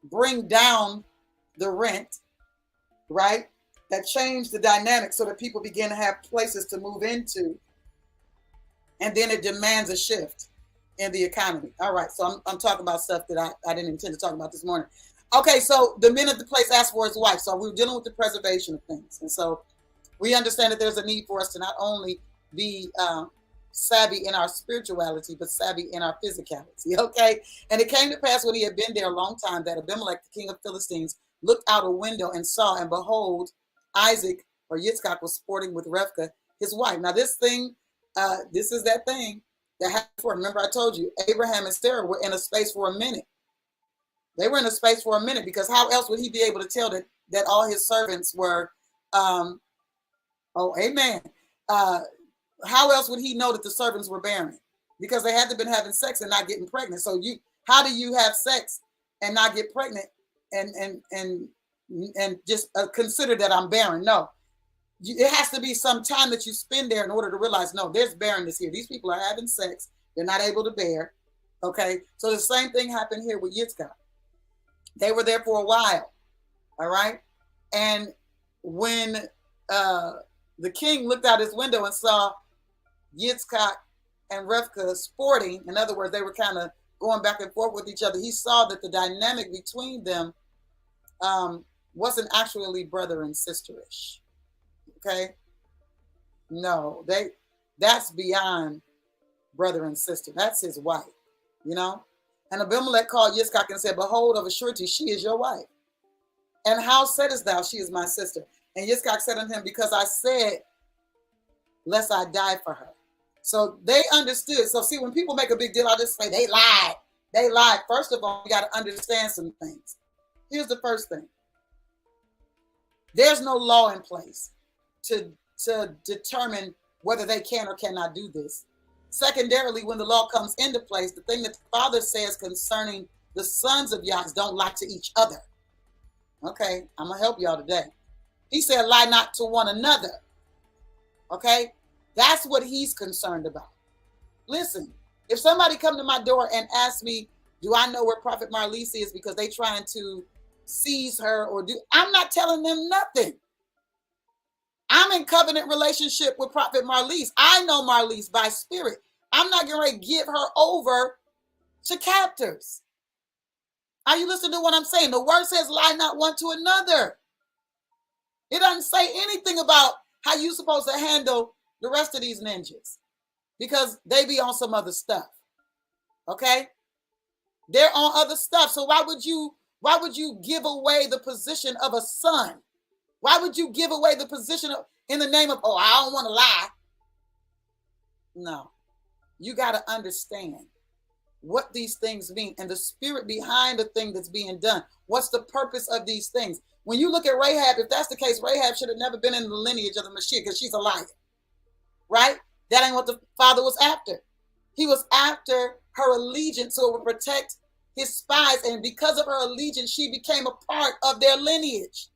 bring down the rent, right? That change the dynamic so that people begin to have places to move into. And then it demands a shift in the economy. All right, so I'm talking about stuff that I didn't intend to talk about this morning. Okay, so the men of the place asked for his wife. So we're dealing with the preservation of things. And so we understand that there's a need for us to not only be savvy in our spirituality, but savvy in our physicality, okay? And it came to pass when he had been there a long time that Abimelech, the king of Philistines, looked out a window and saw, and behold, Isaac, or Yitzchak, was sporting with Rivkah, his wife. Now this thing, this is that thing that happened before. Remember I told you, Abraham and Sarah were in a space for a minute. They were in a space for a minute, because how else would he be able to tell that all his servants were, amen. How else would he know that the servants were barren? Because they had to been having sex and not getting pregnant. So how do you have sex and not get pregnant and just consider that I'm barren? No, it has to be some time that you spend there in order to realize, no, there's barrenness here. These people are having sex. They're not able to bear. Okay. So the same thing happened here with Yitzchak. They were there for a while. All right. And when the king looked out his window and saw Yitzchak and Rivkah sporting, in other words, they were kind of going back and forth with each other, he saw that the dynamic between them wasn't actually brother and sisterish. Okay? No, that's beyond brother and sister. That's his wife, And Abimelech called Yitzchak and said, behold, of a surety, she is your wife. And how saidest thou, she is my sister? And Yitzchak said unto him, because I said, lest I die for her. So they understood. So see, when people make a big deal, I just say they lied. They lied. First of all, you got to understand some things. Here's the first thing. There's no law in place to determine whether they can or cannot do this. Secondarily, when the law comes into place, the thing that the Father says concerning the sons of Yah is don't lie to each other. Okay, I'm going to help y'all today. He said, lie not to one another. Okay, that's what he's concerned about. Listen, if somebody come to my door and ask me, do I know where Prophet Marlise is because they trying to seize her I'm not telling them nothing. I'm in covenant relationship with Prophet Marlise. I know Marlise by spirit. I'm not going to give her over to captors. Are you listening to what I'm saying? The word says lie not one to another. It doesn't say anything about how you're supposed to handle the rest of these ninjas, because they be on some other stuff. Okay? They're on other stuff. So why would you give away the position of a son? Why would you give away the position in the name of, I don't want to lie? No. You got to understand what these things mean and the spirit behind the thing that's being done. What's the purpose of these things? When you look at Rahab, if that's the case, Rahab should have never been in the lineage of the Mashiach because she's a liar, right? That ain't what the Father was after. He was after her allegiance so it would protect his spies. And because of her allegiance, she became a part of their lineage.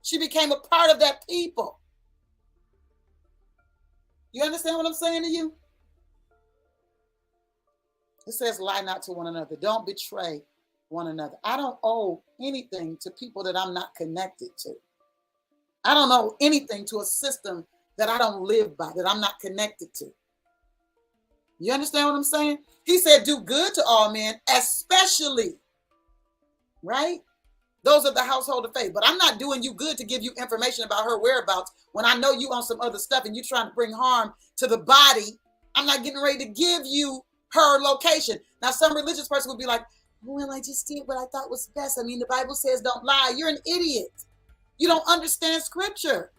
She became a part of that people. You understand what I'm saying to you? It says, lie not to one another. Don't betray one another. I don't owe anything to people that I'm not connected to. I don't owe anything to a system that I don't live by, that I'm not connected to. You understand what I'm saying? He said, do good to all men, especially, right? Those are the household of faith. But I'm not doing you good to give you information about her whereabouts when I know you on some other stuff and you're trying to bring harm to the body. I'm not getting ready to give you her location. Now, some religious person would be like, well, I just did what I thought was best. I mean, the Bible says don't lie. You're an idiot. You don't understand scripture.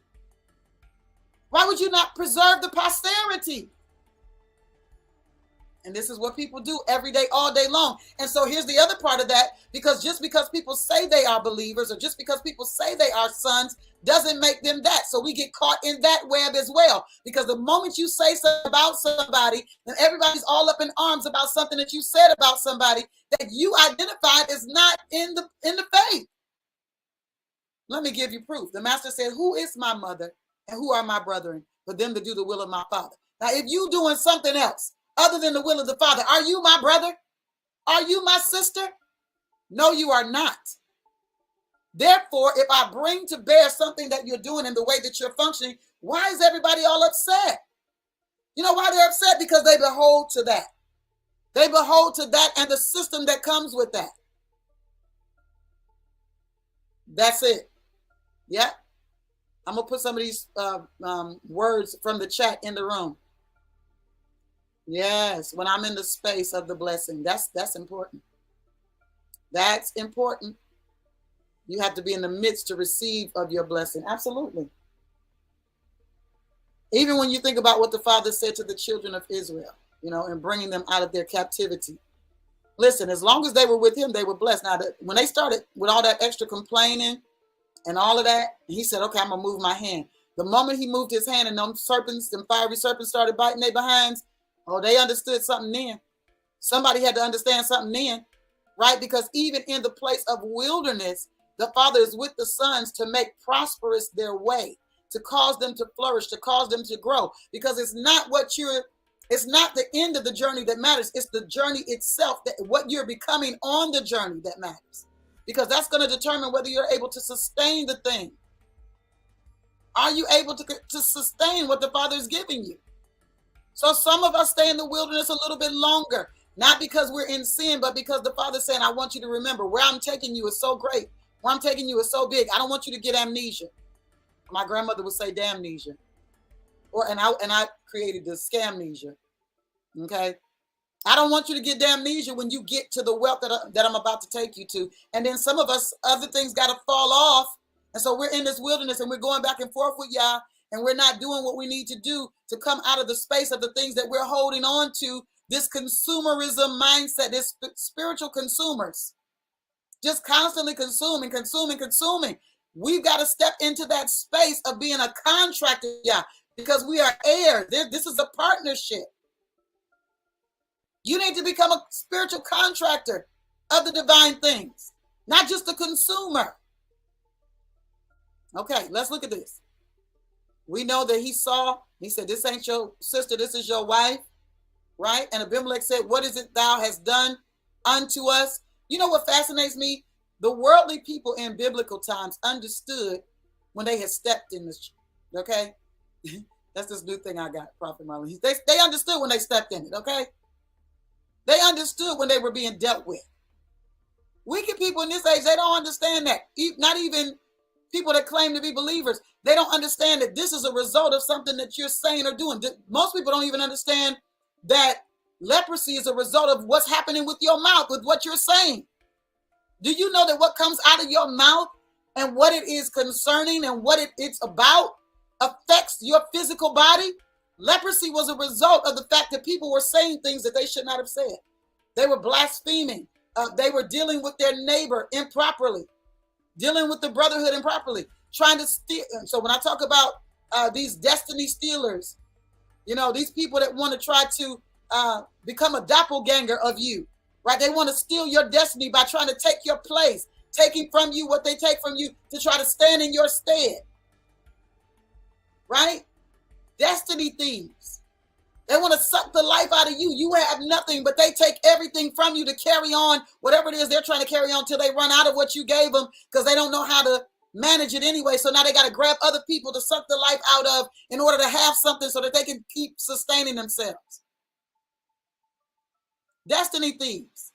Why would you not preserve the posterity? And this is what people do every day, all day long. And so here's the other part of that, because just because people say they are believers or just because people say they are sons doesn't make them that. So we get caught in that web as well, because the moment you say something about somebody, then everybody's all up in arms about something that you said about somebody that you identified as not in the faith. Let me give you proof. The master said, who is my mother and who are my brethren for them to do the will of my Father? Now, if you doing something else other than the will of the Father, are you my brother? Are you my sister? No, you are not. Therefore, if I bring to bear something that you're doing in the way that you're functioning, why is everybody all upset? You know why they're upset? Because they behold to that. They behold to that and the system that comes with that. That's it. Yeah. I'm going to put some of these words from the chat in the room. Yes, when I'm in the space of the blessing, that's important. That's important. You have to be in the midst to receive of your blessing. Absolutely. Even when you think about what the Father said to the children of Israel, you know, and bringing them out of their captivity. Listen, as long as they were with him, they were blessed. Now, when they started with all that extra complaining and all of that, he said, okay, I'm going to move my hand. The moment he moved his hand and them serpents, them fiery serpents started biting their behinds, oh, they understood something then. Somebody had to understand something then, right? Because even in the place of wilderness, the Father is with the sons to make prosperous their way, to cause them to flourish, to cause them to grow. Because it's not it's not the end of the journey that matters. It's the journey itself, that what you're becoming on the journey that matters. Because that's going to determine whether you're able to sustain the thing. Are you able to sustain what the Father is giving you? So some of us stay in the wilderness a little bit longer, not because we're in sin, but because the Father's saying, I want you to remember where I'm taking you is so great. Where I'm taking you is so big. I don't want you to get amnesia. My grandmother would say damnesia. And I created the scamnesia. Okay. I don't want you to get damnesia when you get to the wealth that I'm about to take you to. And then some of us, other things got to fall off. And so we're in this wilderness and we're going back and forth with y'all. And we're not doing what we need to do to come out of the space of the things that we're holding on to. This consumerism mindset, this spiritual consumers, just constantly consuming. We've got to step into that space of being a contractor, because we are heirs. This is a partnership. You need to become a spiritual contractor of the divine things, not just a consumer. Okay, let's look at this. We know that he said, this ain't your sister, this is your wife, right? And Abimelech said, what is it thou hast done unto us? You know what fascinates me? The worldly people in biblical times understood when they had stepped in this, okay? That's this new thing I got, Prophet Marlon. They understood when they stepped in it, okay? They understood when they were being dealt with. Wicked people in this age, they don't understand that. Not even people that claim to be believers, they don't understand that this is a result of something that you're saying or doing. Most people don't even understand that leprosy is a result of what's happening with your mouth, with what you're saying. Do you know that what comes out of your mouth and what it is concerning and what it's about affects your physical body? Leprosy was a result of the fact that people were saying things that they should not have said. They were blaspheming. They were dealing with their neighbor improperly, dealing with the brotherhood improperly, trying to steal. So when I talk about these destiny stealers, these people that want to try to become a doppelganger of you, right? They want to steal your destiny by trying to take your place, taking from you what they take from you to try to stand in your stead, right? Destiny thieves. They want to suck the life out of you. You have nothing, but they take everything from you to carry on whatever it is they're trying to carry on till they run out of what you gave them, because they don't know how to manage it anyway. So now they got to grab other people to suck the life out of in order to have something so that they can keep sustaining themselves. Destiny thieves.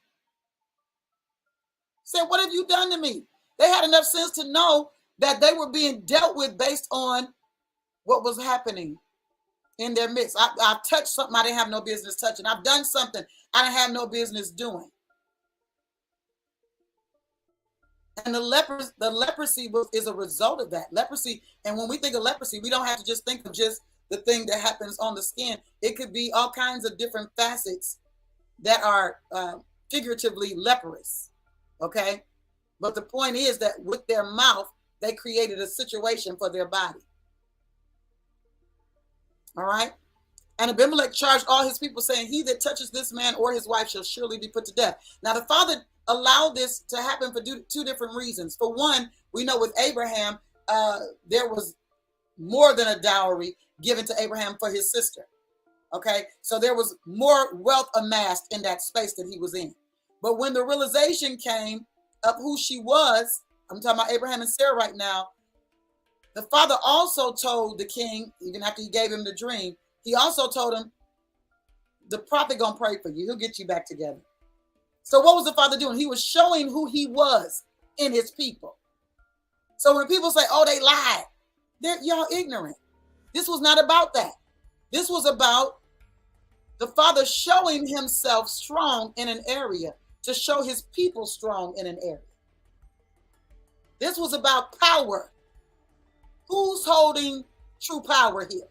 Said, what have you done to me? They had enough sense to know that they were being dealt with based on what was happening in their midst. I touched something I didn't have no business touching. I've done something I didn't have no business doing. And the leprosy is a result of that. Leprosy, and when we think of leprosy, we don't have to just think of just the thing that happens on the skin. It could be all kinds of different facets that are figuratively leprous, okay? But the point is that with their mouth, they created a situation for their body. All right? And Abimelech charged all his people, saying, he that touches this man or his wife shall surely be put to death. Now, the father allowed this to happen for two different reasons. For one, we know with Abraham, there was more than a dowry given to Abraham for his sister. Okay? So there was more wealth amassed in that space that he was in. But when the realization came of who she was, I'm talking about Abraham and Sarah right now, the father also told the king, even after he gave him the dream, he also told him, the prophet gonna pray for you. He'll get you back together. So what was the father doing? He was showing who he was in his people. So when people say, oh, they lied, y'all ignorant. This was not about that. This was about the father showing himself strong in an area to show his people strong in an area. This was about power. Who's holding true power here,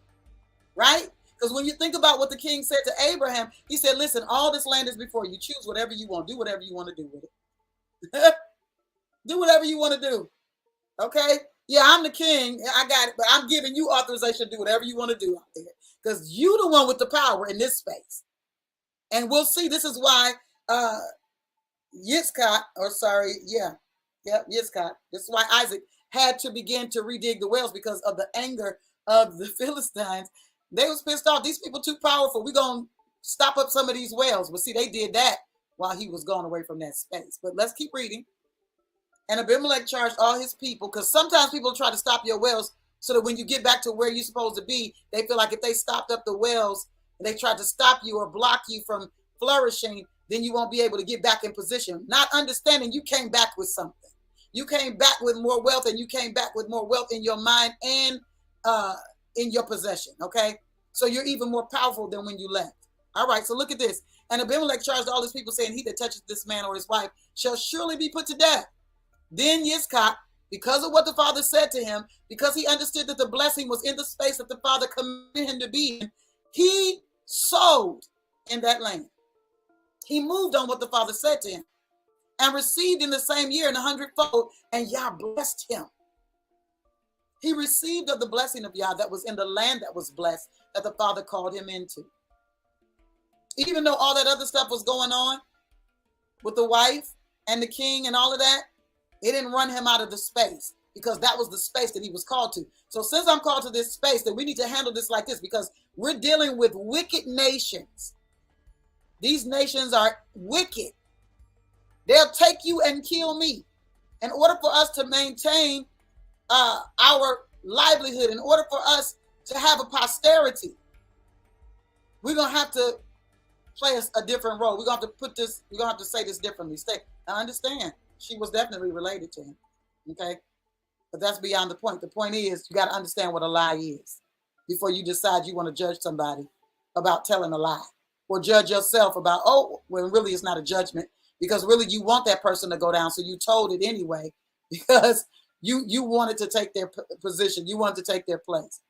right? Because when you think about what the king said to Abraham, he said, listen, all this land is before you. Choose whatever you want. Do whatever you want to do with it. Do whatever you want to do. Okay? Yeah, I'm the king. I got it. But I'm giving you authorization to do whatever you want to do out there. Because you the one with the power in this space. And we'll see. This is why Yitzchak. This is why Isaac had to begin to redig the wells, because of the anger of the Philistines. They was pissed off. These people too powerful. We're going to stop up some of these wells. But see, they did that while he was gone away from that space. But let's keep reading. And Abimelech charged all his people, because sometimes people try to stop your wells so that when you get back to where you're supposed to be, they feel like if they stopped up the wells and they tried to stop you or block you from flourishing, then you won't be able to get back in position. Not understanding you came back with something. You came back with more wealth, and you came back with more wealth in your mind and in your possession, okay? So you're even more powerful than when you left. All right, so look at this. And Abimelech charged all his people, saying, he that touches this man or his wife shall surely be put to death. Then Yitzchak, because of what the father said to him, because he understood that the blessing was in the space that the father commanded him to be in, he sowed in that land. He moved on what the father said to him and received in the same year in 100-fold, and Yah blessed him. He received of the blessing of Yah that was in the land that was blessed, that the father called him into. Even though all that other stuff was going on with the wife and the king and all of that, it didn't run him out of the space, because that was the space that he was called to. So since I'm called to this space, then we need to handle this like this, because we're dealing with wicked nations. These nations are wicked. They'll take you and kill me. In order for us to maintain our livelihood, in order for us to have a posterity, we're going to have to play a different role. We're going to have to put this, we're going to have to say this differently. I understand. She was definitely related to him. Okay? But that's beyond the point. The point is, you got to understand what a lie is before you decide you want to judge somebody about telling a lie, or judge yourself about, when really it's not a judgment, because really you want that person to go down, so you told it anyway, because you wanted to take their position. You wanted to take their place.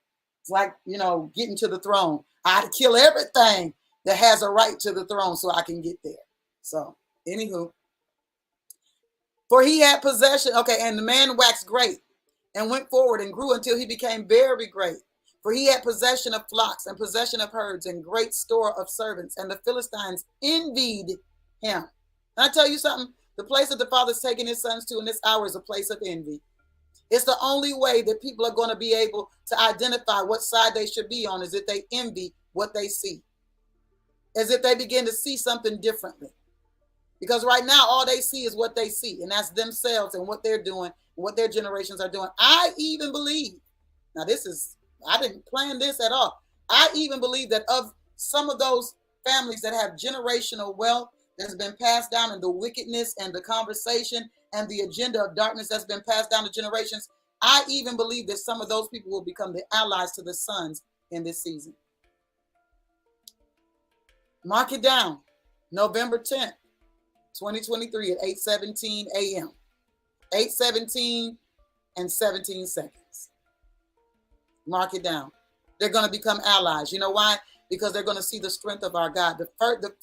It's like, getting to the throne. I had to kill everything that has a right to the throne so I can get there. So, anywho, for he had possession. Okay, and the man waxed great and went forward and grew until he became very great. For he had possession of flocks and possession of herds and great store of servants. And the Philistines envied him. And I tell you something, the place that the Father's taking his sons to in this hour is a place of envy. It's the only way that people are going to be able to identify what side they should be on, is if they envy what they see, as if they begin to see something differently. Because right now, all they see is what they see, and that's themselves and what they're doing, what their generations are doing. I even believe, now I didn't plan this at all. I even believe that of some of those families that have generational wealth that's been passed down, and the wickedness and the conversation and the agenda of darkness that's been passed down to generations, I even believe that some of those people will become the allies to the sons in this season. Mark it down, November 10th, 2023 at 8:17 a.m. 8:17 and 17 seconds. Mark it down. They're going to become allies. You know why? Because they're going to see the strength of our God.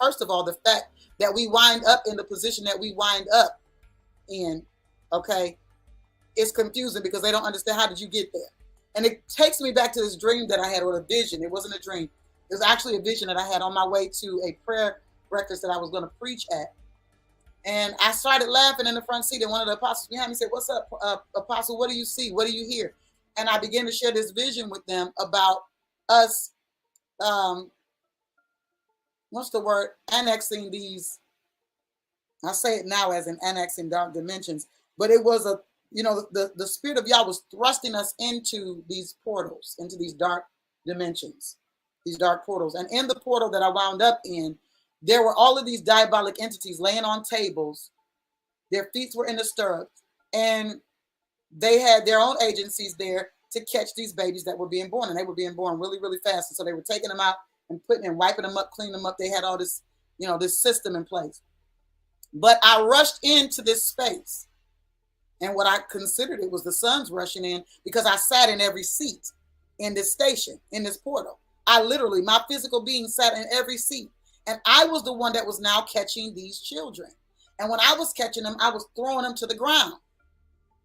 First of all, the fact that we wind up in the position that we wind up in, okay, is confusing because they don't understand, how did you get there? And it takes me back to this dream that I had, or a vision. It wasn't a dream. It was actually a vision that I had on my way to a prayer breakfast that I was going to preach at. And I started laughing in the front seat, and one of the apostles behind me said, "What's up, Apostle? What do you see? What do you hear?" And I began to share this vision with them about us, what's the word? Annexing these. I say it now as in annexing dark dimensions, but it was the Spirit of Yah was thrusting us into these portals, into these dark dimensions, these dark portals. And in the portal that I wound up in, there were all of these diabolic entities laying on tables. Their feet were in the stirrups, and they had their own agencies there to catch these babies that were being born, and they were being born really, really fast. And so they were taking them out and putting and wiping them up, cleaning them up. They had all this, this system in place. But I rushed into this space, and what I considered it was the sons rushing in, because I sat in every seat in this station, in this portal. I literally, my physical being sat in every seat. And I was the one that was now catching these children. And when I was catching them, I was throwing them to the ground.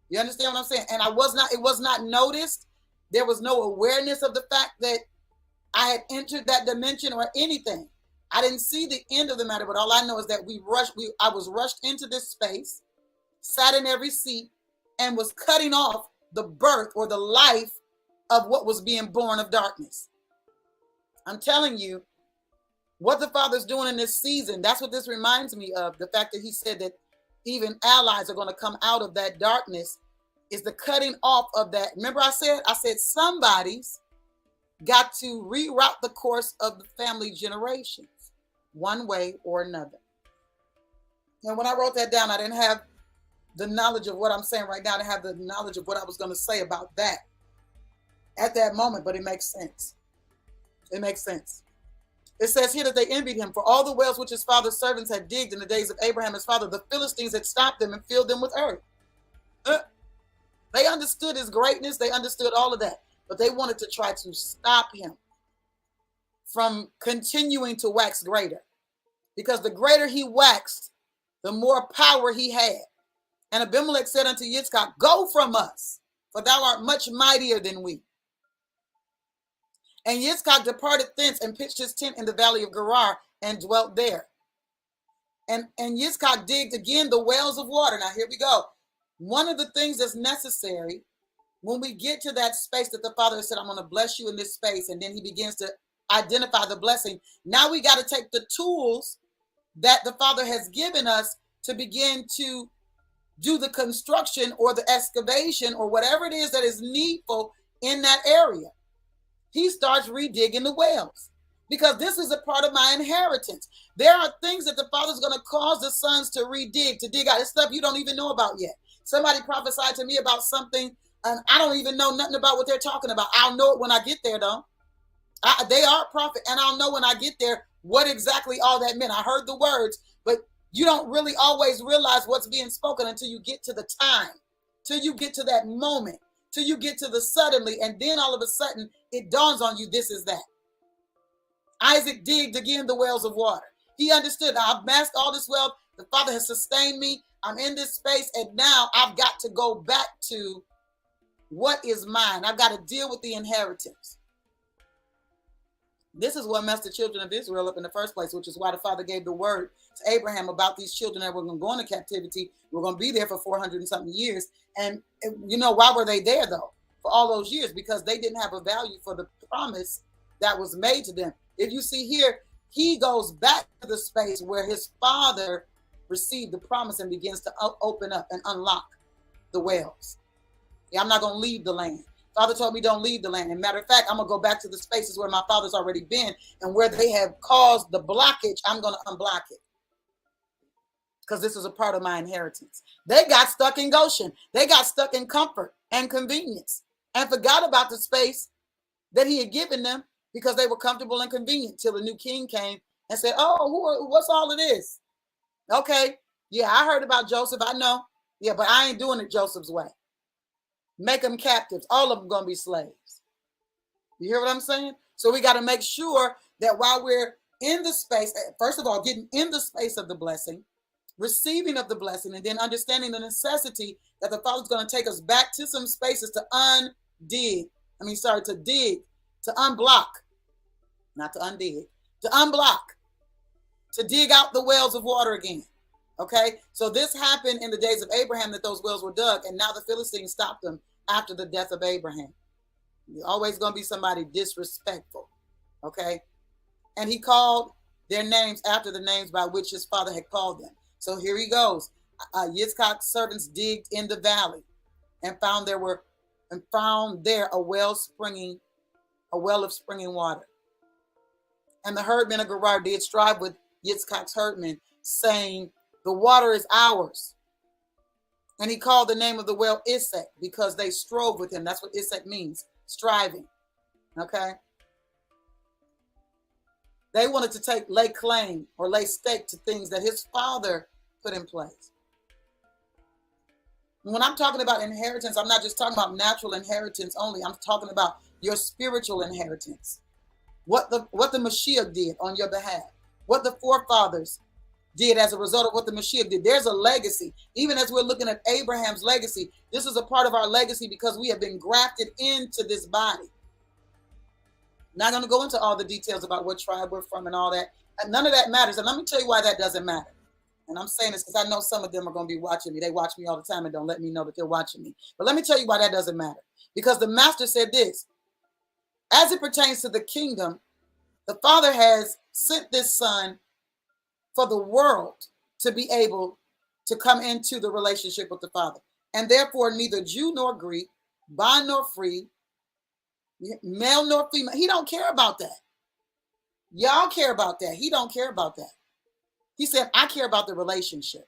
You understand what I'm saying? And it was not noticed. There was no awareness of the fact that I had entered that dimension or anything. I didn't see the end of the matter, but all I know is that I was rushed into this space, sat in every seat, and was cutting off the birth or the life of what was being born of darkness. I'm telling you, what the Father's doing in this season, that's what this reminds me of. The fact that he said that even allies are going to come out of that darkness is the cutting off of that. Remember I said somebody's got to reroute the course of the family generations one way or another. And when I wrote that down, I didn't have the knowledge of what I'm saying right now. I didn't have the knowledge of what I was going to say about that at that moment, but it makes sense. It makes sense. It says here that they envied him for all the wells which his father's servants had digged in the days of Abraham, his father. The Philistines had stopped them and filled them with earth. They understood his greatness. They understood all of that. But they wanted to try to stop him from continuing to wax greater. Because the greater he waxed, the more power he had. And Abimelech said unto Yitzchak, "Go from us, for thou art much mightier than we." And Yitzchak departed thence and pitched his tent in the valley of Gerar and dwelt there. And Yitzchak digged again the wells of water. Now here we go. One of the things that's necessary when we get to that space that the Father said, "I'm going to bless you in this space," and then he begins to identify the blessing. Now we got to take the tools that the Father has given us to begin to do the construction or the excavation or whatever it is that is needful in that area. He starts redigging the wells, because this is a part of my inheritance. There are things that the Father's going to cause the sons to redig, to dig out. It's stuff you don't even know about yet. Somebody prophesied to me about something, and I don't even know nothing about what they're talking about. I'll know it when I get there, though. They are a prophet, and I'll know when I get there what exactly all that meant. I heard the words, but you don't really always realize what's being spoken until you get to the time, till you get to that moment, till you get to the suddenly, and then all of a sudden it dawns on you, this is that. Isaac digged again the wells of water. He understood. I've amassed all this wealth. The Father has sustained me. I'm in this space, and now I've got to go back to what is mine. I've got to deal with the inheritance. This is what messed the children of Israel up in the first place, which is why the Father gave the word to Abraham about these children that were going to go into captivity. We're going to be there for 400 and something years. And why were they there, though, for all those years? Because they didn't have a value for the promise that was made to them. If you see here, he goes back to the space where his father received the promise and begins to open up and unlock the wells. Yeah, I'm not going to leave the land. Father told me don't leave the land. And matter of fact, I'm going to go back to the spaces where my father's already been, and where they have caused the blockage, I'm going to unblock it. Because this is a part of my inheritance. They got stuck in Goshen. They got stuck in comfort and convenience and forgot about the space that he had given them because they were comfortable and convenient till the new king came and said, oh, what's all of this? Okay, yeah, I heard about Joseph. I know. Yeah, but I ain't doing it Joseph's way. Make them captives. All of them going to be slaves. You hear what I'm saying? So we got to make sure that while we're in the space, first of all, getting in the space of the blessing, receiving of the blessing, and then understanding the necessity that the Father's going to take us back to some spaces to dig, to unblock, not to undig, to unblock, to dig out the wells of water again. Okay, so this happened in the days of Abraham, that those wells were dug, and now the Philistines stopped them after the death of Abraham. You're always going to be somebody disrespectful. Okay, and he called their names after the names by which his father had called them. So here he goes. Yitzchak's servants digged in the valley and found there a well of springing water. And the herdmen of Gerar did strive with Yitzchak's herdmen, saying, the water is ours. And he called the name of the well Isaac, because they strove with him. That's what Isaac means, striving. Okay. They wanted to lay claim or lay stake to things that his father put in place. When I'm talking about inheritance, I'm not just talking about natural inheritance only. I'm talking about your spiritual inheritance. What the Mashiach did on your behalf. What the forefathers did as a result of what the Mashiach did. There's a legacy. Even as we're looking at Abraham's legacy, this is a part of our legacy because we have been grafted into this body. Not going to go into all the details about what tribe we're from and all that. None of that matters. And let me tell you why that doesn't matter. And I'm saying this because I know some of them are going to be watching me. They watch me all the time and don't let me know that they're watching me. But let me tell you why that doesn't matter. Because the master said this: as it pertains to the kingdom, the Father has sent this Son for the world to be able to come into the relationship with the Father. And therefore, neither Jew nor Greek, bond nor free, male nor female, he don't care about that. Y'all care about that. He don't care about that. He said, I care about the relationship.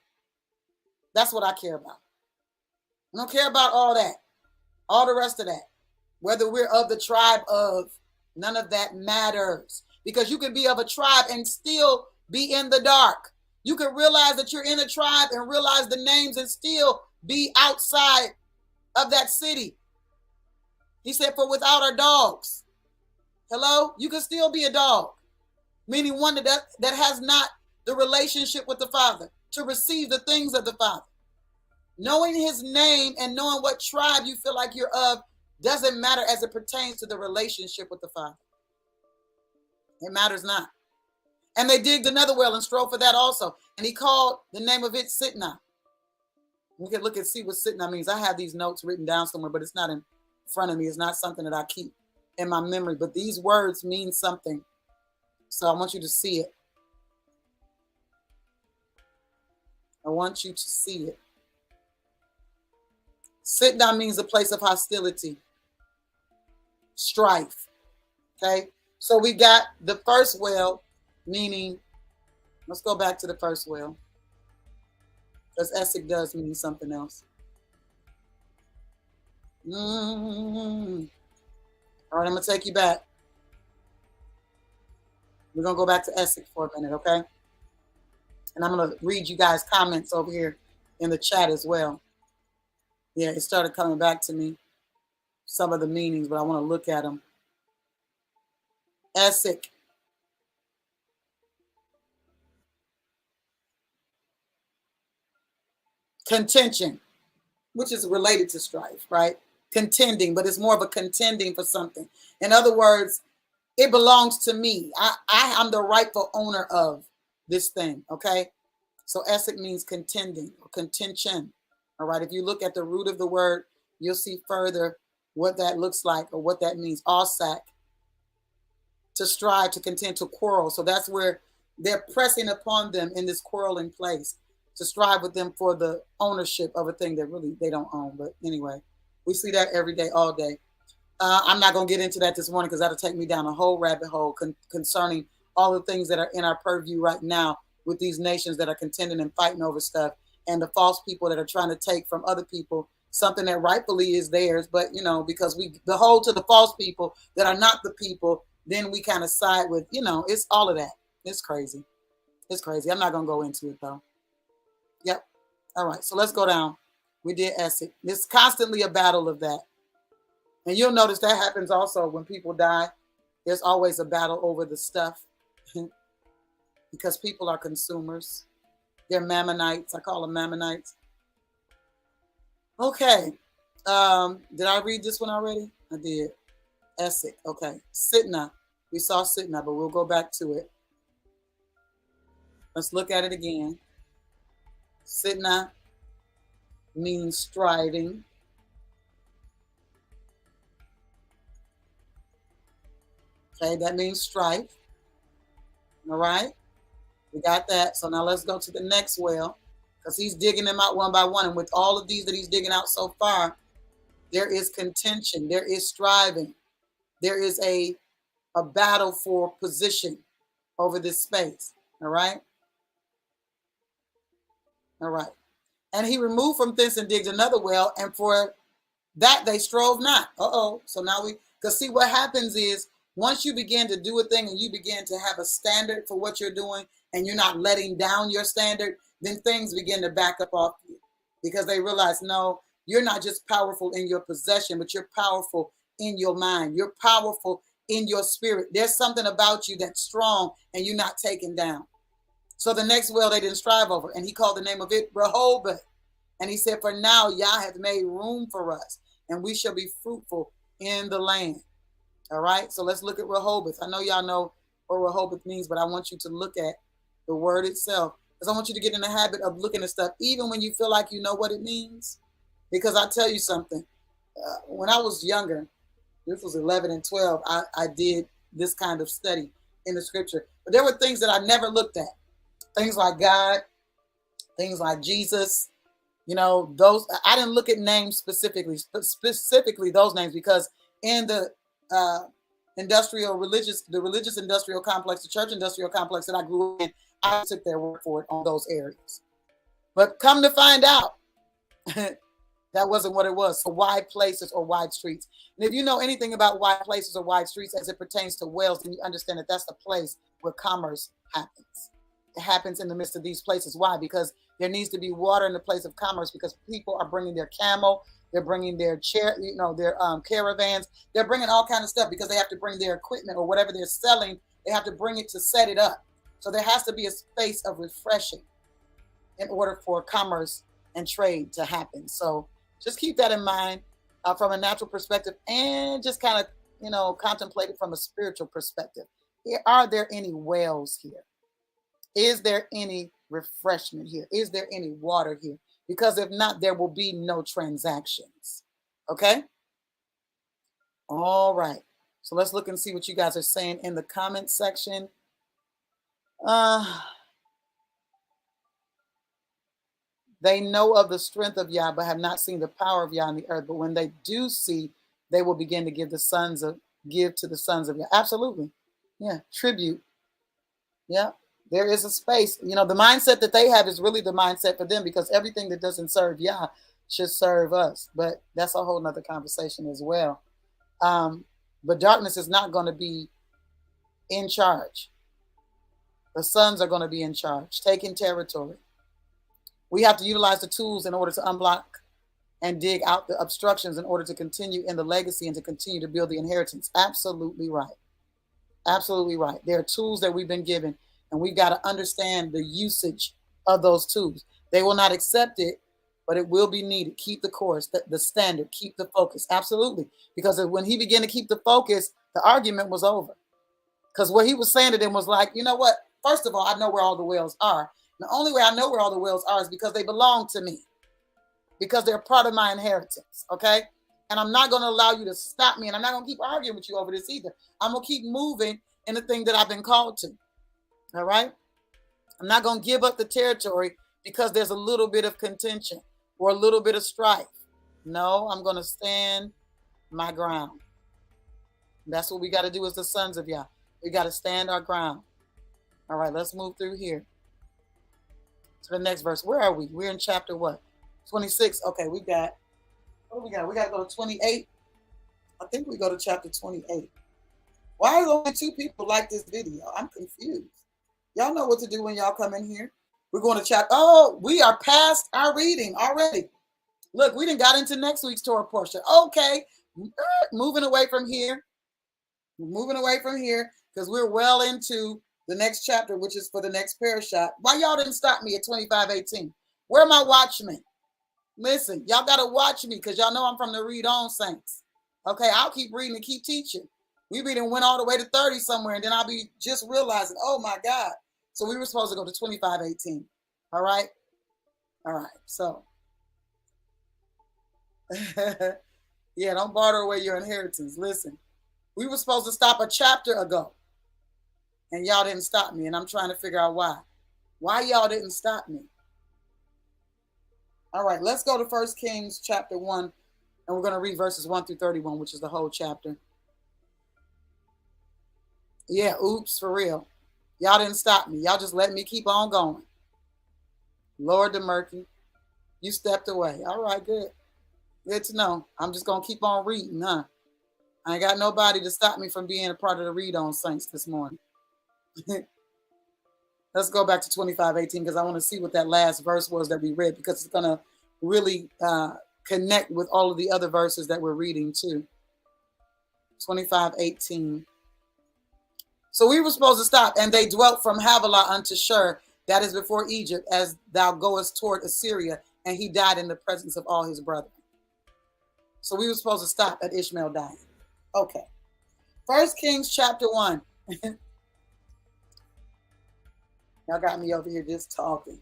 That's what I care about. I don't care about all that, all the rest of that. Whether we're of the tribe of, none of that matters. Because you can be of a tribe and still be in the dark. You can realize that you're in a tribe and realize the names and still be outside of that city. He said, for without our dogs, hello, you can still be a dog. Meaning one that has not the relationship with the Father to receive the things of the Father. Knowing his name and knowing what tribe you feel like you're of doesn't matter as it pertains to the relationship with the Father. It matters not. And they digged another well and strove for that also. And he called the name of it Sitnah. We can look and see what Sitnah means. I have these notes written down somewhere, but it's not in front of me. It's not something that I keep in my memory. But these words mean something. So I want you to see it. I want you to see it. Sitnah means a place of hostility, strife. Okay? So we got the first well, meaning, let's go back to the first well, because Esek does mean something else. All right, I'm going to take you back. We're going to go back to Esek for a minute, okay? And I'm going to read you guys' comments over here in the chat as well. Yeah, it started coming back to me, some of the meanings, but I want to look at them. Esek. Contention, which is related to strife, right? Contending, but it's more of a contending for something. In other words, it belongs to me. I'm the rightful owner of this thing, okay? So Esek means contending or contention, all right? If you look at the root of the word, you'll see further what that looks like or what that means. Asak, to strive, to contend, to quarrel. So that's where they're pressing upon them in this quarreling place to strive with them for the ownership of a thing that really they don't own. But anyway, we see that every day, all day. I'm not going to get into that this morning because that'll take me down a whole rabbit hole concerning all the things that are in our purview right now with these nations that are contending and fighting over stuff, and the false people that are trying to take from other people something that rightfully is theirs. But, you know, because we behold to the false people that are not the people, then we kind of side with, you know, it's all of that. It's crazy. It's crazy. I'm not going to go into it, though. Yep. All right. So let's go down. We did Esek. There's constantly a battle of that. And you'll notice that happens also when people die. There's always a battle over the stuff because people are consumers. They're Mammonites. I call them Mammonites. Okay. Did I read this one already? I did. Esek. Okay. Sitna. We saw Sitna, but we'll go back to it. Let's look at it again. Sitna means striving. Okay, that means strife. All right, we got that. So now let's go to the next well, because he's digging them out one by one. And with all of these that he's digging out so far, there is contention, there is striving, there is a battle for position over this space. All right. All right. And he removed from thence and digged another well, and for that they strove not. So now because see what happens is, once you begin to do a thing and you begin to have a standard for what you're doing and you're not letting down your standard, then things begin to back up off you because they realize, no, you're not just powerful in your possession, but you're powerful in your mind. You're powerful in your spirit. There's something about you that's strong and you're not taken down. So the next well they didn't strive over, and he called the name of it Rehoboth. And he said, for now, Yah hath made room for us, and we shall be fruitful in the land. All right, so let's look at Rehoboth. I know y'all know what Rehoboth means, but I want you to look at the word itself, because I want you to get in the habit of looking at stuff, even when you feel like you know what it means. Because I'll tell you something. When I was younger, this was 11 and 12, I did this kind of study in the scripture. But there were things that I never looked at. Things like God, things like Jesus, you know, those. I didn't look at names specifically those names, because in the religious industrial complex, the church industrial complex that I grew in, I took their word for it on those areas. But come to find out, that wasn't what it was. So wide places or wide streets. And if you know anything about wide places or wide streets as it pertains to wells, then you understand that that's the place where commerce happens. It happens in the midst of these places. Why? Because there needs to be water in the place of commerce, because people are bringing their camel, they're bringing their their caravans, they're bringing all kinds of stuff because they have to bring their equipment or whatever they're selling. They have to bring it to set it up. So there has to be a space of refreshing in order for commerce and trade to happen. So just keep that in mind from a natural perspective, and just kind of, contemplate it from a spiritual perspective. Are there any wells here? Is there any refreshment here? Is there any water here? Because if not, there will be no transactions. Okay? All right. So let's look and see what you guys are saying in the comment section. They know of the strength of Yah, but have not seen the power of Yah in the earth. But when they do see, they will begin to give to the sons of Yah. Absolutely. Yeah. Tribute. Yeah. There is a space. The mindset that they have is really the mindset for them, because everything that doesn't serve Yah should serve us. But that's a whole nother conversation as well. But darkness is not going to be in charge. The sons are going to be in charge, taking territory. We have to utilize the tools in order to unblock and dig out the obstructions in order to continue in the legacy and to continue to build the inheritance. Absolutely right. Absolutely right. There are tools that we've been given, and we've got to understand the usage of those tools. They will not accept it but it will be needed. Keep the course, the standard, keep the focus. Absolutely. Because when he began to keep the focus, the argument was over. Because what he was saying to them was like, you know what? First of all, I know where all the wells are. The only way I know where all the wells are is because they belong to me, because they're part of my inheritance, okay? And I'm not going to allow you to stop me, and I'm not going to keep arguing with you over this either. I'm going to keep moving in the thing that I've been called to, all right? I'm not going to give up the territory because there's a little bit of contention or a little bit of strife. No, I'm going to stand my ground. That's what we got to do as the sons of Yah. We got to stand our ground. All right, let's move through here to the next verse. Where are we? We're in chapter what? 26. Okay, we got, what do we got? We got to go to 28. I think we go to chapter 28. Why are only 2 people like this video? I'm confused. Y'all know what to do when y'all come in here. We're going to chapter. Oh, we are past our reading already. Look, we done got into next week's Torah portion. Okay, moving away from here. Moving away from here because we're well into the next chapter, which is for the next PARASHAT. Why y'all didn't stop me at 25:18? Where are my watchmen? Listen, y'all got to watch me because y'all know I'm from the read on saints. Okay, I'll keep reading and keep teaching. We reading went all the way to 30 somewhere, and then I'll be just realizing, oh my God. So we were supposed to go to 25:18. All right? All right, so. Yeah, don't barter away your inheritance. Listen, we were supposed to stop a chapter ago, and y'all didn't stop me, and I'm trying to figure out why. Why y'all didn't stop me? All right, let's go to 1 Kings chapter 1, and we're going to read verses 1 through 31, which is the whole chapter. Yeah, oops, for real. Y'all didn't stop me. Y'all just let me keep on going. Lord the Murky, you stepped away. All right, good. Good to know. I'm just going to keep on reading, huh? I ain't got nobody to stop me from being a part of the read on saints this morning. Let's go back to 25:18 because I want to see what that last verse was that we read, because it's going to really connect with all of the other verses that we're reading too. 25:18. So we were supposed to stop. And they dwelt from Havilah unto Shur, that is before Egypt, as thou goest toward Assyria. And he died in the presence of all his brethren. So we were supposed to stop at Ishmael dying. Okay. 1 Kings chapter 1. Y'all got me over here just talking.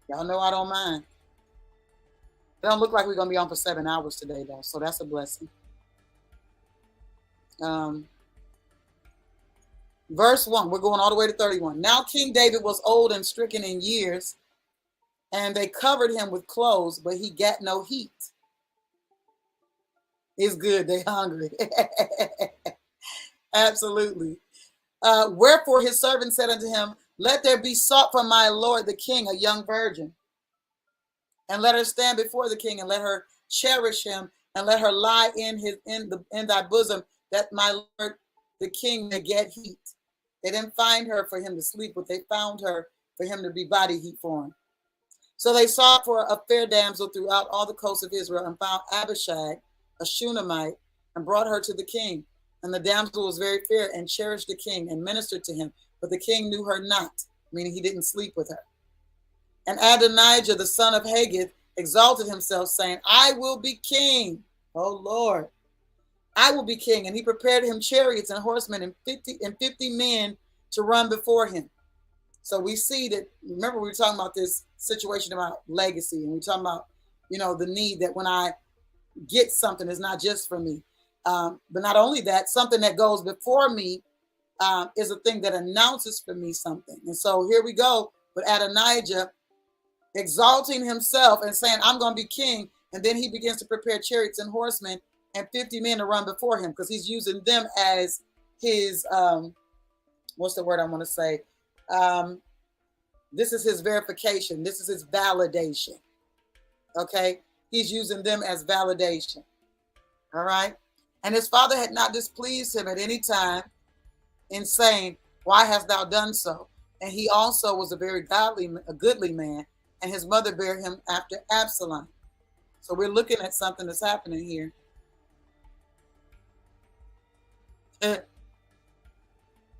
Y'all know I don't mind. It don't look like we're going to be on for 7 hours today, though. So that's a blessing. Verse 1. We're going all the way to 31. Now King David was old and stricken in years, and they covered him with clothes, but he got no heat. It's good. They hungry. Absolutely. Wherefore his servant said unto him, let there be sought for my lord the king a young virgin, and let her stand before the king, and let her cherish him, and let her lie in thy bosom, that my lord the king may get heat. They didn't find her for him to sleep with, they found her for him to be body heat for him. So they sought for a fair damsel throughout all the coasts of Israel, and found Abishag, a Shunammite, and brought her to the king. And the damsel was very fair, and cherished the king, and ministered to him. But the king knew her not, meaning he didn't sleep with her. And Adonijah, the son of Haggith, exalted himself, saying, I will be king. Oh Lord, I will be king. And he prepared him chariots and horsemen and 50 men to run before him. So we see that, remember we were talking about this situation about legacy, and we're talking about, the need that when I get something, it's not just for me. But not only that, something that goes before me is a thing that announces for me something. And so here we go with Adonijah exalting himself and saying, I'm going to be king. And then he begins to prepare chariots and horsemen and 50 men to run before him, because he's using them as his, what's the word I want to say? This is his verification. This is his validation. Okay. He's using them as validation. All right. And his father had not displeased him at any time in saying, why hast thou done so? And he also was a goodly man, and his mother bare him after Absalom. So we're looking at something that's happening here.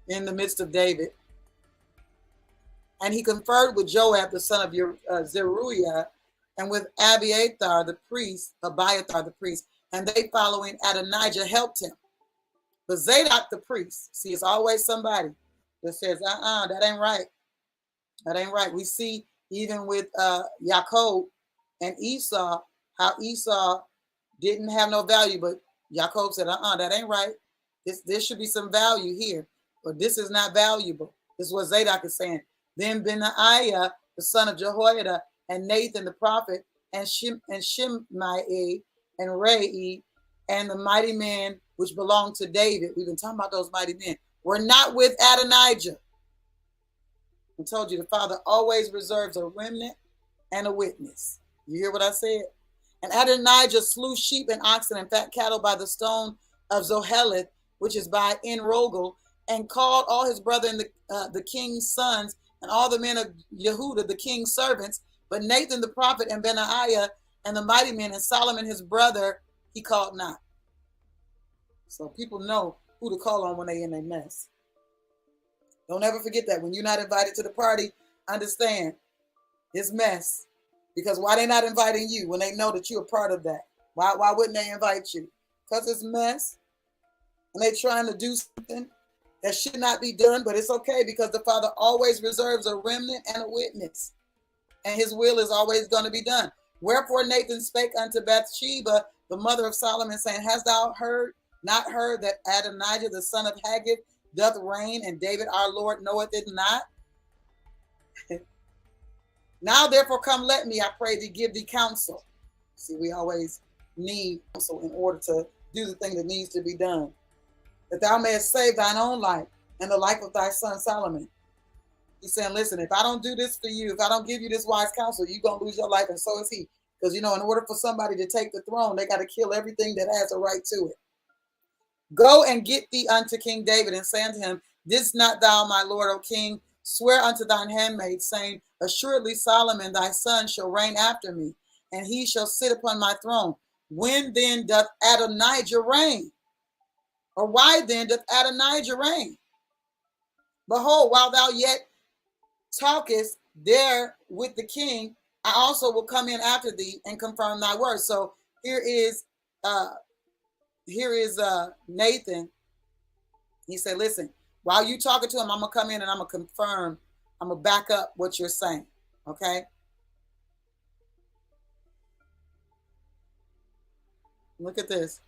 In the midst of David. And he conferred with Joab, the son of Zeruiah, and with Abiathar the priest, and they following Adonijah helped him. But Zadok the priest, see, it's always somebody that says, that ain't right. That ain't right. We see even with Yaakov and Esau, how Esau didn't have no value, but Yaakov said, that ain't right. There should be some value here, but this is not valuable. This is what Zadok is saying. Then Benaiah, the son of Jehoiada, and Nathan the prophet, and Shimei, and Rei, and the mighty men which belonged to David, we've been talking about those mighty men, were not with Adonijah. I told you the Father always reserves a remnant and a witness. You hear what I said? And Adonijah slew sheep and oxen and fat cattle by the stone of Zoheleth, which is by En Rogel, and called all his brethren, the king's sons, and all the men of Yehuda, the king's servants. But Nathan the prophet and Benaiah and the mighty men and Solomon his brother, he called not. So people know who to call on when they in their mess. Don't ever forget that. When you're not invited to the party, understand it's mess. Because why they not inviting you when they know that you're a part of that? Why wouldn't they invite you? Because it's mess. And they're trying to do something that should not be done, but it's okay because the Father always reserves a remnant and a witness. And his will is always going to be done. Wherefore Nathan spake unto Bathsheba, the mother of Solomon, saying, Hast thou not heard that Adonijah, the son of Haggith, doth reign, and David our Lord knoweth it not? Now therefore come, let me, I pray thee, give thee counsel. See, we always need counsel in order to do the thing that needs to be done, that thou mayest save thine own life and the life of thy son Solomon. He's saying, listen, if I don't do this for you, if I don't give you this wise counsel, you're going to lose your life, and so is he. Because, in order for somebody to take the throne, they got to kill everything that has a right to it. Go and get thee unto King David, and say unto him, Didst not thou, my lord, O king, swear unto thine handmaid, saying, Assuredly Solomon thy son shall reign after me, and he shall sit upon my throne. When then doth Adonijah reign? Or why then doth Adonijah reign? Behold, while thou yet talkest there with the king, I also will come in after thee and confirm thy words. So here is Nathan. He said, listen, while you talking to him, I'm going to come in and I'm going to confirm, I'm going to back up what you're saying. Okay? Look at this.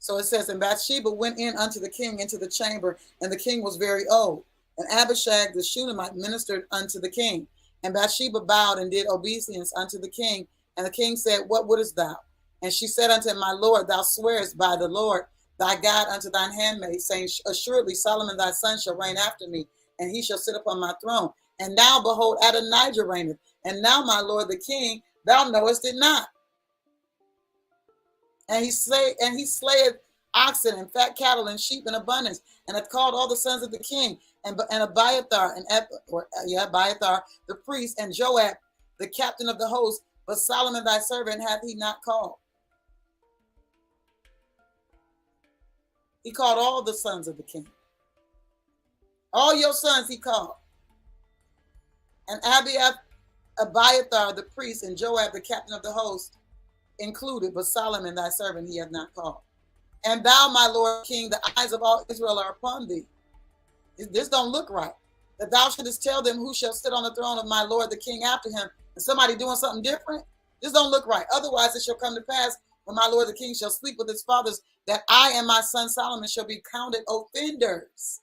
So it says, and Bathsheba went in unto the king into the chamber, and the king was very old. And Abishag the Shunammite ministered unto the king. And Bathsheba bowed and did obeisance unto the king. And the king said, What wouldest thou? And she said unto him, My lord, thou swearest by the Lord thy God unto thine handmaid, saying, Assuredly Solomon thy son shall reign after me, and he shall sit upon my throne. And now, behold, Adonijah reigneth. And now, my lord the king, thou knowest it not. And he slayeth oxen and fat cattle and sheep in abundance, and hath called all the sons of the king, and Abiathar Abiathar the priest, and Joab the captain of the host. But Solomon thy servant hath he not called. He called all the sons of the king. All your sons he called. And Abiathar the priest, and Joab the captain of the host included, but Solomon thy servant he hath not called. And thou, my lord king, the eyes of all Israel are upon thee. This don't look right. That thou shouldest tell them who shall sit on the throne of my lord the king after him, and somebody doing something different. This don't look right. Otherwise it shall come to pass, when my lord the king shall sleep with his fathers, that I and my son Solomon shall be counted offenders.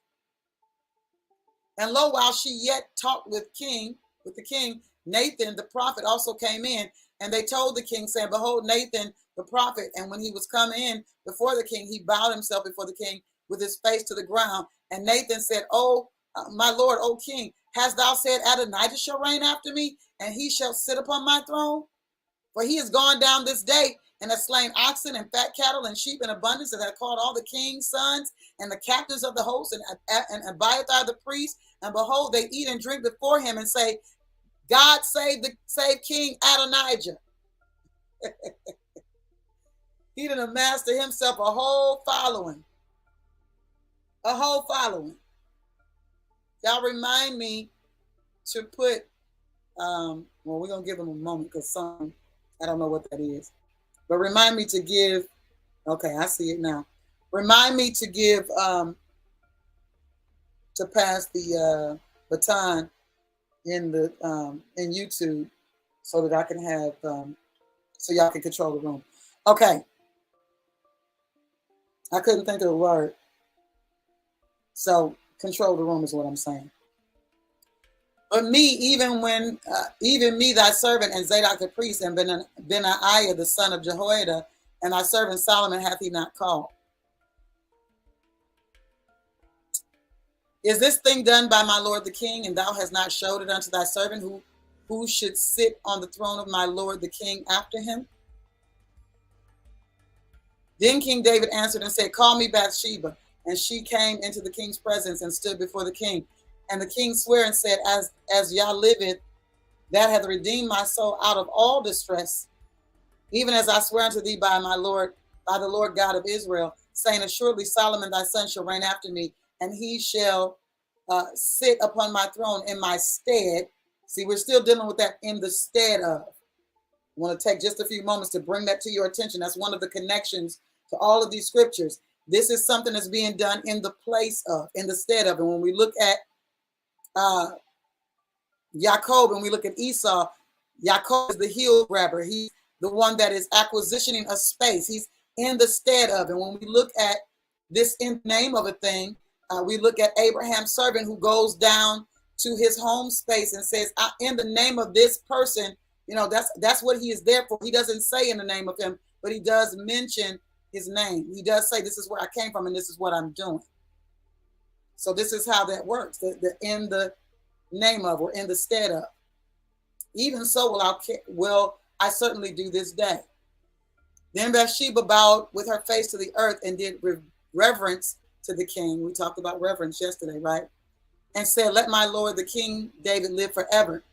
And lo, while she yet talked with the king, Nathan the prophet also came in, and they told the king, saying, Behold, Nathan the prophet. And when he was come in before the king, he bowed himself before the king with his face to the ground. And Nathan said, Oh, my lord, O king, hast thou said Adonijah shall reign after me, and he shall sit upon my throne? For he is gone down this day, and has slain oxen and fat cattle and sheep in abundance, and hath called all the king's sons and the captains of the host, and Abiathar the priest. And behold, they eat and drink before him, and say, God save King Adonijah. He done amassed to himself a whole following. A whole following. Y'all remind me to put, well, we're going to give them a moment because I don't know what that is. But remind me to give, okay, I see it now. Remind me to give, to pass the baton in YouTube so that I can have, so y'all can control the room. Okay. I couldn't think of the word. So control the room is what I'm saying. But me, even me, thy servant, and Zadok the priest, and Benaiah the son of Jehoiada, and thy servant Solomon hath he not called. Is this thing done by my lord the king, and thou hast not showed it unto thy servant, who should sit on the throne of my lord the king after him? Then King David answered and said, call me Bathsheba. And she came into the king's presence and stood before the king. And the king sware and said, as Yah liveth, that hath redeemed my soul out of all distress, even as I swear unto thee by my Lord, by the Lord God of Israel, saying, assuredly Solomon thy son shall reign after me, and he shall sit upon my throne in my stead. See, we're still dealing with that in the stead of. I want to take just a few moments to bring that to your attention. That's one of the connections to all of these scriptures. This is something that's being done in the place of, in the stead of. And when we look at Jacob and we look at Esau, Jacob is the heel grabber. He's the one that is acquisitioning a space. He's in the stead of. And when we look at this in the name of a thing, we look at Abraham's servant who goes down to his home space and says, in the name of this person, you know, that's what he is there for. He doesn't say in the name of him, but he does mention his name. He does say, this is where I came from and this is what I'm doing. So this is how that works. The in the name of or in the stead of. Even so will I certainly do this day. Then Bathsheba bowed with her face to the earth and did reverence to the king. We talked about reverence yesterday, right? And said, let my lord the king David live forever.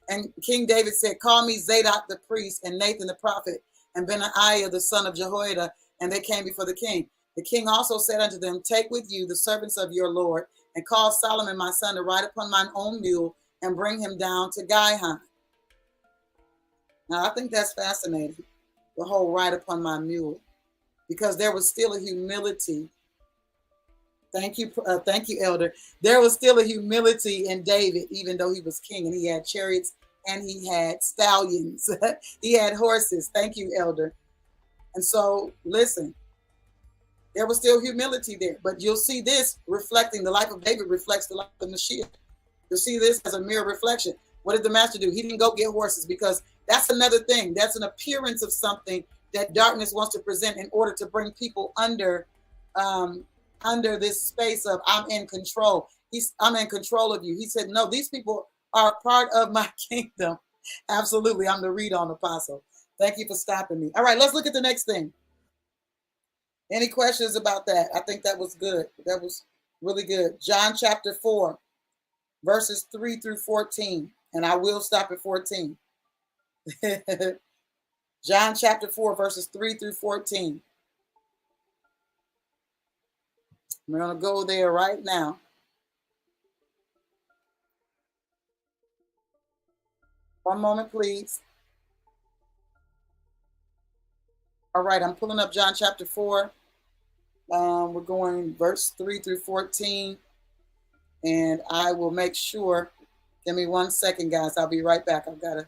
And King David said, call me Zadok the priest and Nathan the prophet and Benaiah the son of Jehoiada. And they came before the king. The king also said unto them, take with you the servants of your lord and call Solomon my son to ride upon mine own mule and bring him down to Gihon. Now, I think that's fascinating, the whole ride upon my mule, because there was still a humility. Thank you, Elder. There was still a humility in David, even though he was king and he had chariots and he had stallions. He had horses. Thank you, Elder. And so, listen, there was still humility there. But you'll see this reflecting, the life of David reflects the life of Mashiach. You'll see this as a mirror reflection. What did the master do? He didn't go get horses, because that's another thing. That's an appearance of something that darkness wants to present in order to bring people under this space of I'm in control. I'm in control of you. He said, no, these people are part of my kingdom. Absolutely. I'm the read-on apostle. Thank you for stopping me. All right, let's look at the next thing. Any questions about that? I think that was good. That was really good. John chapter 4, verses 3 through 14. And I will stop at 14. John chapter 4, verses 3 through 14. We're going to go there right now. One moment, please. All right, I'm pulling up John chapter 4. We're going verse 3 through 14. And I will make sure. Give me 1 second, guys. I'll be right back. I've got to.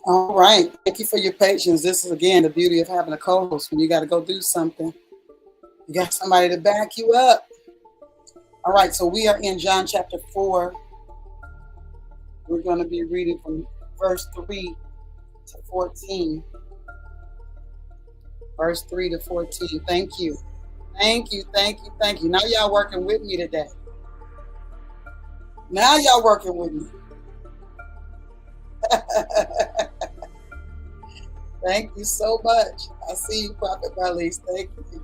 All right. Thank you for your patience. This is, again, the beauty of having a co-host. When you got to go do something, you got somebody to back you up. All right. So we are in John chapter 4. We're going to be reading from verse 3 to 14. Verse 3 to 14. Thank you. Thank you. Thank you. Thank you. Now y'all working with me today. Now y'all working with me. Thank you so much. I see you, Prophet Marlise. Thank you.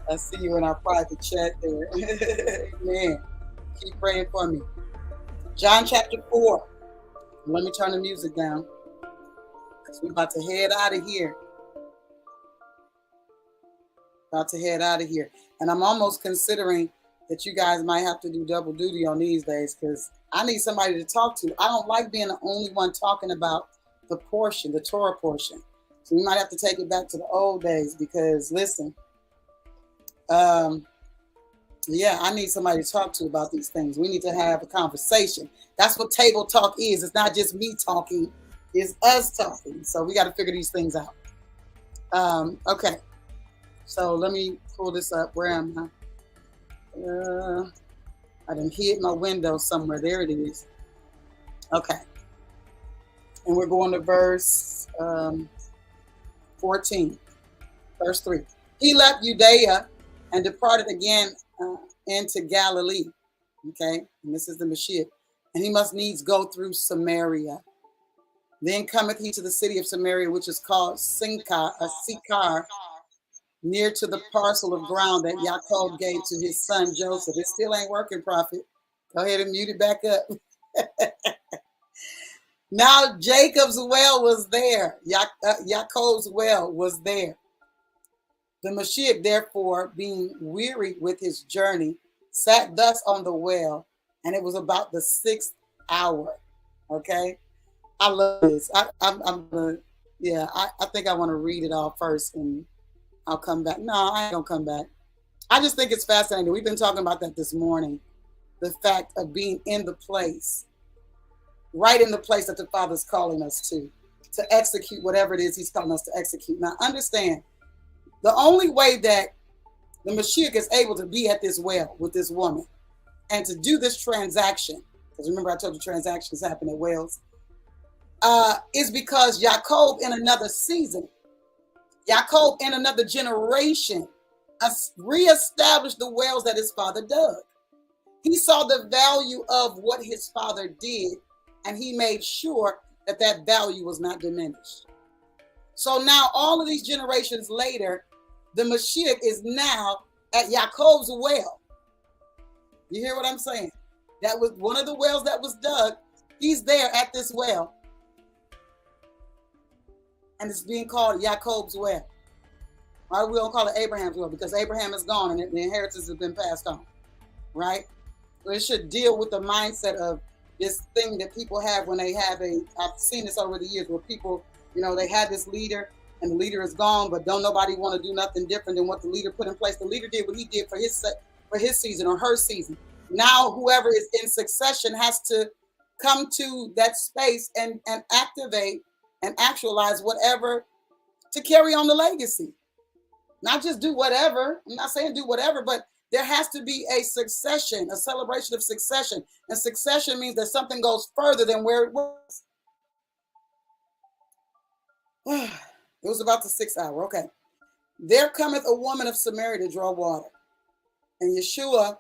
I see you in our private chat there. Amen. Keep praying for me. John chapter 4. Let me turn the music down, because we're about to head out of here. And I'm almost considering that you guys might have to do double duty on these days, because I need somebody to talk to. I don't like being the only one talking about the portion, the Torah portion. So we might have to take it back to the old days, because listen, yeah, I need somebody to talk to about these things. We need to have a conversation. That's what table talk is. It's not just me talking, it's us talking. So we got to figure these things out. Okay. So let me pull this up. Where am I? I done hid my window somewhere. There it is. Okay. And we're going to verse 14. Verse 3. He left Judea and departed again into Galilee. Okay. And this is the Mashiach. And he must needs go through Samaria. Then cometh he to the city of Samaria, which is called Sychar, near to the parcel of ground that Yaakov gave to his son Joseph. It still ain't working, Prophet. Go ahead and mute it back up. Now Jacob's well was there. Yaakov's well was there. The Mashiach, therefore, being weary with his journey, sat thus on the well, and it was about the 6th hour. Okay, I love this. I think I want to read it all first, and I'll come back. No, I ain't gonna come back. I just think it's fascinating. We've been talking about that this morning. The fact of being in the place, right in the place that the Father's calling us to execute whatever it is he's calling us to execute. Now, understand, the only way that the Mashiach is able to be at this well with this woman and to do this transaction because remember I told you transactions happen at wells, is because Jacob in another season, Jacob in another generation, reestablished the wells that his father dug. He saw the value of what his father did, and he made sure that that value was not diminished. So now all of these generations later, the Mashiach is now at Jacob's well. You hear what I'm saying? That was one of the wells that was dug. He's there at this well. And it's being called Jacob's well. Why we don't call it Abraham's well? Because Abraham is gone and the inheritance has been passed on. Right? So it should deal with the mindset of this thing that people have when they have I've seen this over the years where people, they had this leader and the leader is gone, but don't nobody want to do nothing different than what the leader put in place. The leader did what he did for his season or her season. Now whoever is in succession has to come to that space and activate and actualize whatever to carry on the legacy. Not just do whatever. I'm not saying do whatever, but there has to be a succession, a celebration of succession. And succession means that something goes further than where it was. It was about the 6th hour. Okay. There cometh a woman of Samaria to draw water. And Yeshua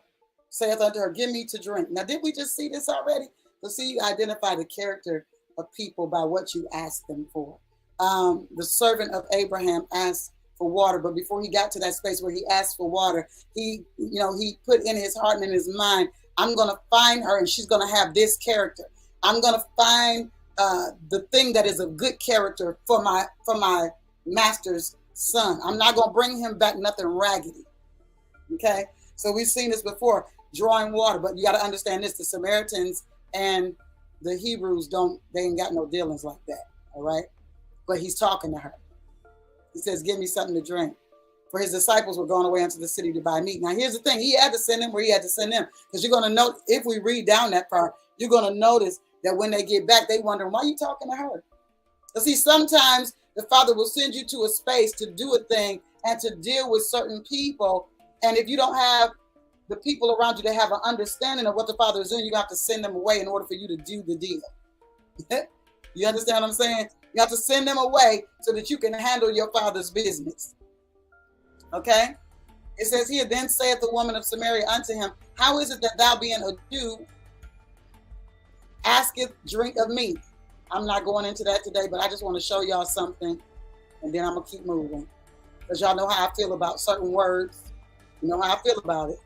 saith unto her, give me to drink. Now, did we just see this already? So see, you identify the character of people by what you ask them for. The servant of Abraham asked for water, but before he got to that space where he asked for water, he put in his heart and in his mind, I'm going to find her and she's going to have this character. I'm going to find the thing that is a good character for my master's son. I'm not going to bring him back nothing raggedy. Okay, so we've seen this before, drawing water, but you got to understand this: the Samaritans and the Hebrews they ain't got no dealings like that. All right, but he's talking to her. He says, give me something to drink. For his disciples were going away into the city to buy meat. Now, here's the thing. He had to send them where he had to send them. Because you're going to note, if we read down that part, you're going to notice that when they get back, they wonder, why are you talking to her? Because see, sometimes the Father will send you to a space to do a thing and to deal with certain people. And if you don't have the people around you that have an understanding of what the Father is doing, you have to send them away in order for you to do the deal. You understand what I'm saying? You have to send them away so that you can handle your Father's business. Okay? It says here, then saith the woman of Samaria unto him, how is it that thou being a Jew asketh drink of me? I'm not going into that today, but I just want to show y'all something, and then I'm going to keep moving. Because y'all know how I feel about certain words. You know how I feel about it.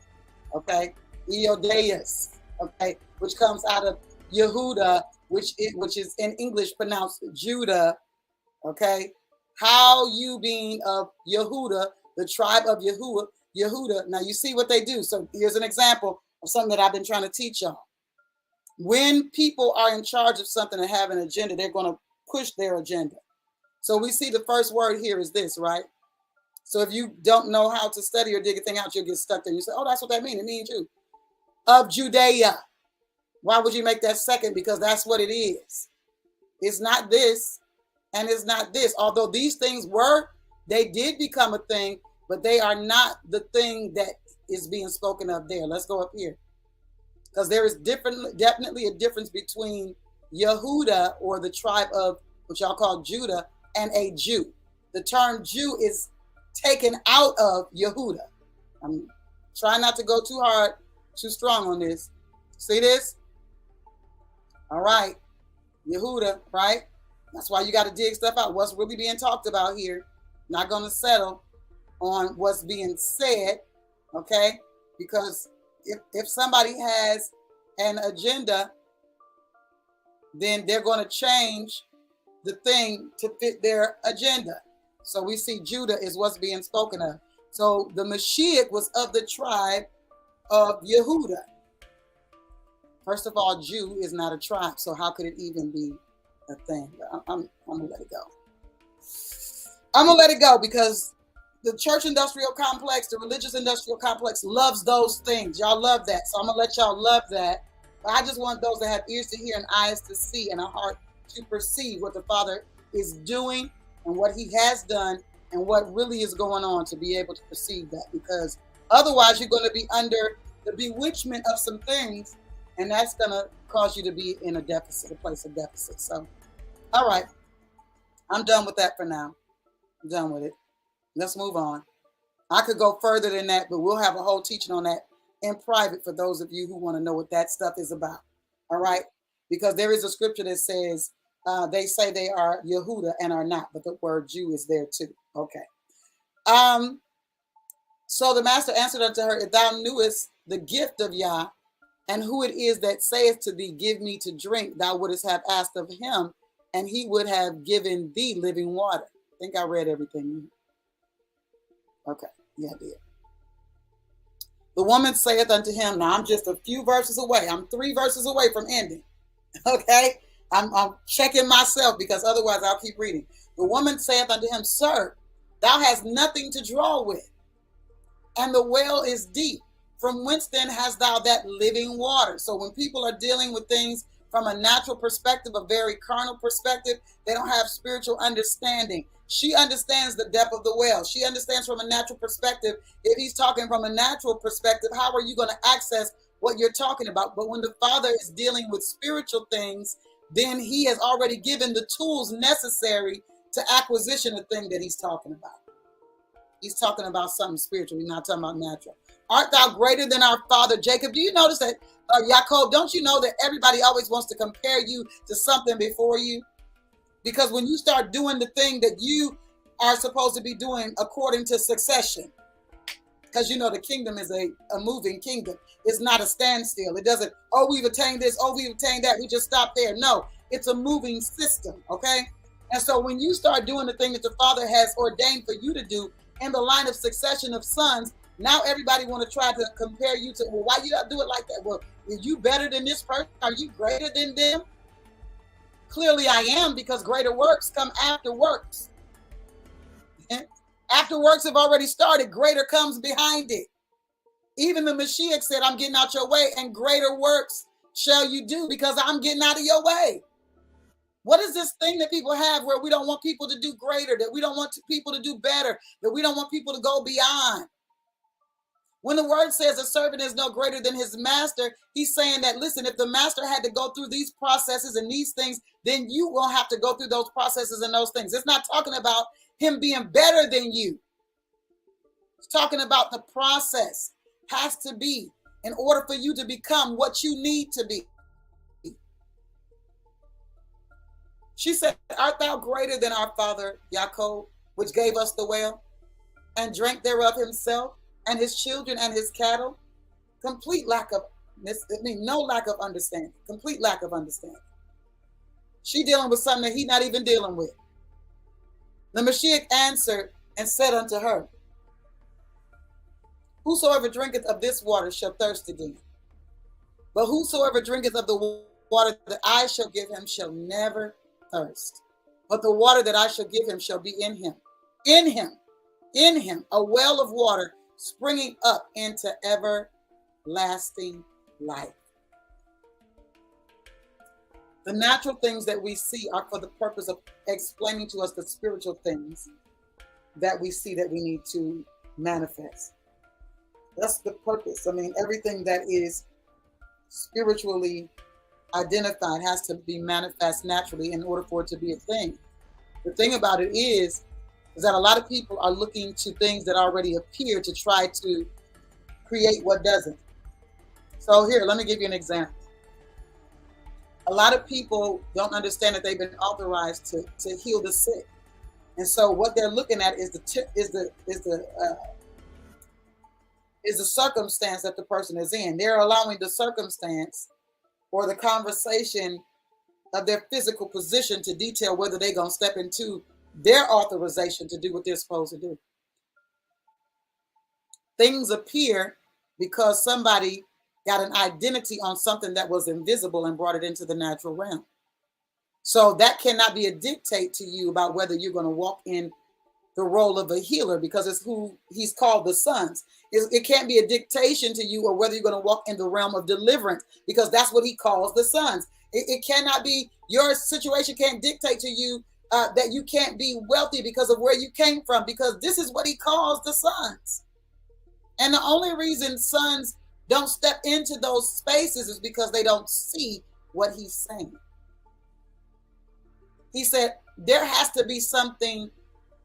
Okay? Eodeus, okay, which comes out of Yehuda, which is in English pronounced Judah, okay? How you being of Yehuda, the tribe of Yehuda. Now you see what they do. So here's an example of something that I've been trying to teach y'all. When people are in charge of something and have an agenda, they're going to push their agenda. So we see the first word here is this, right? So if you don't know how to study or dig a thing out, you'll get stuck there. You say, oh, that's what that means. It means you. Of Judea. Why would you make that second? Because that's what it is. It's not this and it's not this. Although these things they did become a thing, but they are not the thing that is being spoken of there. Let's go up here. Because there is definitely a difference between Yehuda, or the tribe of what y'all call Judah, and a Jew. The term Jew is taken out of Yehuda. I'm trying not to go too strong on this. See this? All right, Yehuda, right? That's why you got to dig stuff out. What's really being talked about here? Not going to settle on what's being said, okay? Because if somebody has an agenda, then they're going to change the thing to fit their agenda. So we see Judah is what's being spoken of. So the Mashiach was of the tribe of Yehuda. First of all, Jew is not a tribe, so how could it even be a thing? I'm going to let it go. I'm going to let it go because the church industrial complex, the religious industrial complex loves those things. Y'all love that. So I'm going to let y'all love that. But I just want those that have ears to hear and eyes to see and a heart to perceive what the Father is doing and what he has done and what really is going on to be able to perceive that. Because otherwise you're going to be under the bewitchment of some things And that's going to cause you to be in a deficit, a place of deficit. So, all right. I'm done with that for now. I'm done with it. Let's move on. I could go further than that, but we'll have a whole teaching on that in private for those of you who want to know what that stuff is about. All right? Because there is a scripture that says they say they are Yehuda and are not, but the word Jew is there too. Okay. So the master answered unto her, if thou knewest the gift of Yah, and who it is that saith to thee, give me to drink, thou wouldest have asked of him, and he would have given thee living water. I think I read everything. Okay, yeah, I did. The woman saith unto him, now I'm just a few verses away. I'm 3 verses away from ending. Okay, I'm checking myself because otherwise I'll keep reading. The woman saith unto him, sir, thou hast nothing to draw with, and the well is deep. From whence then hast thou that living water? So when people are dealing with things from a natural perspective, a very carnal perspective, they don't have spiritual understanding. She understands the depth of the well. She understands from a natural perspective. If he's talking from a natural perspective, how are you going to access what you're talking about? But when the Father is dealing with spiritual things, then he has already given the tools necessary to acquisition the thing that he's talking about. He's talking about something spiritual. He's not talking about natural. Art thou greater than our father Jacob? Do you notice that, Yaakov, don't you know that everybody always wants to compare you to something before you? Because when you start doing the thing that you are supposed to be doing according to succession, because you know the kingdom is a moving kingdom. It's not a standstill. It doesn't, oh, we've attained this, oh, we've attained that. We just stop there. No, it's a moving system, okay? And so when you start doing the thing that the Father has ordained for you to do in the line of succession of sons, now everybody want to try to compare you to, well, why you don't do it like that? Well, are you better than this person? Are you greater than them? Clearly I am, because greater works come after works. After works have already started, greater comes behind it. Even the Mashiach said, I'm getting out your way, and greater works shall you do because I'm getting out of your way. What is this thing that people have where we don't want people to do greater, that we don't want people to do better, that we don't want people to go beyond? When the word says a servant is no greater than his master, he's saying that, listen, if the master had to go through these processes and these things, then you will have to go through those processes and those things. It's not talking about him being better than you. It's talking about the process has to be in order for you to become what you need to be. She said, art thou greater than our father Yaakov, which gave us the well and drank thereof himself and his children and his cattle? Complete lack of, no lack of understanding. Complete lack of understanding. She dealing with something that he not even dealing with. The Mashiach answered and said unto her, whosoever drinketh of this water shall thirst again. But whosoever drinketh of the water that I shall give him shall never thirst. But the water that I shall give him shall be in him. In him, a well of water springing up into everlasting life. The natural things that we see are for the purpose of explaining to us the spiritual things that we see that we need to manifest. That's the purpose. I mean, everything that is spiritually identified has to be manifest naturally in order for it to be a thing. The thing about it is that a lot of people are looking to things that already appear to try to create what doesn't. So here, let me give you an example. A lot of people don't understand that they've been authorized to heal the sick, and so what they're looking at is the circumstance that the person is in. They're allowing the circumstance or the conversation of their physical position to detail whether they're going to step into their authorization to do what they're supposed to do. Things appear because somebody got an identity on something that was invisible and brought it into the natural realm. So that cannot be a dictate to you about whether you're going to walk in the role of a healer, because it's who he's called the sons. It can't be a dictation to you or whether you're going to walk in the realm of deliverance, because that's what he calls the sons. It cannot be, your situation can't dictate to you that you can't be wealthy because of where you came from, because this is what he calls the sons. And the only reason sons don't step into those spaces is because they don't see what he's saying. He said, there has to be something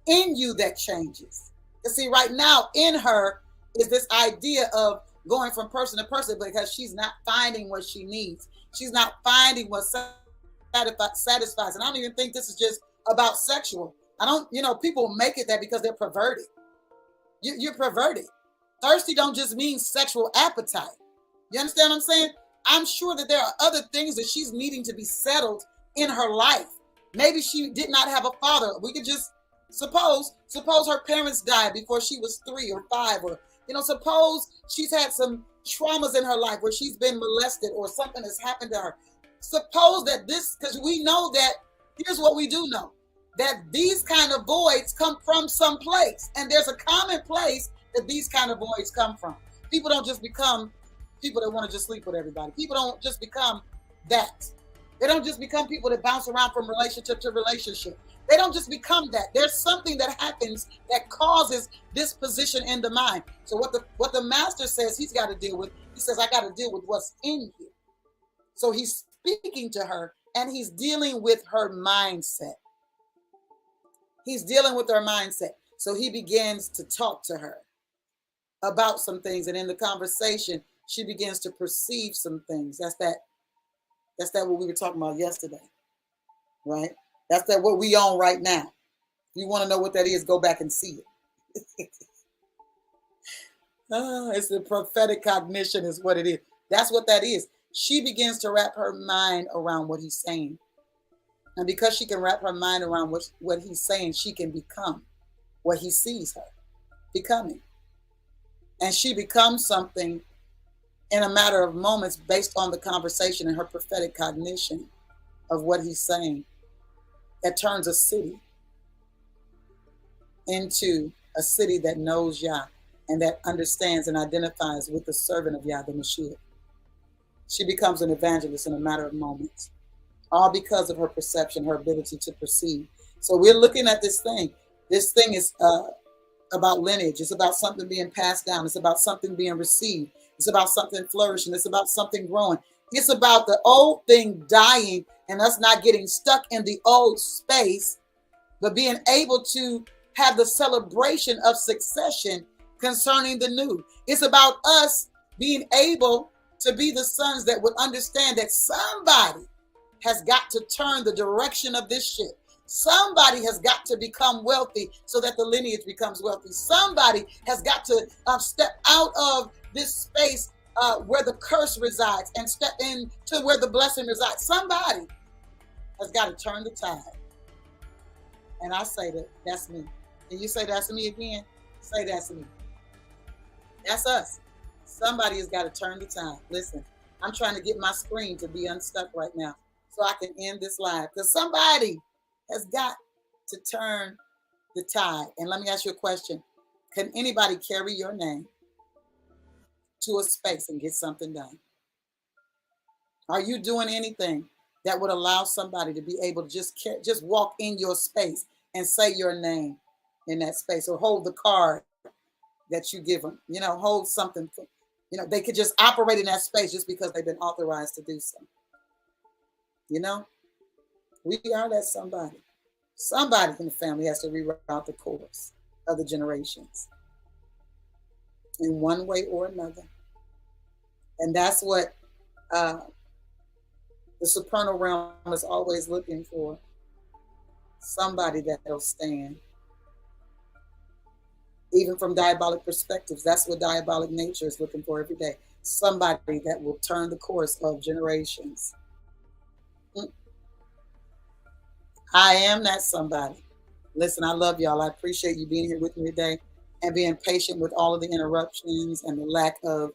in you that changes. You see, right now in her is this idea of going from person to person because she's not finding what she needs. She's not finding what satisfies. And I don't even think this is just about sexual. People make it that because they're perverted. You're perverted. Thirsty don't just mean sexual appetite. You understand what I'm saying? I'm sure that there are other things that she's needing to be settled in her life. Maybe she did not have a father. We could just suppose her parents died before she was 3 or 5, or suppose she's had some traumas in her life where she's been molested or something has happened to her. Suppose that because we know that, here's what we do know, that these kind of voids come from some place, and there's a common place that these kind of voids come from. People don't just become people that want to just sleep with everybody. People don't just become that. They don't just become people that bounce around from relationship to relationship. They don't just become that. There's something that happens that causes this position in the mind. So what the master says he's got to deal with, he says, I got to deal with what's in here. So he's speaking to her and he's dealing with her mindset. He's dealing with her mindset. So he begins to talk to her about some things. And in the conversation, she begins to perceive some things. That's that what we were talking about yesterday, right? That's that what we own right now. If you want to know what that is, go back and see it. It's the prophetic cognition is what it is. That's what that is. She begins to wrap her mind around what he's saying. And because she can wrap her mind around what he's saying, she can become what he sees her becoming. And she becomes something in a matter of moments based on the conversation and her prophetic cognition of what he's saying. That turns a city into a city that knows Yah and that understands and identifies with the servant of Yah, the Mashiach. She becomes an evangelist in a matter of moments, all because of her perception, her ability to perceive. So we're looking at this thing. This thing is about lineage. It's about something being passed down. It's about something being received. It's about something flourishing. It's about something growing. It's about the old thing dying and us not getting stuck in the old space, but being able to have the celebration of succession concerning the new. It's about us being able to be the sons that would understand that somebody has got to turn the direction of this ship. Somebody has got to become wealthy so that the lineage becomes wealthy. Somebody has got to step out of this space where the curse resides and step into where the blessing resides. Somebody has got to turn the tide. And I say that's me. Can you say that's me again? Say that's me. That's us. Somebody has got to turn the tide. Listen, I'm trying to get my screen to be unstuck right now so I can end this live, because somebody has got to turn the tide. And let me ask you a question. Can anybody carry your name to a space and get something done? Are you doing anything that would allow somebody to be able to just walk in your space and say your name in that space, or hold the card that you give them, hold something, they could just operate in that space just because they've been authorized to do so. We are that somebody. Somebody in the family has to reroute the course of the generations in one way or another. And that's what the supernal realm is always looking for. Somebody that'll stand. Even from diabolic perspectives, that's what diabolic nature is looking for every day. Somebody that will turn the course of generations. I am that somebody. Listen, I love y'all. I appreciate you being here with me today and being patient with all of the interruptions and the lack of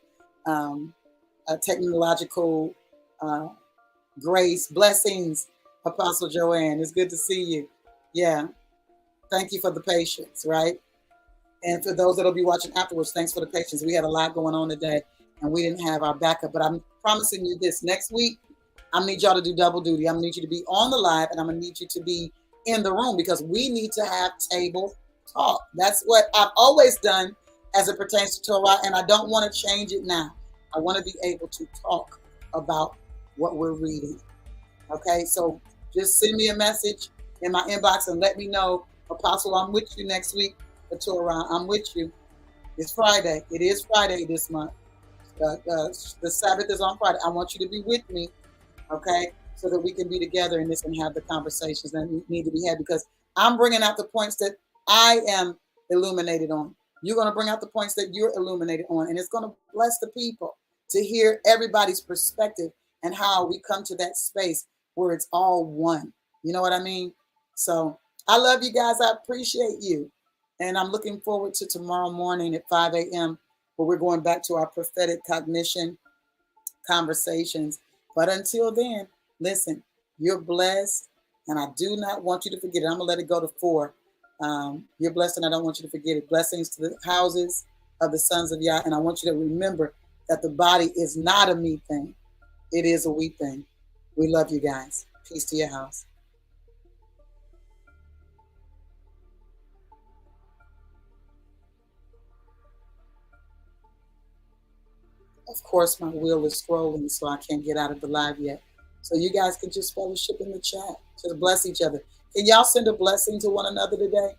technological grace. Blessings, Apostle Joanne. It's good to see you. Yeah. Thank you for the patience, right? And for those that'll be watching afterwards, thanks for the patience. We had a lot going on today and we didn't have our backup, but I'm promising you this. Next week, I need y'all to do double duty. I'm gonna need you to be on the live and I'm gonna need you to be in the room, because we need to have table talk. That's what I've always done as it pertains to Torah, and I don't want to change it now. I want to be able to talk about what we're reading. Okay, so just send me a message in my inbox and let me know, Apostle, I'm with you next week for Torah. I'm with you. It's Friday. It is Friday this month. The Sabbath is on Friday. I want you to be with me, okay, so that we can be together in this and have the conversations that need to be had, because I'm bringing out the points that I am illuminated on. You're going to bring out the points that you're illuminated on, and it's going to bless the people to hear everybody's perspective and how we come to that space where it's all one. You know what I mean? So I love you guys. I appreciate you. And I'm looking forward to tomorrow morning at 5 a.m. where we're going back to our prophetic cognition conversations. But until then, listen, you're blessed, and I do not want you to forget it. I'm going to let it go to 4. You're blessed, and I don't want you to forget it. Blessings to the houses of the sons of Yah, and I want you to remember that the body is not a me thing. It is a we thing. We love you guys. Peace to your house. Of course, my wheel is scrolling, so I can't get out of the live yet. So you guys can just fellowship in the chat. Just bless each other. Can y'all send a blessing to one another today?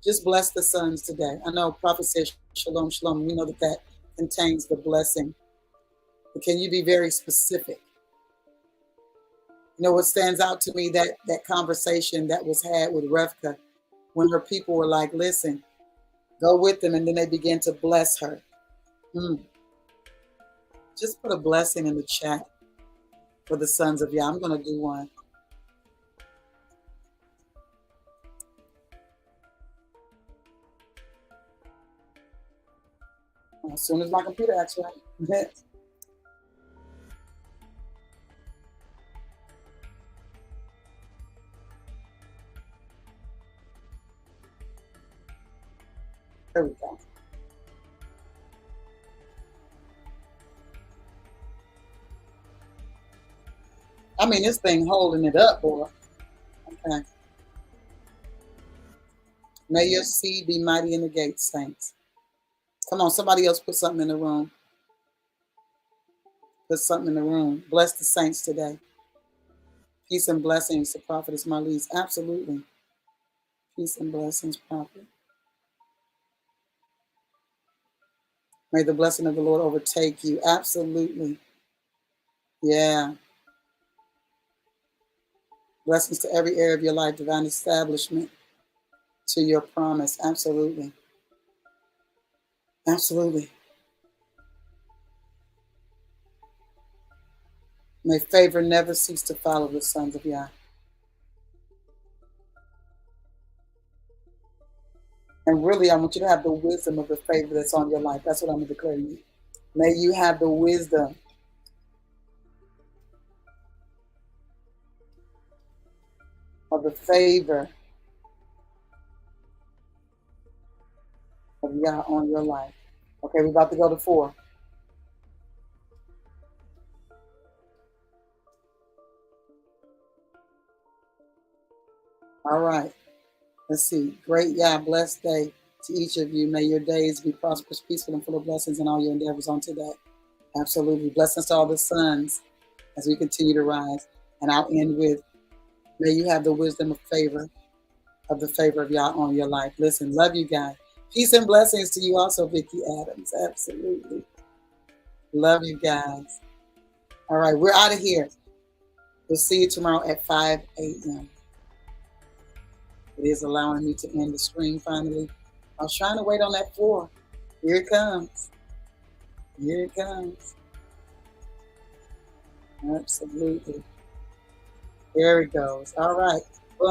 Just bless the sons today. I know Prophet says shalom, shalom. We know that that contains the blessing. But can you be very specific? You know what stands out to me, that conversation that was had with Revka, when her people were like, listen, go with them, and then they began to bless her. Just put a blessing in the chat for the sons of Yah. I'm going to do one. As soon as my computer acts right. There we go. I mean, this thing holding it up, boy. Okay. May your seed be mighty in the gates, saints. Come on, somebody else put something in the room. Put something in the room. Bless the saints today. Peace and blessings to Prophetess Marlise. Absolutely. Peace and blessings, Prophet. May the blessing of the Lord overtake you. Absolutely. Yeah. Blessings to every area of your life. Divine establishment to your promise. Absolutely. Absolutely. May favor never cease to follow the sons of Yah. And really, I want you to have the wisdom of the favor that's on your life. That's what I'm going to declare to you. May you have the wisdom of the favor of Yah on your life. Okay, we're about to go to 4. All right. Let's see. Great Yah, blessed day to each of you. May your days be prosperous, peaceful, and full of blessings in all your endeavors on today. Absolutely. Blessings to all the sons as we continue to rise. And I'll end with, may you have the wisdom of the favor of Yah on your life. Listen, love you guys. Peace and blessings to you also, Vicki Adams. Absolutely. Love you guys. All right, we're out of here. We'll see you tomorrow at 5 a.m. It is allowing me to end the stream finally. I was trying to wait on that 4. Here it comes. Here it comes. Absolutely. There it goes. All right.